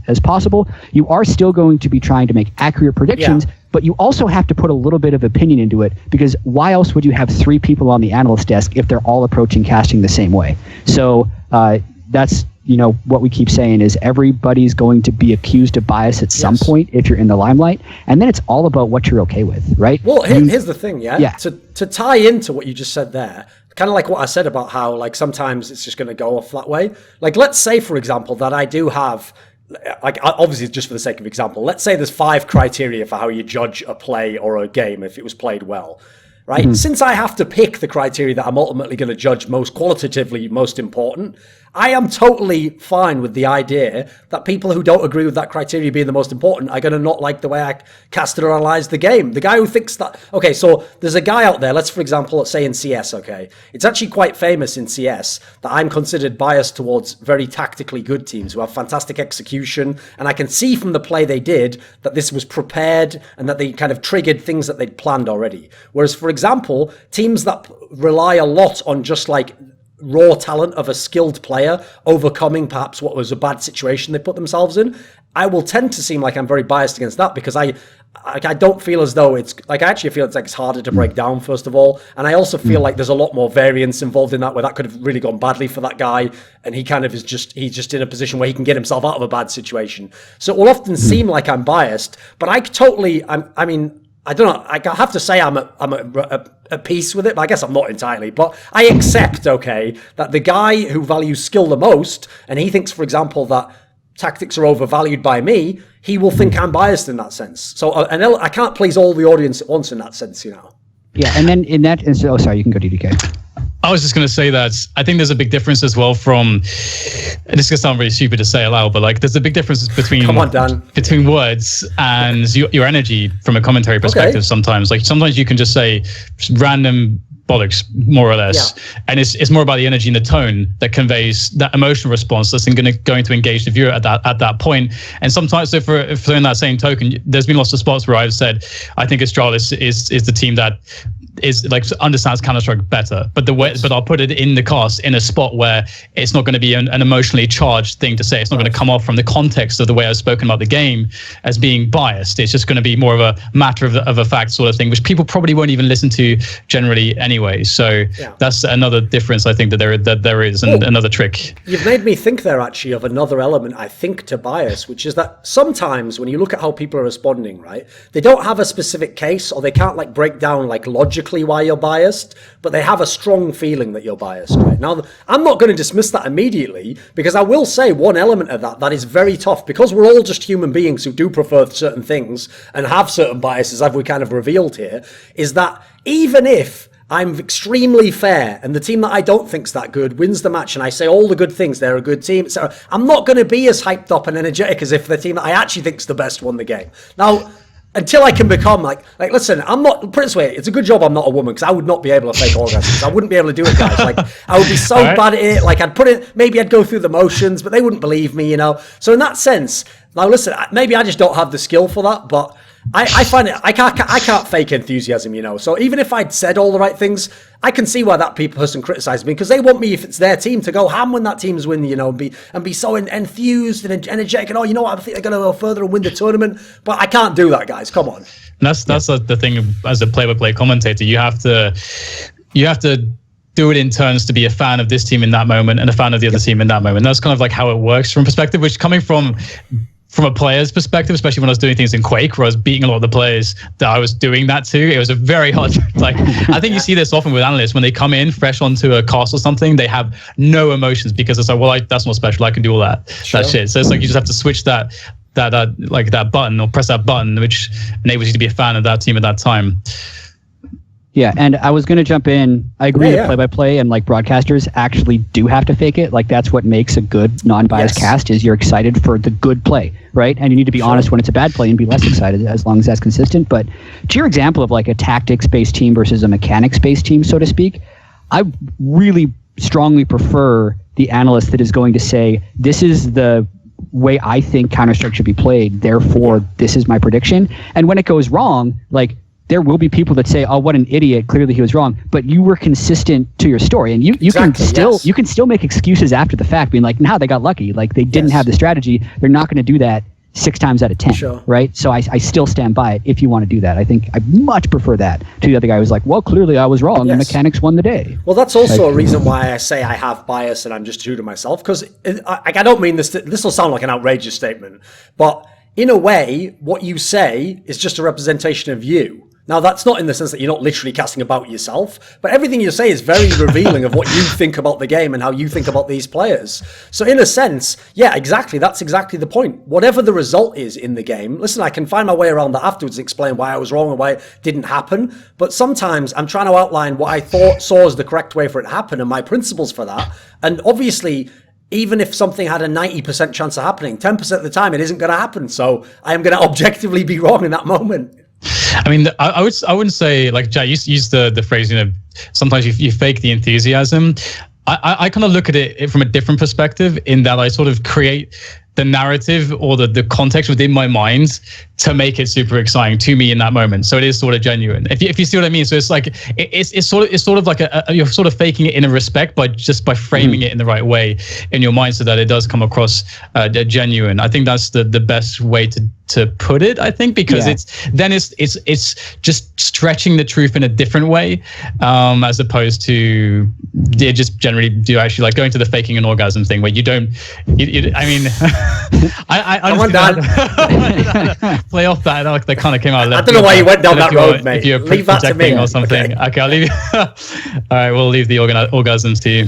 as possible. You are still going to be trying to make accurate predictions, but you also have to put a little bit of opinion into it, because why else would you have 3 people on the analyst desk if they're all approaching casting the same way? So that's what we keep saying is everybody's going to be accused of bias at some point if you're in the limelight, and then it's all about what you're okay with, right? Well, here's the thing, to tie into what you just said there, kind of like what I said about how, like, sometimes it's just going to go a flat way. Like, let's say, for example, that I do have, like, obviously just for the sake of example, let's say there's 5 criteria for how you judge a play or a game if it was played well. Right? Since I have to pick the criteria that I'm ultimately going to judge most qualitatively, most important, I am totally fine with the idea that people who don't agree with that criteria being the most important are going to not like the way I casted or analyzed the game. The guy who thinks that... Okay, so there's a guy out there, let's say in CS, okay? It's actually quite famous in CS that I'm considered biased towards very tactically good teams who have fantastic execution, and I can see from the play they did that this was prepared and that they kind of triggered things that they'd planned already. Whereas, for example, teams that rely a lot on just like raw talent of a skilled player overcoming perhaps what was a bad situation they put themselves in, I will tend to seem like I'm very biased against that, because I don't feel as though it's like, I actually feel it's like it's harder to break down, first of all, and I also feel like there's a lot more variance involved in that, where that could have really gone badly for that guy, and he kind of he's just in a position where he can get himself out of a bad situation. So it will often seem like I'm biased, but I mean, I don't know. I have to say I'm at peace with it, but I guess I'm not entirely. But I accept, okay, that the guy who values skill the most, and he thinks, for example, that tactics are overvalued by me, he will think I'm biased in that sense. So I can't please all the audience at once in that sense, Yeah, and then in that instance, oh, sorry, you can go, DDK. I was just going to say that I think there's a big difference as well from, and this is going to sound really stupid to say aloud, but like there's a big difference between between words and your energy from a commentary perspective. Sometimes you can just say random bollocks, more or less. Yeah. And it's more about the energy and the tone that conveys that emotional response that's going to engage the viewer at that point. And sometimes, so for in that same token, there's been lots of spots where I've said, I think Astralis is the team that is like understands Counter-Strike better, but I'll put it in the cast in a spot where it's not going to be an emotionally charged thing to say. It's not going to come off from the context of the way I've spoken about the game as being biased. It's just going to be more of a matter of a fact sort of thing, which people probably won't even listen to generally anyway. So that's another difference I think that there is, and another trick. You've made me think there actually of another element I think to bias, which is that sometimes when you look at how people are responding, right, they don't have a specific case, or they can't like break down like logically why you're biased, but they have a strong feeling that you're biased. Right now, I'm not going to dismiss that immediately, because I will say one element of that is very tough, because we're all just human beings who do prefer certain things and have certain biases, as we kind of revealed here, is that even if I'm extremely fair and the team that I don't think's that good wins the match and I say all the good things, they're a good team, so I'm not going to be as hyped up and energetic as if the team that I actually think's the best won the game. Now, until I can become like, listen, I'm not, put it this way, it's a good job I'm not a woman, because I would not be able to fake orgasms. I wouldn't be able to do it, guys. Like, I would be so bad at it. Like, I'd put it, maybe I'd go through the motions, but they wouldn't believe me, you know? So in that sense, now listen, maybe I just don't have the skill for that, but I find it, I can't fake enthusiasm, you know? So even if I'd said all the right things, I can see why that person criticizes me, because they want me, if it's their team, to go ham when that team's win, you know, and be so enthused and energetic, and you know what, I think they're going to go further and win the tournament. But I can't do that, guys. Come on. That's the thing as a play-by-play commentator. You have to do it in turns to be a fan of this team in that moment and a fan of the other team in that moment. That's kind of like how it works from perspective, which coming from a player's perspective, especially when I was doing things in Quake, where I was beating a lot of the players that I was doing that to, it was a very hard, like, I think you see this often with analysts when they come in fresh onto a cast or something, they have no emotions, because it's like, well, that's not special, I can do all that shit. So it's like you just have to switch that button, or press that button, which enables you to be a fan of that team at that time. Yeah, and I was going to jump in. I agree that play-by-play and like broadcasters actually do have to fake it. Like, that's what makes a good non-biased cast, is you're excited for the good play, right? And you need to be honest when it's a bad play and be less excited, as long as that's consistent. But to your example of like a tactics-based team versus a mechanics-based team, so to speak, I really strongly prefer the analyst that is going to say, this is the way I think Counter-Strike should be played, therefore this is my prediction. And when it goes wrong, like, there will be people that say, oh, what an idiot, clearly he was wrong, but you were consistent to your story. And you can still make excuses after the fact, being like, nah, they got lucky, like they didn't have the strategy. They're not going to do that 6 times out of 10, right? So I still stand by it if you want to do that. I think I much prefer that to the other guy who's like, well, clearly I was wrong, the mechanics won the day. Well, that's also a reason why I say I have bias and I'm just true to myself, because I don't mean this will sound like an outrageous statement, but in a way, what you say is just a representation of you. Now, that's not in the sense that you're not literally casting about yourself, but everything you say is very revealing of what you think about the game and how you think about these players. So in a sense, yeah, exactly. That's exactly the point. Whatever the result is in the game, listen, I can find my way around that afterwards and explain why I was wrong and why it didn't happen. But sometimes I'm trying to outline what I saw as the correct way for it to happen and my principles for that. And obviously, even if something had a 90% chance of happening, 10% of the time it isn't going to happen. So I am going to objectively be wrong in that moment. I mean, I wouldn't say, like, Jatt used the phrase, you know, sometimes you fake the enthusiasm. I kind of look at it from a different perspective, in that I sort of create the narrative or the context within my mind to make it super exciting to me in that moment. So it is sort of genuine, if you see what I mean. So it's like it's sort of like you're sort of faking it in a respect by framing it in the right way in your mind, so that it does come across genuine. I think that's the best way to put it, I think, because it's just stretching the truth in a different way, as opposed to just generally do actually like going to the faking an orgasm thing, where you don't I mean I play off that. That kind of came out. I don't know why you went down that road, mate. If you're leave that to me or something. Okay, I'll leave you. All right, we'll leave the orgasms to you.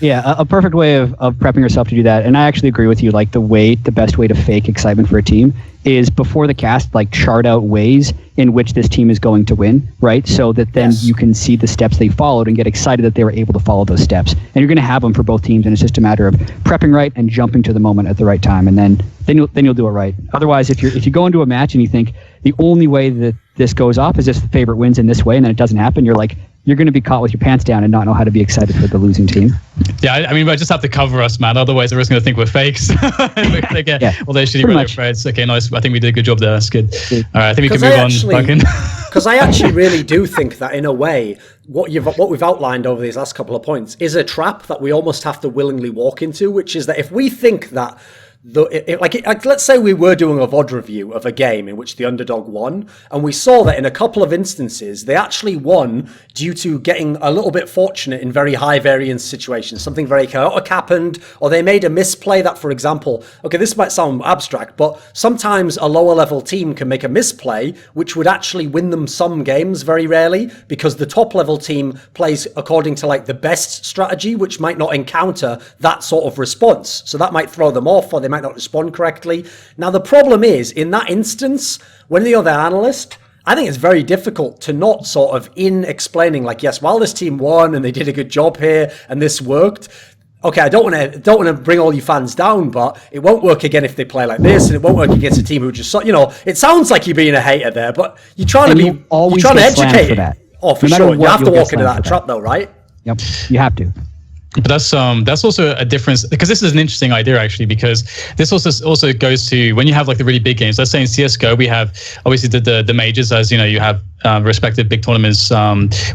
Yeah, a perfect way of prepping yourself to do that. And I actually agree with you. Like, the best way to fake excitement for a team is before the cast, like, chart out ways in which this team is going to win, right? So that then you can see the steps they followed and get excited that they were able to follow those steps. And you're going to have them for both teams, and it's just a matter of prepping right and jumping to the moment at the right time, and then you'll do it right. Otherwise, if you go into a match and you think the only way that this goes off is if the favorite wins in this way, and then it doesn't happen, you're like, you're going to be caught with your pants down and not know how to be excited for the losing team. Yeah, I mean, I just have to cover us, man. Otherwise, they're just going to think we're fakes. Well, they're shitty radio threads. Okay, nice. I think we did a good job there. That's good. All right, I think we can move on. Because I actually really do think that, in a way, what we've outlined over these last couple of points is a trap that we almost have to willingly walk into, which is that if we think that let's say we were doing a VOD review of a game in which the underdog won, and we saw that in a couple of instances they actually won due to getting a little bit fortunate in very high variance situations. Something very chaotic happened, or they made a misplay that, for example, okay, this might sound abstract, but sometimes a lower level team can make a misplay which would actually win them some games, very rarely, because the top level team plays according to like the best strategy, which might not encounter that sort of response. So that might throw them off, or they might not respond correctly. Now, the problem is, in that instance, when the other analyst, I think it's very difficult to not sort of, in explaining, like, yes, while this team won and they did a good job here and this worked, okay, I don't want to bring all you fans down, but it won't work again if they play like this, and it won't work against a team who just, it sounds like you're being a hater there, but you're trying to educate. Oh, for sure. You have to walk into that trap, though, right? Yep, you have to. But that's also a difference, because this is an interesting idea actually, because this also goes to when you have like the really big games. Let's say in CS:GO we have obviously the majors, as you have respective big tournaments,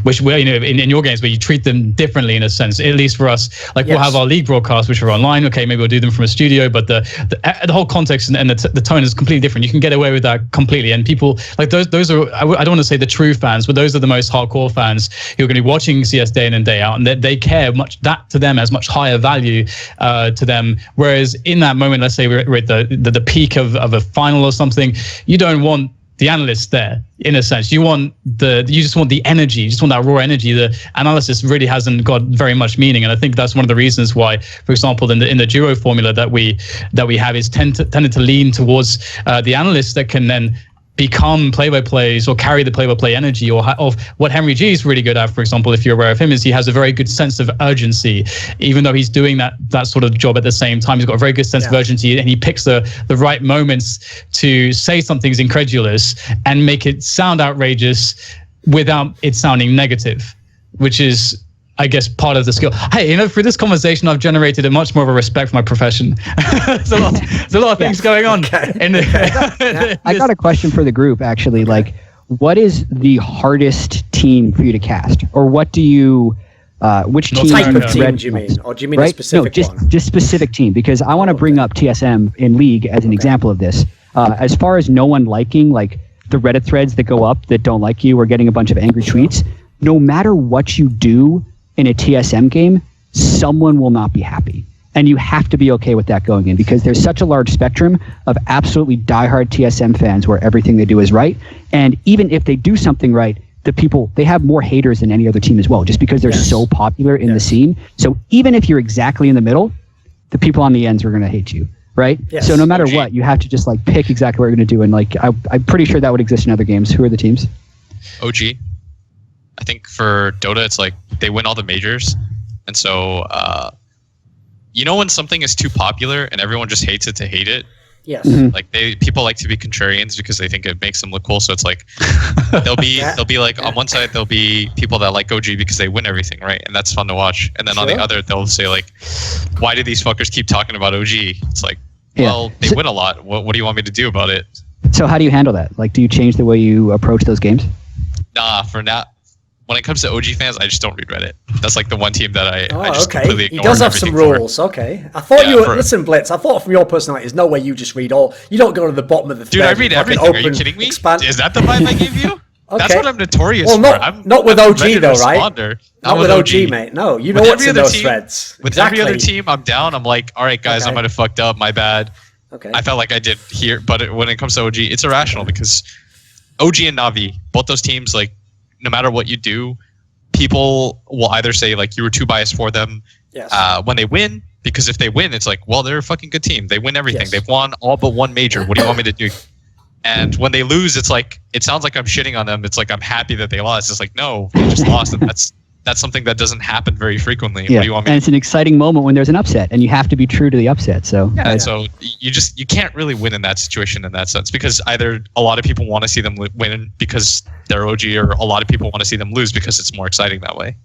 which where in your games where you treat them differently in a sense. At least for us, like we'll have our league broadcasts which are online. Okay, maybe we'll do them from a studio, but the whole context and the tone is completely different. You can get away with that completely, and people like those are I don't want to say the true fans, but those are the most hardcore fans who are going to be watching CS day in and day out, and they care much. That to them has much higher value to them. Whereas in that moment, let's say we're at the peak of a final or something, you don't want the analyst there, in a sense. You just want the energy, you just want that raw energy. The analysis really hasn't got very much meaning, and I think that's one of the reasons why, for example, in the duo formula that we have is tended to lean towards the analysts that can then become play-by-plays or carry the play-by-play energy, or of what Henry G is really good at, for example, if you're aware of him, is he has a very good sense of urgency. Even though he's doing that sort of job at the same time, he's got a very good sense of urgency, and he picks the right moments to say something's incredulous and make it sound outrageous without it sounding negative, which is, I guess, part of the skill. Hey, through this conversation, I've generated a much more of a respect for my profession. There's a lot of things going on. Okay. I got a question for the group, actually. Okay. Like, what is the hardest team for you to cast? Or what do you, which team type of team do you mean? Or do you mean a specific one? Just specific team, because I want to bring up TSM in League as an example of this. As far as no one liking, like, the Reddit threads that go up that don't like you or getting a bunch of angry tweets, no matter what you do in a TSM game, someone will not be happy. And you have to be okay with that going in, because there's such a large spectrum of absolutely diehard TSM fans where everything they do is right. And even if they do something right, they have more haters than any other team as well, just because they're so popular in the scene. So even if you're exactly in the middle, the people on the ends are going to hate you, right? Yes. So no matter what, you have to just like pick exactly what you're going to do. And like, I'm pretty sure that would exist in other games. Who are the teams? OG. I think for Dota, it's like they win all the majors. And so, when something is too popular and everyone just hates it to hate it? Yes. Mm-hmm. Like people like to be contrarians because they think it makes them look cool. So it's like, they'll be like, on one side, there'll be people that like OG because they win everything, right? And that's fun to watch. And then on the other, they'll say like, why do these fuckers keep talking about OG? It's like, well, they win a lot. What do you want me to do about it? So how do you handle that? Like, do you change the way you approach those games? Nah, for now. When it comes to OG fans, I just don't read Reddit. That's like the one team that I just completely ignore. He does have some rules. Okay. I thought listen, Blitz, I thought from your personality, there's no way you just read all. You don't go to the bottom of the thread. Dude, I read everything. Are you kidding me? Is that the vibe I give you? Okay. That's what I'm notorious for. Not with OG though, right? Not with OG, mate. No, you know what's in those threads. With every other team, I'm down. I'm like, all right, guys, I might have fucked up. My bad. Okay. I felt like I did here, but when it comes to OG, it's irrational because OG and Navi, both those teams, like, no matter what you do, people will either say like you were too biased for them when they win, because if they win, it's like, well, they're a fucking good team. They win everything. Yes. They've won all but one major. What do you want me to do? And when they lose, it's like, it sounds like I'm shitting on them. It's like I'm happy that they lost. It's like, no, they just lost, and that's something that doesn't happen very frequently. Yeah. What do you want me And it's an exciting moment when there's an upset, and you have to be true to the upset. So so you can't really win in that situation in that sense, because either a lot of people want to see them win because they're OG, or a lot of people want to see them lose because it's more exciting that way.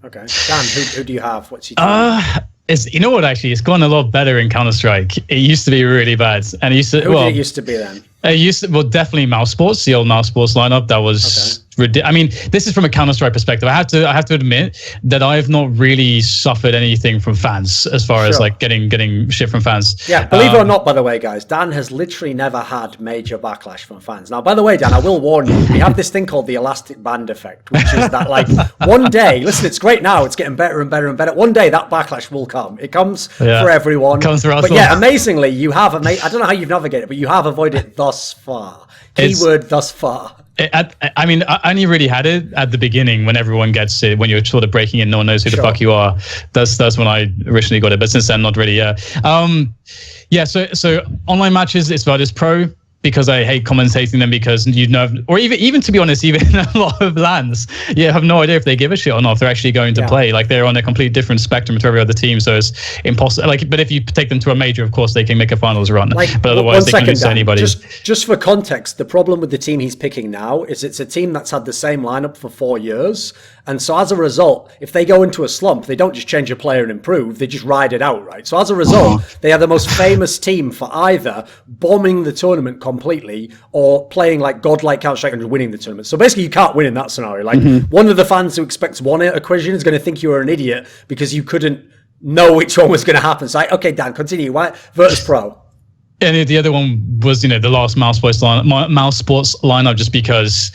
Okay, Dan, who do you have? What's your team? You know what? Actually, it's gone a lot better in Counter-Strike. It used to be really bad, and Who did it used to be then? Definitely Mouse Sports, the old Mouse Sports lineup. That was I mean, this is from a Counter-Strike perspective. I have to admit that I've not really suffered anything from fans as far as like getting shit from fans. Yeah, believe it or not, by the way, guys, Dan has literally never had major backlash from fans. Now, by the way, Dan, I will warn you, we have this thing called the elastic band effect, which is that like one day, listen, it's great now, it's getting better and better and better. One day that backlash will come. It comes for everyone. It comes for us. But yeah, amazingly, you have I don't know how you've navigated, but you have avoided it thus far. Keyword thus far. I mean, I only really had it at the beginning when everyone gets it, when you're sort of breaking in, no one knows who the fuck you are. That's when I originally got it, but since then, not really. So online matches, it's Virtus Pro, because I hate commentating them, because or even to be honest, even in a lot of LANs, you have no idea if they give a shit or not, if they're actually going to play. Like, they're on a complete different spectrum to every other team, so it's impossible. Like, but if you take them to a major, of course, they can make a finals run. But otherwise, they can lose to anybody. Just for context, the problem with the team he's picking now is it's a team that's had the same lineup for 4 years. And so as a result, if they go into a slump, they don't just change a player and improve, they just ride it out, right? So as a result, they are the most famous team for either bombing the tournament completely or playing like godlike Counter-Strike and winning the tournament. So basically, you can't win in that scenario. Like, one of the fans who expects one equation is going to think you are an idiot because you couldn't know which one was going to happen. So, okay, Dan, continue. Why Virtus Pro? And the other one was, the last Mouse Sports lineup, just because.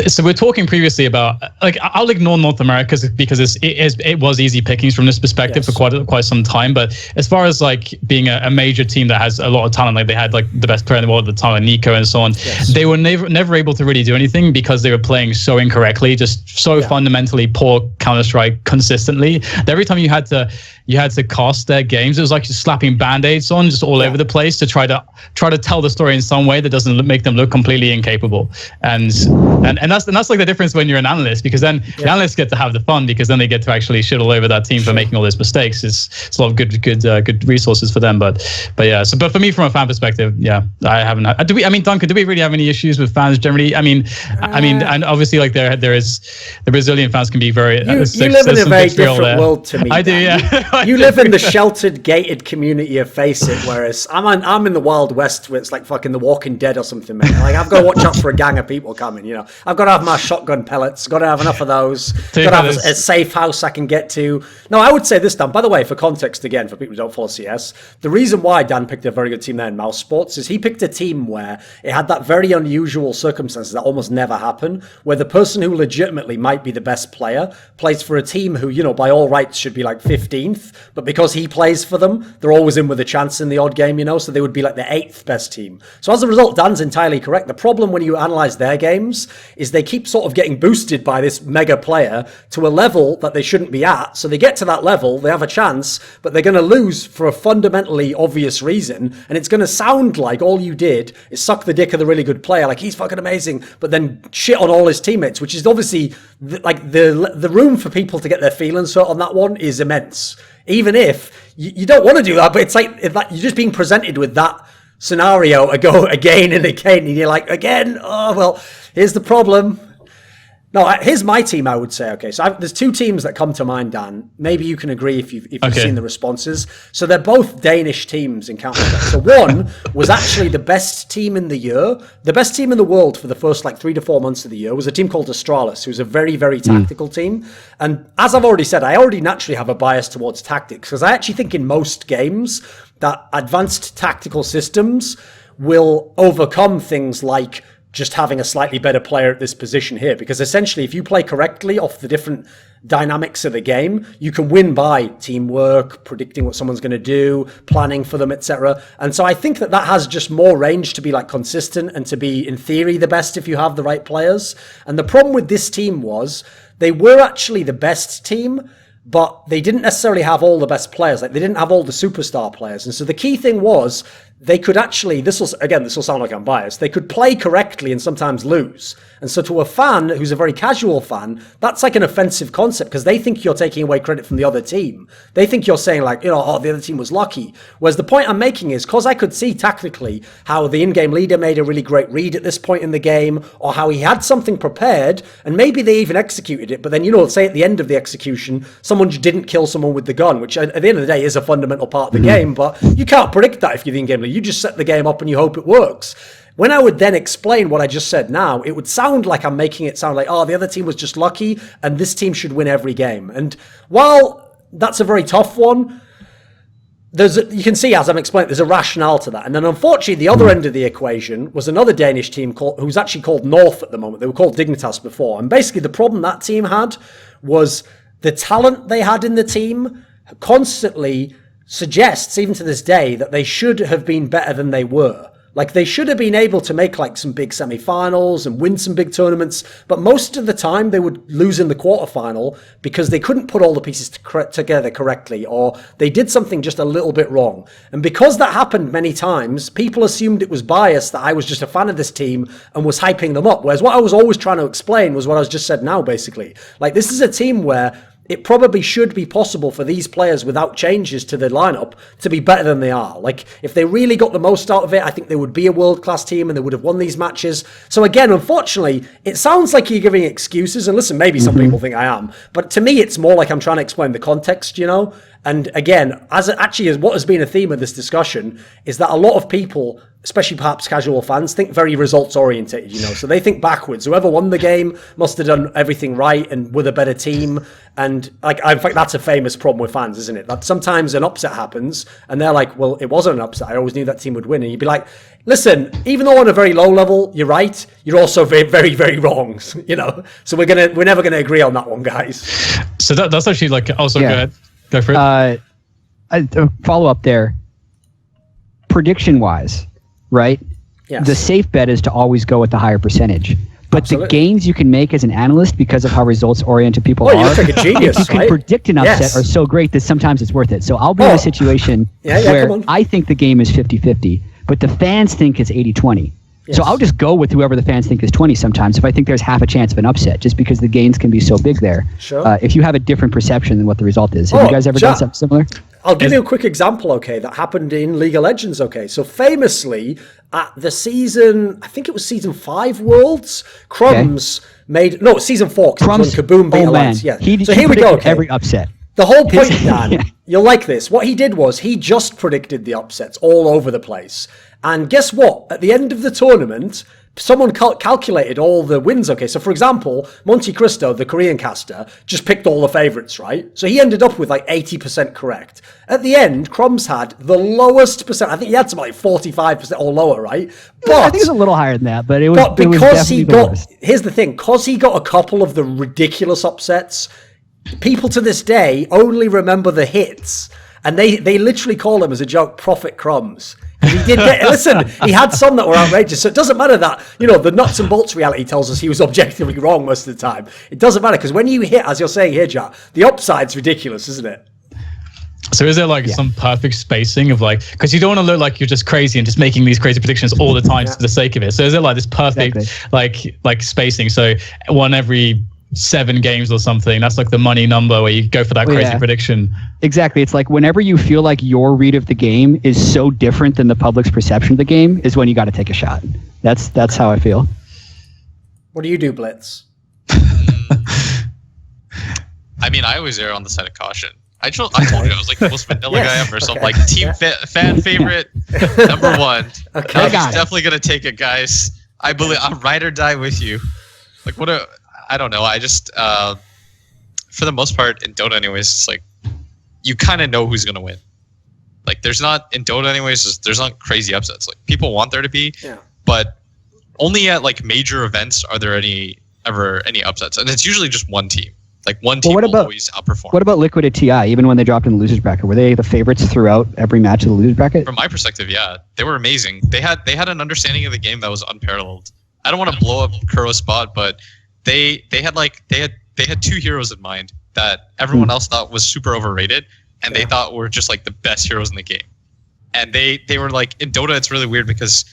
So we're talking previously about, like, I'll ignore North America because it was easy pickings from this perspective for quite some time. But as far as like being a major team that has a lot of talent, like they had like the best player in the world at the time, Nico and so on, they were never able to really do anything because they were playing so incorrectly, just so fundamentally poor Counter-Strike consistently. That every time you had to cast their games, it was like just slapping band-aids on just all over the place to try to tell the story in some way that doesn't make them look completely incapable. And that's like the difference when you're an analyst, because then the analysts get to have the fun, because then they get to actually shit all over that team for making all those mistakes. It's a lot of good resources for them. But for me, from a fan perspective, I haven't. Duncan, do we really have any issues with fans generally? I mean, and obviously, like there is the Brazilian fans can be very. You live in a very different world to me. I do, yeah. You live in the sheltered, gated community of FACEIT, whereas I'm in the Wild West, where it's like fucking The Walking Dead or something, man. Like, I've got to watch out for a gang of people coming, I've got to have my shotgun pellets, got to have enough of those, got to have a safe house I can get to. No, I would say this, Dan, by the way, for context again, for people who don't follow CS, the reason why Dan picked a very good team there in Mouse Sports is he picked a team where it had that very unusual circumstances that almost never happen, where the person who legitimately might be the best player plays for a team who, by all rights should be like 15th, but because he plays for them, they're always in with a chance in the odd game, so they would be like the 8th best team. So as a result, Dan's entirely correct. The problem when you analyze their games is they keep sort of getting boosted by this mega player to a level that they shouldn't be at. So they get to that level, they have a chance, but they're going to lose for a fundamentally obvious reason. And it's going to sound like all you did is suck the dick of the really good player, like he's fucking amazing, but then shit on all his teammates, which is obviously the room for people to get their feelings hurt on that one is immense. Even if you don't want to do that, but it's like if you're just being presented with that scenario again and again, and you're like, again, oh, well, here's the problem. No, here's my team, I would say. Okay, so there's two teams that come to mind, Dan. Maybe you can agree if you've seen the responses. So they're both Danish teams in Counter-Strike. So one was actually the best team in the year. The best team in the world for the first 3 to 4 months of the year was a team called Astralis, who's a very, very tactical team. And as I've already said, I already naturally have a bias towards tactics, because I actually think in most games that advanced tactical systems will overcome things like just having a slightly better player at this position here, because essentially if you play correctly off the different dynamics of the game, you can win by teamwork, predicting what someone's going to do, planning for them, etc. And so I think that has just more range to be consistent and to be in theory the best if you have the right players. And the problem with this team was they were actually the best team, but they didn't necessarily have all the best players. They didn't have all the superstar players. And so the key thing was they could actually, this will sound like I'm biased, they could play correctly and sometimes lose. And so to a fan who's a very casual fan, that's like an offensive concept because they think you're taking away credit from the other team. They think you're saying like, the other team was lucky. Whereas the point I'm making is because I could see tactically how the in-game leader made a really great read at this point in the game, or how he had something prepared and maybe they even executed it. But then, say at the end of the execution, someone didn't kill someone with the gun, which at the end of the day is a fundamental part of the game. But you can't predict that if you're the in-game leader. You just set the game up and you hope it works. When I would then explain what I just said now, it would sound like I'm making it sound like, the other team was just lucky and this team should win every game. And while that's a very tough one, you can see as I'm explaining, there's a rationale to that. And then unfortunately, the other end of the equation was another Danish team who's actually called North at the moment. They were called Dignitas before. And basically the problem that team had was the talent they had in the team constantly suggests, even to this day, that they should have been better than they were. Like, they should have been able to make, like, some big semi-finals and win some big tournaments, but most of the time they would lose in the quarterfinal because they couldn't put all the pieces together correctly, or they did something just a little bit wrong. And because that happened many times, people assumed it was biased, that I was just a fan of this team and was hyping them up, whereas what I was always trying to explain was what I was just said now, basically. Like, this is a team where it probably should be possible for these players without changes to the lineup to be better than they are. Like, if they really got the most out of it, I think they would be a world-class team and they would have won these matches. So again, unfortunately, it sounds like you're giving excuses. And listen, maybe some people think I am, but to me, it's more like I'm trying to explain the context, And again, what has been a theme of this discussion is that a lot of people, especially perhaps casual fans, think very results oriented, So they think backwards. Whoever won the game must have done everything right and were the better team. And in fact, that's a famous problem with fans, isn't it? That sometimes an upset happens and they're like, well, it wasn't an upset. I always knew that team would win. And you'd be like, listen, even though on a very low level, you're right, you're also very, very, very wrong, So we're never going to agree on that one, guys. So that's actually also good. Go for it. A follow up there. Prediction wise, right? Yes. The safe bet is to always go with the higher percentage. But Absolutely. the gains you can make as an analyst because of how results oriented people you are, look like a genius, if you can predict an upset, are so great that sometimes it's worth it. So I'll be in a situation where I think the game is 50-50, but the fans think it's 80-20. Yes. So I'll just go with whoever the fans think is 20 sometimes if I think there's half a chance of an upset, just because the gains can be so big there. Sure. If you have a different perception than what the result is. Have you guys ever done something similar? I'll give you a quick example, that happened in League of Legends, So famously, at the season, I think it was season 5 Worlds, Crumbs season 4, Crumbs, Kaboom beat Alliance. Yeah. So here we go, every upset. The whole point, Dan, you'll like this. What he did was he just predicted the upsets all over the place. And guess what? At the end of the tournament, someone calculated all the wins, So for example, Monte Cristo, the Korean caster, just picked all the favorites, right? So he ended up with 80% correct. At the end, Crumbs had the lowest percent. I think he had something like 45% or lower, right? But I think it's a little higher than that, but it was. But because here's the thing, because he got a couple of the ridiculous upsets, people to this day only remember the hits, and they literally call him as a joke Prophet Crumbs. And he did he had some that were outrageous. So it doesn't matter that, the nuts and bolts reality tells us he was objectively wrong most of the time. It doesn't matter because when you hit, as you're saying here, Jatt, the upside's ridiculous, isn't it? So is there some perfect spacing of because you don't want to look like you're just crazy and just making these crazy predictions all the time for the sake of it. So is there this perfect spacing? So one every 7 games or something, that's the money number where you go for that crazy prediction. Exactly. It's whenever you feel like your read of the game is so different than the public's perception of the game is when you got to take a shot. That's how I feel. What do you do, Blitz? I mean, I always err on the side of caution. I told you I was the most vanilla guy ever. So I'm team fan favorite number 1. Okay, I'm definitely gonna take it, guys. I believe I'm ride or die with you. I don't know. I just, for the most part, in Dota anyways, it's you kind of know who's going to win. There's not, in Dota anyways, there's not crazy upsets. People want there to be, but only at, major events are there ever any upsets. And it's usually just one team. One team will always outperform. What about Liquid at TI, even when they dropped in the losers bracket? Were they the favorites throughout every match of the losers bracket? From my perspective, yeah. They were amazing. They had an understanding of the game that was unparalleled. I don't want to blow up Kuro's spot, but they had 2 heroes in mind that everyone else thought was super overrated, and they thought were just the best heroes in the game. And they were like, in Dota, it's really weird because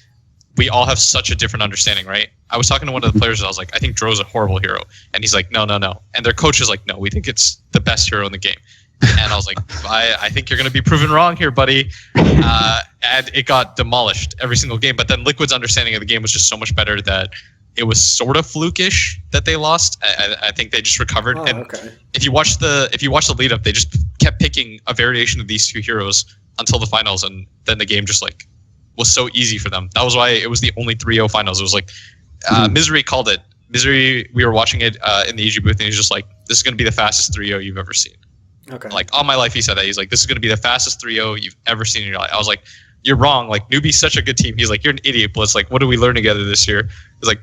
we all have such a different understanding, right? I was talking to one of the players and I was like, I think Dro's a horrible hero. And he's like, no. And their coach is like, no, we think it's the best hero in the game. And I was like, I think you're going to be proven wrong here, buddy. And it got demolished every single game. But then Liquid's understanding of the game was just so much better that it was sort of flukish that they lost. I think they just recovered. Okay. If you watch the lead up, they just kept picking a variation of these two heroes until the finals, and then the game just like was so easy for them. That was why it was the only 3-0 finals. It was like Misery called it. Misery, we were watching it in the EG booth, and he's just like, "This is going to be the fastest 3-0 you've ever seen." Okay. Like all my life, he said that. He's like, "This is going to be the fastest 3-0 you've ever seen in your life." I was like, "You're wrong. Like Newbie's such a good team." He's like, "You're an idiot, Blitz. Like, what did we learn together this year?" He's like,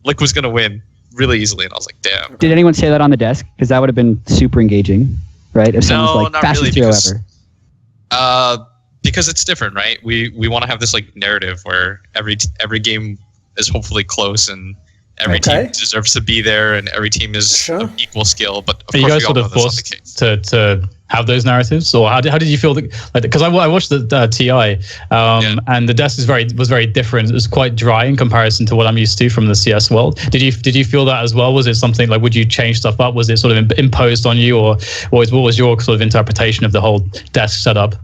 Lick was going to win really easily, and I was like, "Damn." Did anyone say that on the desk? Because that would have been super engaging, right? If someone's like, not fastest really, hero ever. Because it's different, right? We want to have this like narrative where every game is hopefully close and every team deserves to be there and every team is of equal skill. But of Are you course, guys we all sort know of that's not the forced case. to have those narratives, or how did you feel? Because I watched the TI, and the desk was very different. It was quite dry in comparison to what I'm used to from the CS world. Did you feel that as well? Was it something like, would you change stuff up? Was it sort of imposed on you, or what was your sort of interpretation of the whole desk setup?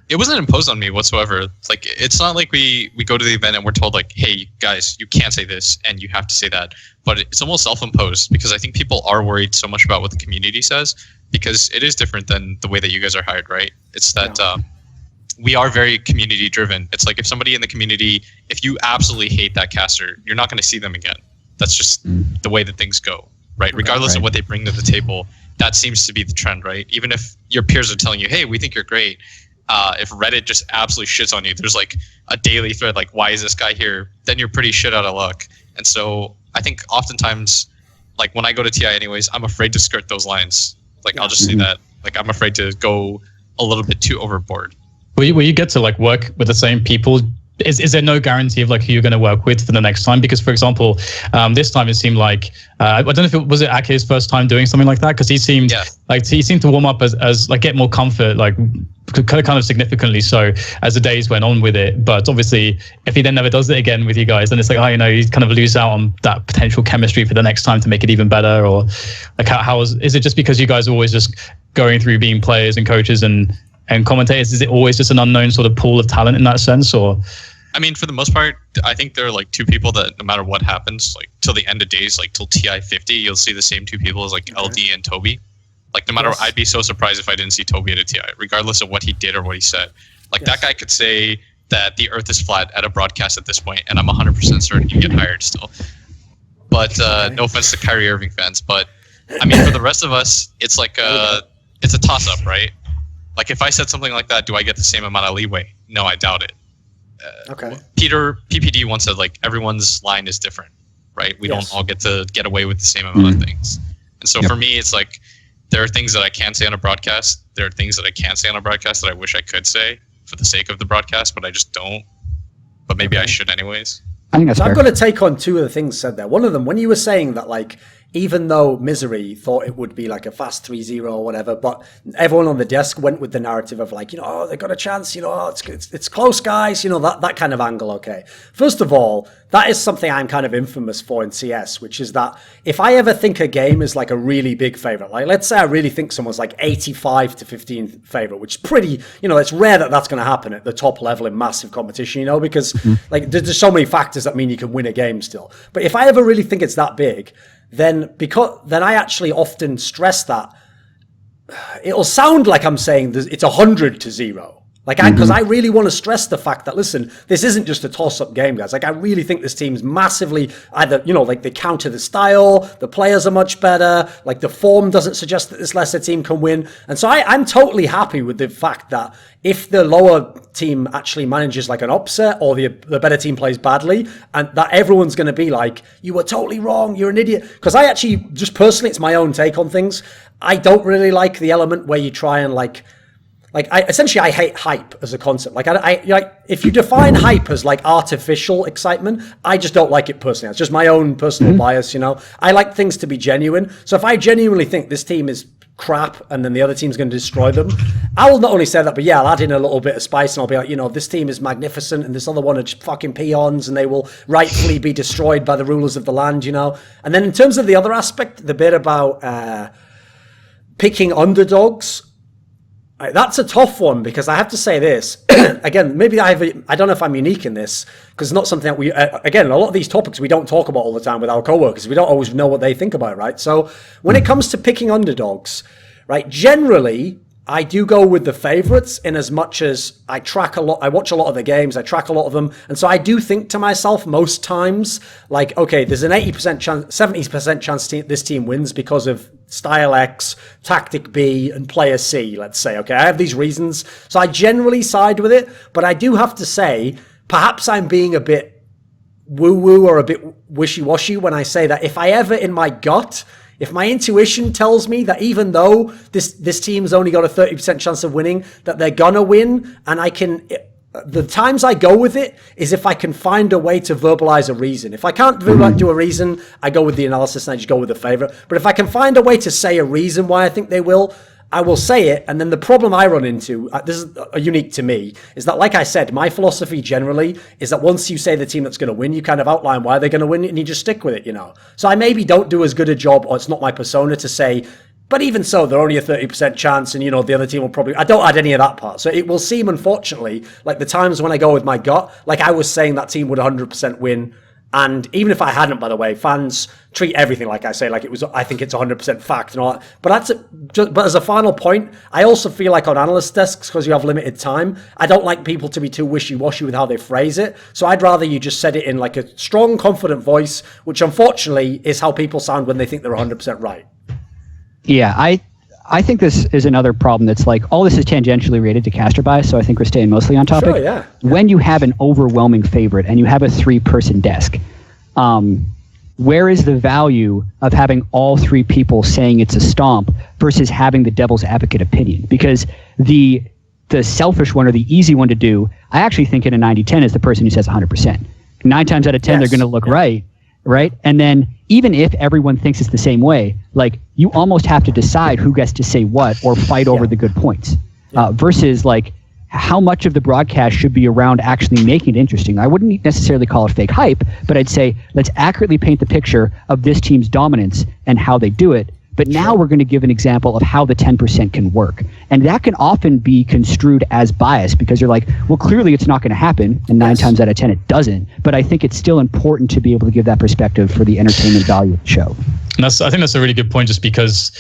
It wasn't imposed on me whatsoever. Like, it's not like we go to the event and we're told like, hey guys, you can't say this and you have to say that. But it's almost self-imposed, because I think people are worried so much about what the community says, because it is different than the way that you guys are hired, right? It's that we are very community driven. It's like if somebody in the community, if you absolutely hate that caster, you're not going to see them again. That's just the way that things go, right? Regardless of what they bring to the table, that seems to be the trend, right? Even if your peers are telling you, hey, we think you're great. If Reddit just absolutely shits on you, there's like a daily thread like, why is this guy here? Then you're pretty shit out of luck. And so I think oftentimes, like when I go to TI anyways, I'm afraid to skirt those lines. Like I'll just say that. Like I'm afraid to go a little bit too overboard. Will you get to like work with the same people? Is there no guarantee of like who you're going to work with for the next time? Because for example, this time it seemed like I don't know if it was Ake's first time doing something like that, because he seemed to warm up as like get more comfort, like kind of significantly so as the days went on with it. But obviously, if he then never does it again with you guys, then it's like, you kind of lose out on that potential chemistry for the next time to make it even better. Or like is it just because you guys are always just going through being players and coaches and commentators? Is it always just an unknown sort of pool of talent in that sense, or? I mean, for the most part, I think there are like two people that no matter what happens, like till the end of days, like till TI 50, you'll see the same two people as like LD and Toby. Like no matter what, I'd be so surprised if I didn't see Toby at a TI, regardless of what he did or what he said. Like that guy could say that the earth is flat at a broadcast at this point, and I'm 100% certain he'd get hired still. But no offense to Kyrie Irving fans, but I mean, for the rest of us, it's like it's a toss-up, right? Like if I said something like that, do I get the same amount of leeway? No, I doubt it. Peter PPD once said like everyone's line is different, right? We don't all get to get away with the same amount of things. And so for me, it's like there are things that I can say on a broadcast. There are things that I can't say on a broadcast that I wish I could say for the sake of the broadcast, but I just don't. But maybe I should anyways. I think that's fair. I'm going to take on two of the things said there. One of them, when you were saying that, like, even though Misery thought it would be like a fast 3-0 or whatever, but everyone on the desk went with the narrative of like, they got a chance, it's close, guys, that kind of angle. Okay. First of all, that is something I'm kind of infamous for in CS, which is that if I ever think a game is like a really big favorite, like let's say I really think someone's like 85-15 favorite, which is pretty, it's rare that that's going to happen at the top level in massive competition, because like there's so many factors that mean you can win a game still. But if I ever really think it's that big, then I actually often stress that it'll sound like I'm saying it's 100-0. Like, because I really want to stress the fact that, listen, this isn't just a toss-up game, guys. Like, I really think this team's massively either, like they counter the style, the players are much better, like the form doesn't suggest that this lesser team can win. And so I'm totally happy with the fact that if the lower team actually manages like an upset or the better team plays badly, and that everyone's going to be like, you were totally wrong, you're an idiot. Because I actually, just personally, it's my own take on things. I don't really like the element where you try and I hate hype as a concept. Like, if you define hype as like artificial excitement, I just don't like it personally. It's just my own personal bias, I like things to be genuine. So if I genuinely think this team is crap and then the other team's going to destroy them. I will not only say that, but I'll add in a little bit of spice and I'll be like, this team is magnificent and this other one are just fucking peons and they will rightfully be destroyed by the rulers of the land, And then in terms of the other aspect, the bit about picking underdogs, that's a tough one because I have to say this again. Maybe I don't know if I'm unique in this because it's not something that we again, a lot of these topics we don't talk about all the time with our coworkers. We don't always know what they think about it, right? So when it comes to picking underdogs, right, generally I do go with the favorites in as much as I track a lot. I watch a lot of the games. I track a lot of them. And so I do think to myself most times, like, okay, there's an 80% chance, 70% chance this team wins because of style X, tactic B, and player C, let's say. Okay, I have these reasons. So I generally side with it. But I do have to say, perhaps I'm being a bit woo-woo or a bit wishy-washy when I say that if I ever in my gut... If my intuition tells me that even though this team's only got a 30% chance of winning, that they're gonna win, and the times I go with it is if I can find a way to verbalize a reason. If I can't do a reason, I go with the analysis and I just go with the favorite. But if I can find a way to say a reason why I think they will, I will say it. And then the problem I run into, this is unique to me, is that, like I said, my philosophy generally is that once you say the team that's going to win, you kind of outline why they're going to win and you just stick with it, So I maybe don't do as good a job, or it's not my persona to say, but even so, they're only a 30% chance and, the other team will probably... I don't add any of that part. So it will seem, unfortunately, like the times when I go with my gut, like I was saying that team would 100% win. And even if I hadn't, by the way, fans treat everything like I say, like it was. I think it's 100% fact and all that. But but as a final point, I also feel like on analyst desks, because you have limited time, I don't like people to be too wishy-washy with how they phrase it. So I'd rather you just said it in like a strong, confident voice, which unfortunately is how people sound when they think they're 100% right. Yeah, I think this is another problem that's like, all this is tangentially related to caster bias, so I think we're staying mostly on topic. Sure, yeah. When you have an overwhelming favorite and you have a 3-person desk, where is the value of having all 3 people saying it's a stomp versus having the devil's advocate opinion? Because the selfish one or the easy one to do, I actually think in a 90-10 is the person who says 100%. 9 times out of 10, they're going to look right? And then even if everyone thinks it's the same way, like you almost have to decide who gets to say what or fight over the good points versus like how much of the broadcast should be around actually making it interesting. I wouldn't necessarily call it fake hype, but I'd say let's accurately paint the picture of this team's dominance and how they do it. But now we're going to give an example of how the 10% can work. And that can often be construed as bias because you're like, well, clearly it's not going to happen. And 9 times out of 10, it doesn't. But I think it's still important to be able to give that perspective for the entertainment value of the show. And I think that's a really good point, just because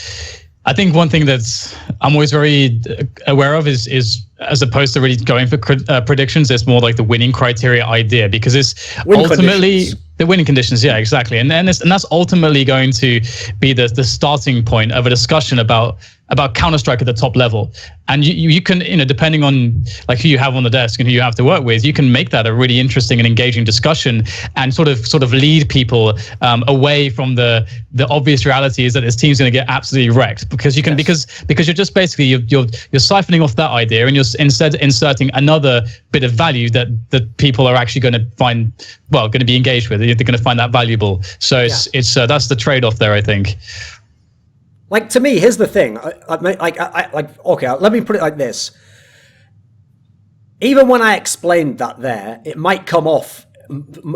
I think one thing that's I'm always very aware of is as opposed to really going for predictions, it's more like the winning criteria idea, because it's ultimately the winning conditions. Yeah, exactly. And that's ultimately going to be the starting point of a discussion about Counter-Strike at the top level. And you can, depending on like who you have on the desk and who you have to work with, you can make that a really interesting and engaging discussion and sort of lead people away from the obvious reality is that this team's going to get absolutely wrecked, because you can because you're just basically you're siphoning off that idea and you're instead inserting another bit of value that people are actually going to find, going to be engaged with. They're going to find that valuable. So it's that's the trade-off there, I think. Like, to me, here's the thing. Okay, let me put it like this. Even when I explained that there, it might come off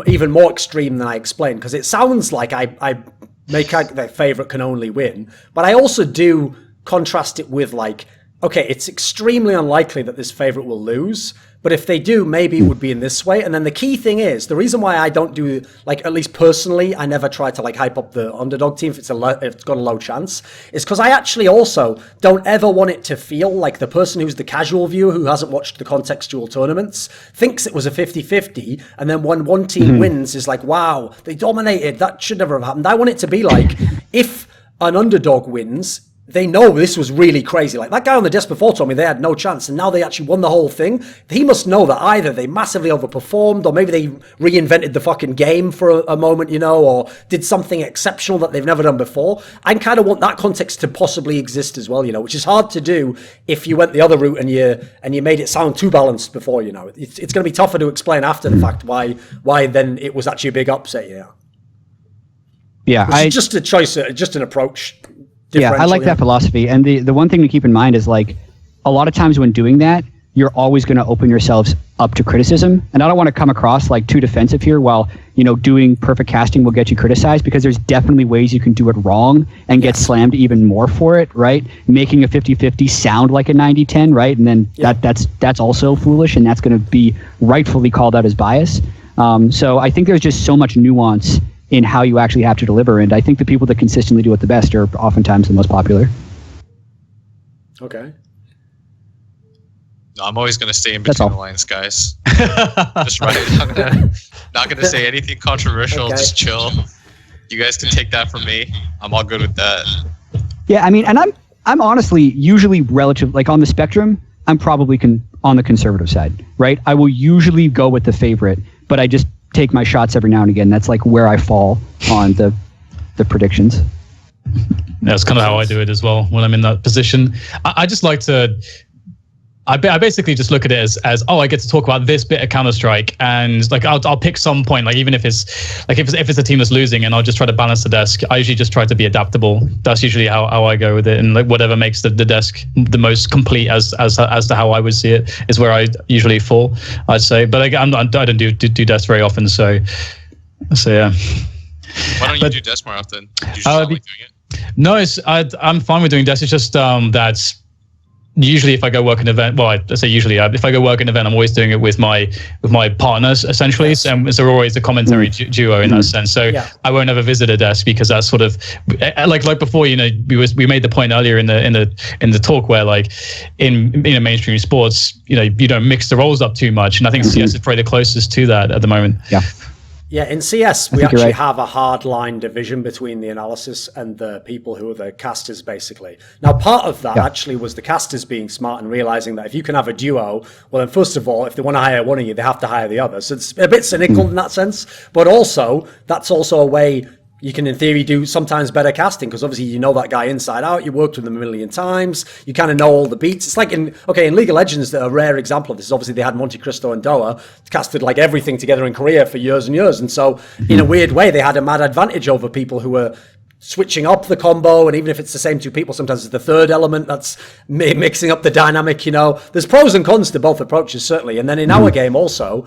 even more extreme than I explained, because it sounds like I make out that favorite can only win. But I also do contrast it with, like, okay, it's extremely unlikely that this favorite will lose, but if they do, maybe it would be in this way. And then the key thing is, the reason why I don't do, like, at least personally, I never try to like hype up the underdog team if it's got a low chance, is because I actually also don't ever want it to feel like the person who's the casual viewer who hasn't watched the contextual tournaments thinks it was a 50-50, and then when one team wins is like, wow, they dominated, that should never have happened. I want it to be like, if an underdog wins, they know this was really crazy. Like, that guy on the desk before told me they had no chance, and now they actually won the whole thing. He must know that either they massively overperformed, or maybe they reinvented the fucking game for a moment, or did something exceptional that they've never done before. I kind of want that context to possibly exist as well, which is hard to do if you went the other route and you made it sound too balanced before, It's going to be tougher to explain after the fact why then it was actually a big upset, Yeah, it's just a choice, just an approach Yeah, I like that philosophy. And the one thing to keep in mind is like a lot of times when doing that, you're always going to open yourselves up to criticism. And I don't want to come across like too defensive here while, doing perfect casting will get you criticized, because there's definitely ways you can do it wrong and get slammed even more for it, right? Making a 50-50 sound like a 90-10, right? And then that's also foolish, and that's going to be rightfully called out as bias. So I think there's just so much nuance in how you actually have to deliver. And I think the people that consistently do it the best are oftentimes the most popular. Okay. No, I'm always going to stay in between the lines, guys. Just right. Not gonna say anything controversial. Okay. Just chill. You guys can take that from me. I'm all good with that. Yeah, I mean, and I'm honestly usually relative, like on the spectrum, I'm probably on the conservative side, right? I will usually go with the favorite, but I just take my shots every now and again. That's like where I fall on the predictions. That's kind of how I do it as well when I'm in that position. I just like to. I basically just look at it as I get to talk about this bit of Counter-Strike, and like I'll pick some point, like even if it's a team that's losing, and I'll just try to balance the desk. I usually just try to be adaptable. That's usually how I go with it, and like whatever makes the desk the most complete as to how I would see it is where I usually fall, I'd say. But I don't do desk very often, so yeah. Why don't you do desk more often? Do you just not like doing it? No, I'm fine with doing desk. It's just that's. Usually, if I go work an event, well, I say usually, if I go work an event, I'm always doing it with my partners, essentially. Yes. So we're always a commentary duo in that sense. So I won't ever visit a desk, because that's sort of like before. We made the point earlier in the talk where like in mainstream sports, you don't mix the roles up too much, and I think CS is probably the closest to that at the moment. Yeah. Yeah, in CS, we actually have a hard line division between the analysis and the people who are the casters, basically. Now, part of that actually was the casters being smart and realizing that if you can have a duo, well, then first of all, if they want to hire one of you, they have to hire the other. So it's a bit cynical in that sense. But also, that's also a way you can, in theory, do sometimes better casting, because obviously you know that guy inside out. You worked with him a million times. You kind of know all the beats. It's like in League of Legends, a rare example of this is obviously they had Monte Cristo and Doa casted like everything together in Korea for years and years. And so in a weird way, they had a mad advantage over people who were switching up the combo. And even if it's the same two people, sometimes it's the third element that's mixing up the dynamic. There's pros and cons to both approaches, certainly. And then in our game also,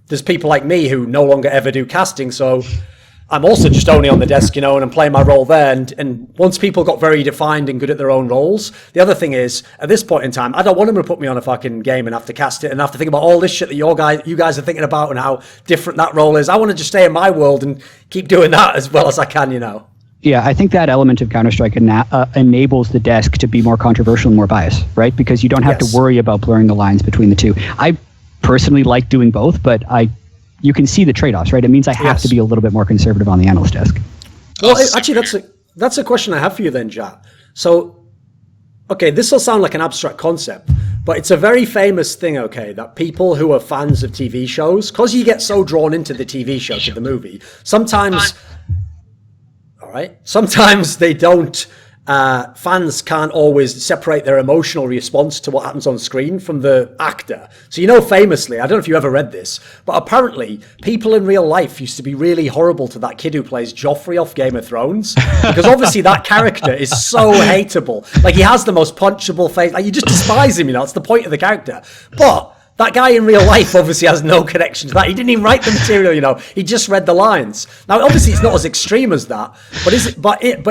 there's people like me who no longer ever do casting. So I'm also just only on the desk, and I'm playing my role there. And once people got very defined and good at their own roles, the other thing is, at this point in time, I don't want them to put me on a fucking game and have to cast it and have to think about all this shit that you guys are thinking about and how different that role is. I want to just stay in my world and keep doing that as well as I can, Yeah, I think that element of Counter-Strike enables the desk to be more controversial and more biased, right? Because you don't have to worry about blurring the lines between the two. I personally like doing both, but you can see the trade-offs, right? It means I have to be a little bit more conservative on the analyst desk. Well, actually, that's a question I have for you then, Jatt. So, okay, this will sound like an abstract concept, but it's a very famous thing, okay, that people who are fans of TV shows, because you get so drawn into the TV show, to the movie, sometimes they don't, fans can't always separate their emotional response to what happens on screen from the actor. So, famously, I don't know if you ever read this, but apparently people in real life used to be really horrible to that kid who plays Joffrey off Game of Thrones, because obviously that character is so hateable. Like, he has the most punchable face. Like, you just despise him, that's the point of the character. But that guy in real life obviously has no connection to that. He didn't even write the material, He just read the lines. Now, obviously, it's not as extreme as that, but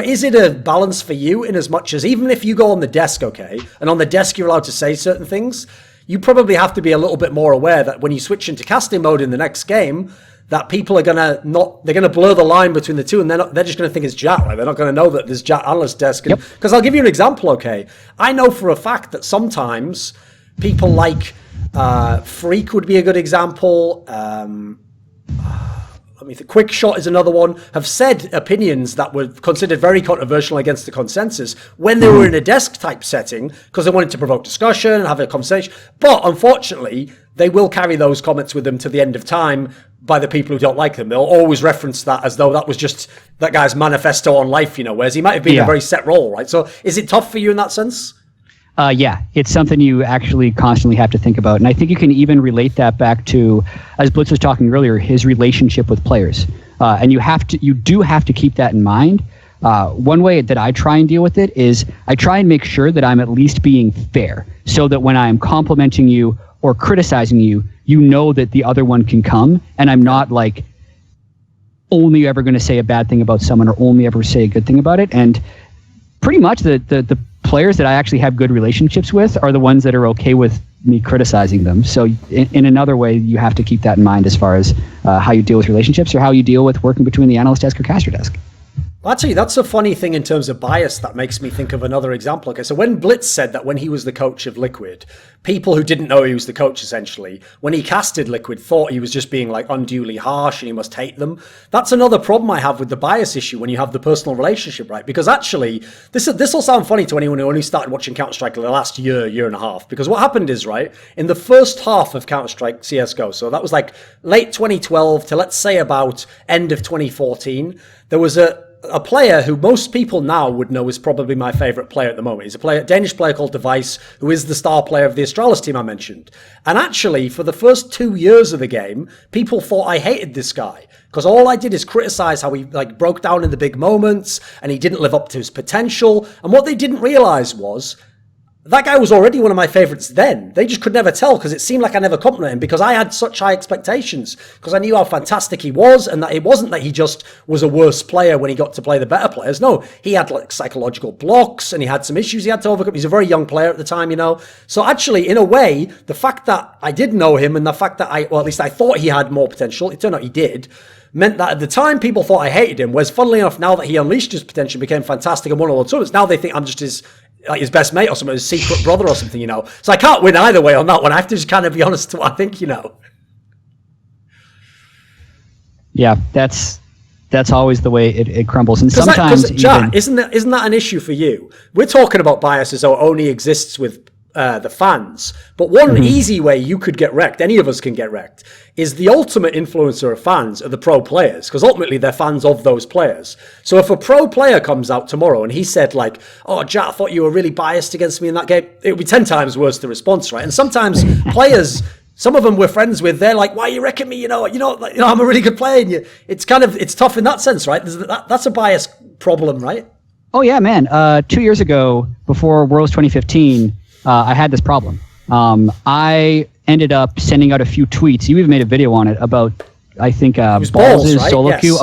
is it a balance for you in as much as, even if you go on the desk, okay, and on the desk you're allowed to say certain things, you probably have to be a little bit more aware that when you switch into casting mode in the next game, that people are they're gonna blur the line between the two, and they're just gonna think it's Jatt. Like, they're not gonna know that there's Jatt analyst desk. Because I'll give you an example, okay. I know for a fact that sometimes people like Freak would be a good example. Let me think. Quick Shot is another one. Have said opinions that were considered very controversial against the consensus when they were in a desk type setting, because they wanted to provoke discussion and have a conversation. But unfortunately, they will carry those comments with them to the end of time by the people who don't like them. They'll always reference that as though that was just that guy's manifesto on life, whereas he might have been a very set role, right? So is it tough for you in that sense? Yeah, it's something you actually constantly have to think about. And I think you can even relate that back to, as Blitz was talking earlier, his relationship with players. And you do have to keep that in mind. one way that I try and deal with it is I try and make sure that I'm at least being fair, so that when I'm complimenting you or criticizing you, you know that the other one can come, and I'm not like only ever going to say a bad thing about someone or only ever say a good thing about it. And pretty much the players that I actually have good relationships with are the ones that are okay with me criticizing them. So in another way, you have to keep that in mind as far as how you deal with relationships or how you deal with working between the analyst desk or caster desk. Well, actually, that's a funny thing in terms of bias that makes me think of another example. Okay, so when Blitz said that when he was the coach of Liquid, people who didn't know he was the coach, essentially, when he casted Liquid, thought he was just being like unduly harsh and he must hate them. That's another problem I have with the bias issue when you have the personal relationship, right? Because actually, this will sound funny to anyone who only started watching Counter-Strike in the last year and a half. Because what happened is, right, in the first half of Counter-Strike CSGO, so that was like late 2012 to let's say about end of 2014, there was a player who most people now would know is probably my favorite player at the moment. He's a Danish player called Device, who is the star player of the Astralis team I mentioned. And actually, for the first 2 years of the game, people thought I hated this guy because all I did is criticize how he like broke down in the big moments and he didn't live up to his potential. And what they didn't realize was that guy was already one of my favorites then. They just could never tell because it seemed like I never complimented him because I had such high expectations because I knew how fantastic he was and that it wasn't that he just was a worse player when he got to play the better players. No, he had like psychological blocks and he had some issues he had to overcome. He's a very young player at the time, you know. So actually, in a way, the fact that I did know him and the fact that at least I thought he had more potential, it turned out he did, meant that at the time people thought I hated him, whereas funnily enough, now that he unleashed his potential, became fantastic and won all the tournaments, now they think I'm just his best mate or something, his secret brother or something, you know. So I can't win either way on that one. I have to just kind of be honest to what I think, you know. Yeah, that's always the way it crumbles. And sometimes Jatt, isn't that an issue for you? We're talking about bias as though it only exists with the fans. But one easy way you could get wrecked, any of us can get wrecked, is the ultimate influencer of fans are the pro players, because ultimately they're fans of those players. So if a pro player comes out tomorrow and he said like, oh, Jatt, I thought you were really biased against me in that game, it would be 10 times worse the response, right? And sometimes players, some of them we're friends with, they're like, why are you wrecking me? You know, I'm a really good player. And it's tough in that sense, right? That's a bias problem, right? Oh yeah, man. 2 years ago, before Worlds 2015, I had this problem. I ended up sending out a few tweets. You even made a video on it about, I think, Balls' right? solo yes. queue.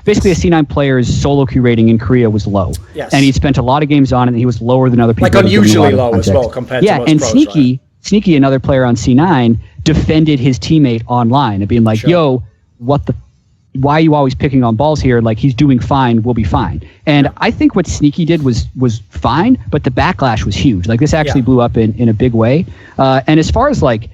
Basically, a C9 player's solo queue rating in Korea was low. Yes. And he'd spent a lot of games on it, and he was lower than other people. Like unusually low as well compared to most and pros, Sneaky, right? Sneaky, another player on C9, defended his teammate online and being like, yo, why are you always picking on Balls here? Like, he's doing fine, we'll be fine. And I think what Sneaky did was fine, but the backlash was huge. Like, this actually blew up in a big way. And as far as like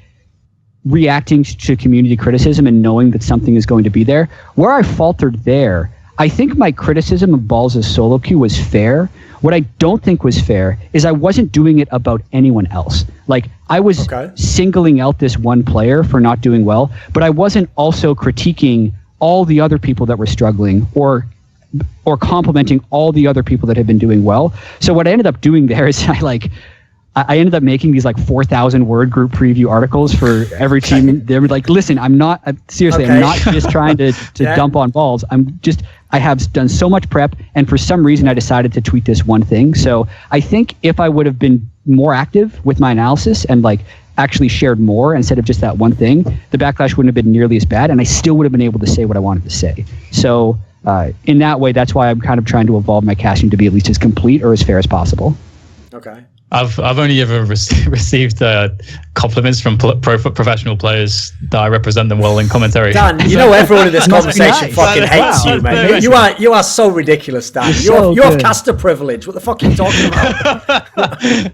reacting to community criticism and knowing that something is going to be there, where I faltered there, I think my criticism of Balls' solo queue was fair. What I don't think was fair is I wasn't doing it about anyone else. Like, I was singling out this one player for not doing well, but I wasn't also critiquing all the other people that were struggling or complimenting all the other people that had been doing well. So what I ended up doing there is I ended up making these like 4,000 word group preview articles for every team. They were like, listen, I'm not just trying to dump on Balls. I have done so much prep, and for some reason I decided to tweet this one thing. So I think if I would have been more active with my analysis and like actually shared more instead of just that one thing, the backlash wouldn't have been nearly as bad, and I still would have been able to say what I wanted to say. So in that way, that's why I'm kind of trying to evolve my casting to be at least as complete or as fair as possible. Okay. I've only ever received compliments from professional players that I represent them well in commentary. Dan, you know everyone in this conversation fucking hates you, man. You are so ridiculous, Dan. You have caster privilege. What the fuck are you talking about?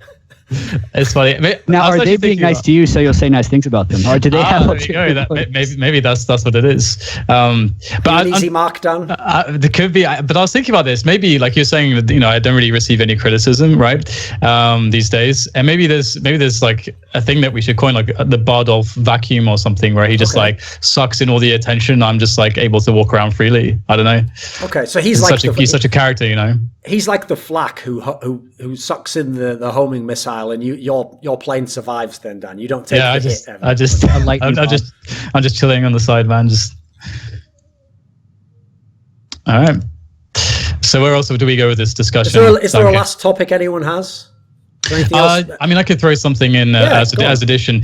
It's funny. Now, are they being nice to you so you'll say nice things about them? Or do they have maybe that's what it is. But an easy mark down. There could be, but I was thinking about this. Maybe like you're saying that, I don't really receive any criticism, right? These days, and maybe there's like a thing that we should coin, like the Bardolph vacuum or something, where he just like sucks in all the attention. I'm just like able to walk around freely. I don't know. Okay, so he's such a character, He's like the flak who sucks in the homing missile, and your plane survives. Then, Dan, you don't take the hit ever. I'm just chilling on the side, man. Just all right. So where else do we go with this discussion? Is there a last topic anyone has? Anything else? I mean, I could throw something in as addition.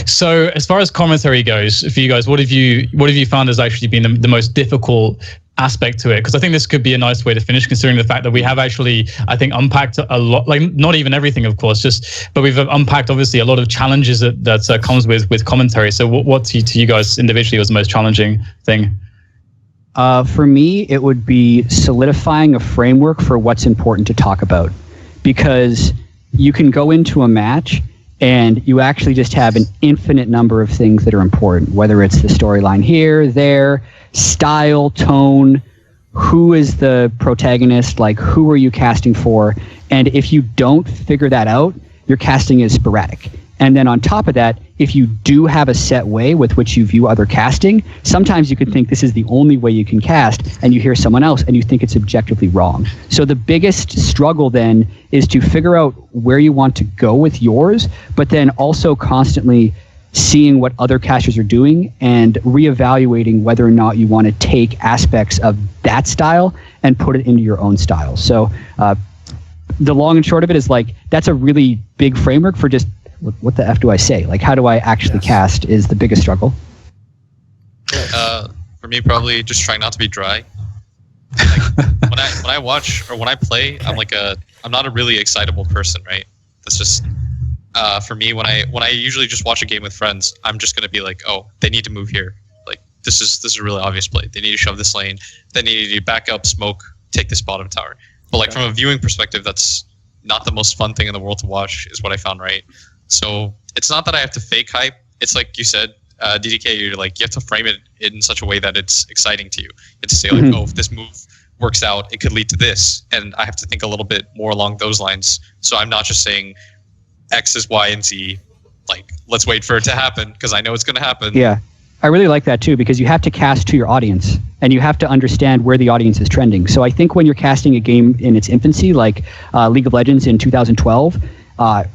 So, as far as commentary goes, for you guys, what have you found has actually been the most difficult aspect to it? Because I think this could be a nice way to finish, considering the fact that we have actually, I think, unpacked a lot. Like, not even everything, of course, but we've unpacked obviously a lot of challenges that comes with commentary. So, what to you guys individually was the most challenging thing? For me, it would be solidifying a framework for what's important to talk about, because you can go into a match and you actually just have an infinite number of things that are important, whether it's the storyline here, there, style, tone, who is the protagonist, like who are you casting for? And if you don't figure that out, your casting is sporadic. And then on top of that, if you do have a set way with which you view other casting, sometimes you could think this is the only way you can cast, and you hear someone else and you think it's objectively wrong. So the biggest struggle then is to figure out where you want to go with yours, but then also constantly seeing what other casters are doing and reevaluating whether or not you want to take aspects of that style and put it into your own style. So the long and short of it is, like, that's a really big framework for just, what the F do I say? Like, how do I actually cast is the biggest struggle. For me, probably just trying not to be dry. Like, when I watch or when I play, I'm not a really excitable person, right? That's just for me. When I usually just watch a game with friends, I'm just gonna be like, oh, they need to move here. Like, this is a really obvious play. They need to shove this lane. They need to back up, smoke, take this bottom tower. But like from a viewing perspective, that's not the most fun thing in the world to watch, is what I found, right? So it's not that I have to fake hype. It's like you said, DDK, you have to frame it in such a way that it's exciting to you. You have to say, like, oh, if this move works out, it could lead to this. And I have to think a little bit more along those lines. So I'm not just saying X is Y and Z, like, let's wait for it to happen because I know it's going to happen. Yeah, I really like that too, because you have to cast to your audience and you have to understand where the audience is trending. So I think when you're casting a game in its infancy, like League of Legends in 2012,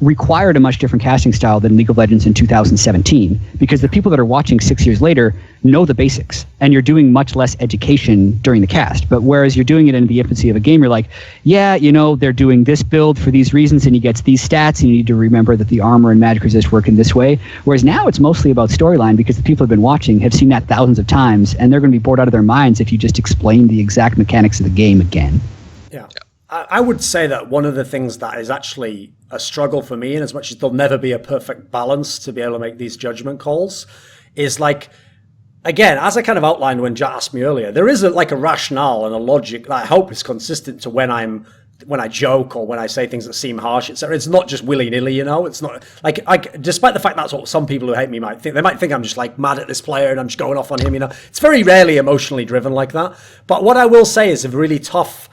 required a much different casting style than League of Legends in 2017, because the people that are watching 6 years later know the basics, and you're doing much less education during the cast. But whereas you're doing it in the infancy of a game, you're like, yeah, they're doing this build for these reasons, and he gets these stats, and you need to remember that the armor and magic resist work in this way. Whereas now it's mostly about storyline, because the people who have been watching have seen that thousands of times, and they're going to be bored out of their minds if you just explain the exact mechanics of the game again. Yeah. I would say that one of the things that is actually a struggle for me, and as much as there'll never be a perfect balance to be able to make these judgment calls, is like, again, as I kind of outlined when Jatt asked me earlier, there is a rationale and a logic that I hope is consistent to when I joke or when I say things that seem harsh, etc. It's not just willy-nilly, It's not like, despite the fact that's what some people who hate me might think. They might think I'm just like mad at this player and I'm just going off on him, It's very rarely emotionally driven like that. But what I will say is a really tough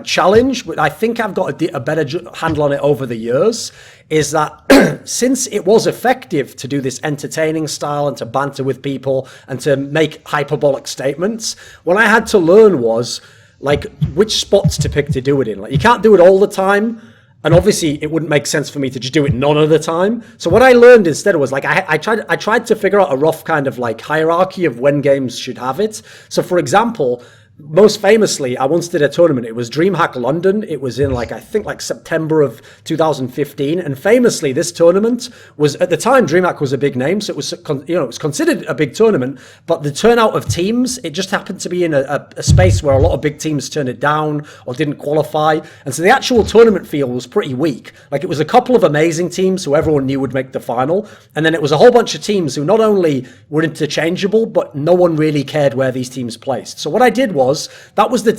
challenge, but I think I've got a better handle on it over the years, is that since it was effective to do this entertaining style and to banter with people and to make hyperbolic statements, what I had to learn was like which spots to pick to do it in. Like, you can't do it all the time, and obviously it wouldn't make sense for me to just do it none of the time. So what I learned instead was like I tried to figure out a rough kind of like hierarchy of when games should have it. So for example, most famously, I once did a tournament. It was DreamHack London. It was in I think September of 2015. And famously, this tournament was, at the time, DreamHack was a big name. So it was, it was considered a big tournament. But the turnout of teams, it just happened to be in a space where a lot of big teams turned it down or didn't qualify. And so the actual tournament field was pretty weak. Like, it was a couple of amazing teams who everyone knew would make the final. And then it was a whole bunch of teams who not only were interchangeable, but no one really cared where these teams placed. So what I did was, that was the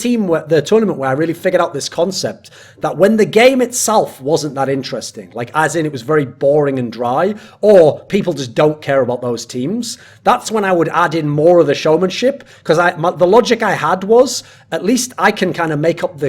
tournament where I really figured out this concept that when the game itself wasn't that interesting, like as in it was very boring and dry, or people just don't care about those teams, that's when I would add in more of the showmanship, because the logic I had was, at least I can kind of make up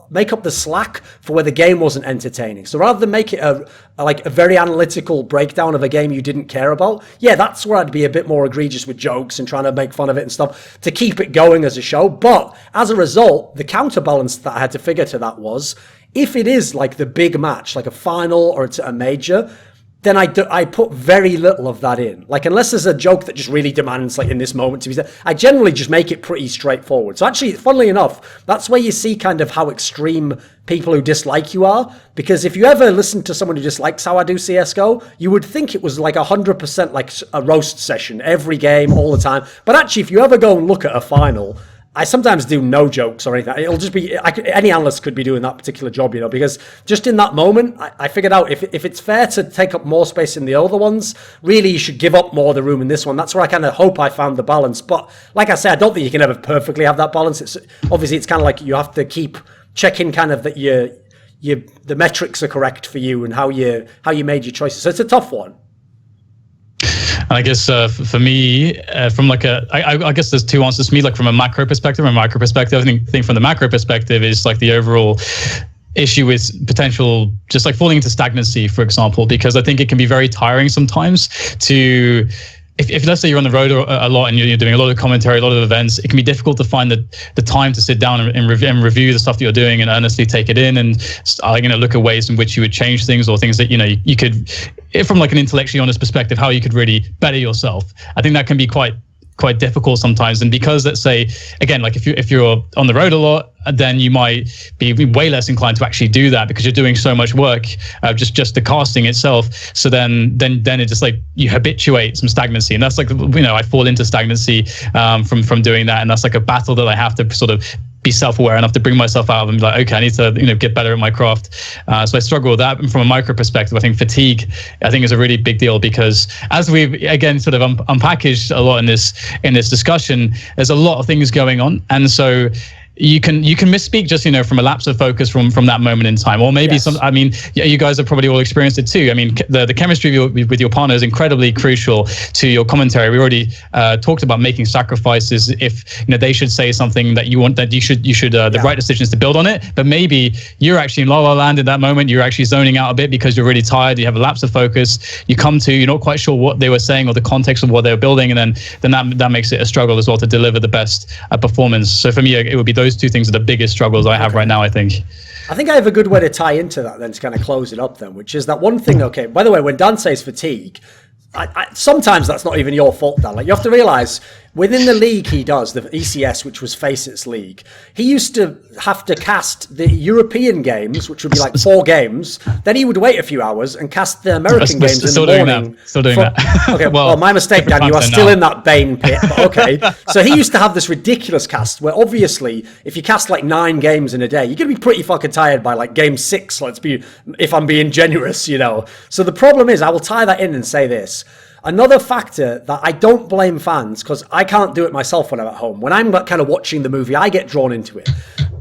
make up the slack for where the game wasn't entertaining. So rather than make it a very analytical breakdown of a game you didn't care about, yeah, that's where I'd be a bit more egregious with jokes and trying to make fun of it and stuff to keep it going as a show. But as a result, the counterbalance that I had to figure to that was, if it is like the big match, like a final or it's a major, then I put very little of that in. Like, unless there's a joke that just really demands, like, in this moment to be said, I generally just make it pretty straightforward. So actually, funnily enough, that's where you see kind of how extreme people who dislike you are. Because if you ever listen to someone who dislikes how I do CSGO, you would think it was like 100% like a roast session every game, all the time. But actually, if you ever go and look at a final, I sometimes do no jokes or anything. It'll just be, any analyst could be doing that particular job, you know, because just in that moment, I figured out if it's fair to take up more space in the other ones, really you should give up more of the room in this one. That's where I kind of hope I found the balance. But like I say, I don't think you can ever perfectly have that balance. It's obviously, it's kind of like you have to keep checking kind of that the metrics are correct for you and how you made your choices. So it's a tough one. And I guess for me, from like I guess there's two answers for me, like from a macro perspective. I think from the macro perspective is like the overall issue with potential, just like falling into stagnancy, for example, because I think it can be very tiring sometimes to, if let's say you're on the road a lot and you're doing a lot of commentary, a lot of events, it can be difficult to find the time to sit down and review the stuff that you're doing and earnestly take it in and look at ways in which you would change things or things that you could, from like an intellectually honest perspective, how you could really better yourself. I think that can be quite difficult sometimes. And because, let's say, again, like if you're on the road a lot, then you might be way less inclined to actually do that because you're doing so much work, just the casting itself. So then it just like you habituate some stagnancy, and that's like, I fall into stagnancy from doing that, and that's like a battle that I have to sort of be self-aware enough to bring myself out of and be like, okay, I need to get better at my craft. So I struggle with that. And from a micro perspective, I think fatigue, is a really big deal, because as we've again sort of unpackaged a lot in this discussion, there's a lot of things going on, and so you can misspeak just from a lapse of focus from that moment in time, or maybe you guys have probably all experienced it too. I mean, the chemistry with your partner is incredibly crucial to your commentary. We already talked about making sacrifices if they should say something that you want, that you should the right decisions to build on it, but maybe you're actually in la la land in that moment, you're actually zoning out a bit because you're really tired, you have a lapse of focus, you're not quite sure what they were saying or the context of what they were building, and then that makes it a struggle as well to deliver the best performance. So for me, it would be those two things are the biggest struggles I have right now, I think. I think I have a good way to tie into that then, to kind of close it up then, which is that one thing, okay, by the way, when Dan says fatigue, sometimes that's not even your fault, Dan. Like, you have to realize, within the league he does, the ECS, which was FACEIT's league, he used to have to cast the European games, which would be like 4 games. Then he would wait a few hours and cast the American games in the morning. Still doing that. Okay, well, my mistake, Dan. You are still in that Bane pit. But okay. So he used to have this ridiculous cast where, obviously, if you cast like 9 games in a day, you're going to be pretty fucking tired by like game 6, if I'm being generous, So the problem is, I will tie that in and say this. Another factor that I don't blame fans, because I can't do it myself when I'm at home. When I'm kind of watching the movie, I get drawn into it.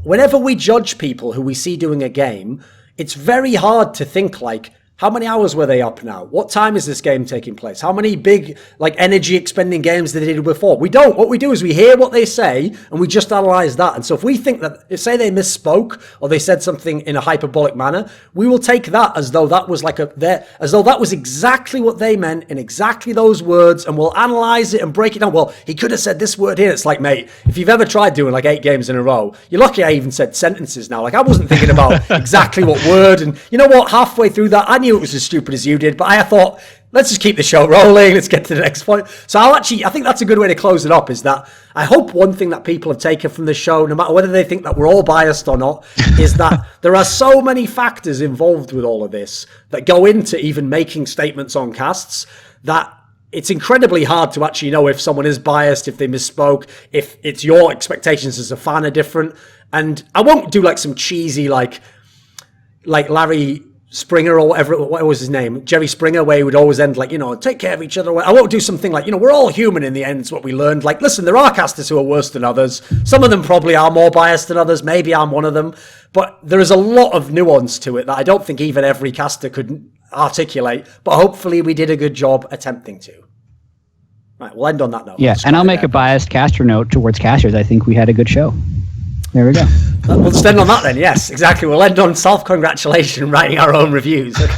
Whenever we judge people who we see doing a game, it's very hard to think like, how many hours were they up now? What time is this game taking place? How many big, like, energy expending games did they do before? We don't. What we do is we hear what they say and we just analyze that. And so if we think that, say they misspoke or they said something in a hyperbolic manner, we will take that as though that was as though that was exactly what they meant in exactly those words, and we'll analyze it and break it down. Well, he could have said this word here. It's like, mate, if you've ever tried doing like 8 games in a row, you're lucky I even said sentences now. Like, I wasn't thinking about exactly what word, and you know what? Halfway through that, I knew it was as stupid as you did, but I thought, let's just keep the show rolling. Let's get to the next point. So I think that's a good way to close it up, is that I hope one thing that people have taken from the show, no matter whether they think that we're all biased or not, is that there are so many factors involved with all of this that go into even making statements on casts that it's incredibly hard to actually know if someone is biased, if they misspoke, if it's your expectations as a fan are different. And I won't do like some cheesy like Larry Springer or whatever, what was his name? Jerry Springer, where he would always end like, take care of each other. I won't do something like, we're all human in the end, is what we learned. Like, listen, there are casters who are worse than others. Some of them probably are more biased than others. Maybe I'm one of them. But there is a lot of nuance to it that I don't think even every caster could articulate. But hopefully we did a good job attempting to. Right, we'll end on that note. Yeah, and I'll make a biased caster note towards casters. I think we had a good show. There we go. We'll just end on that then, yes, exactly. We'll end on self-congratulation, writing our own reviews. Okay.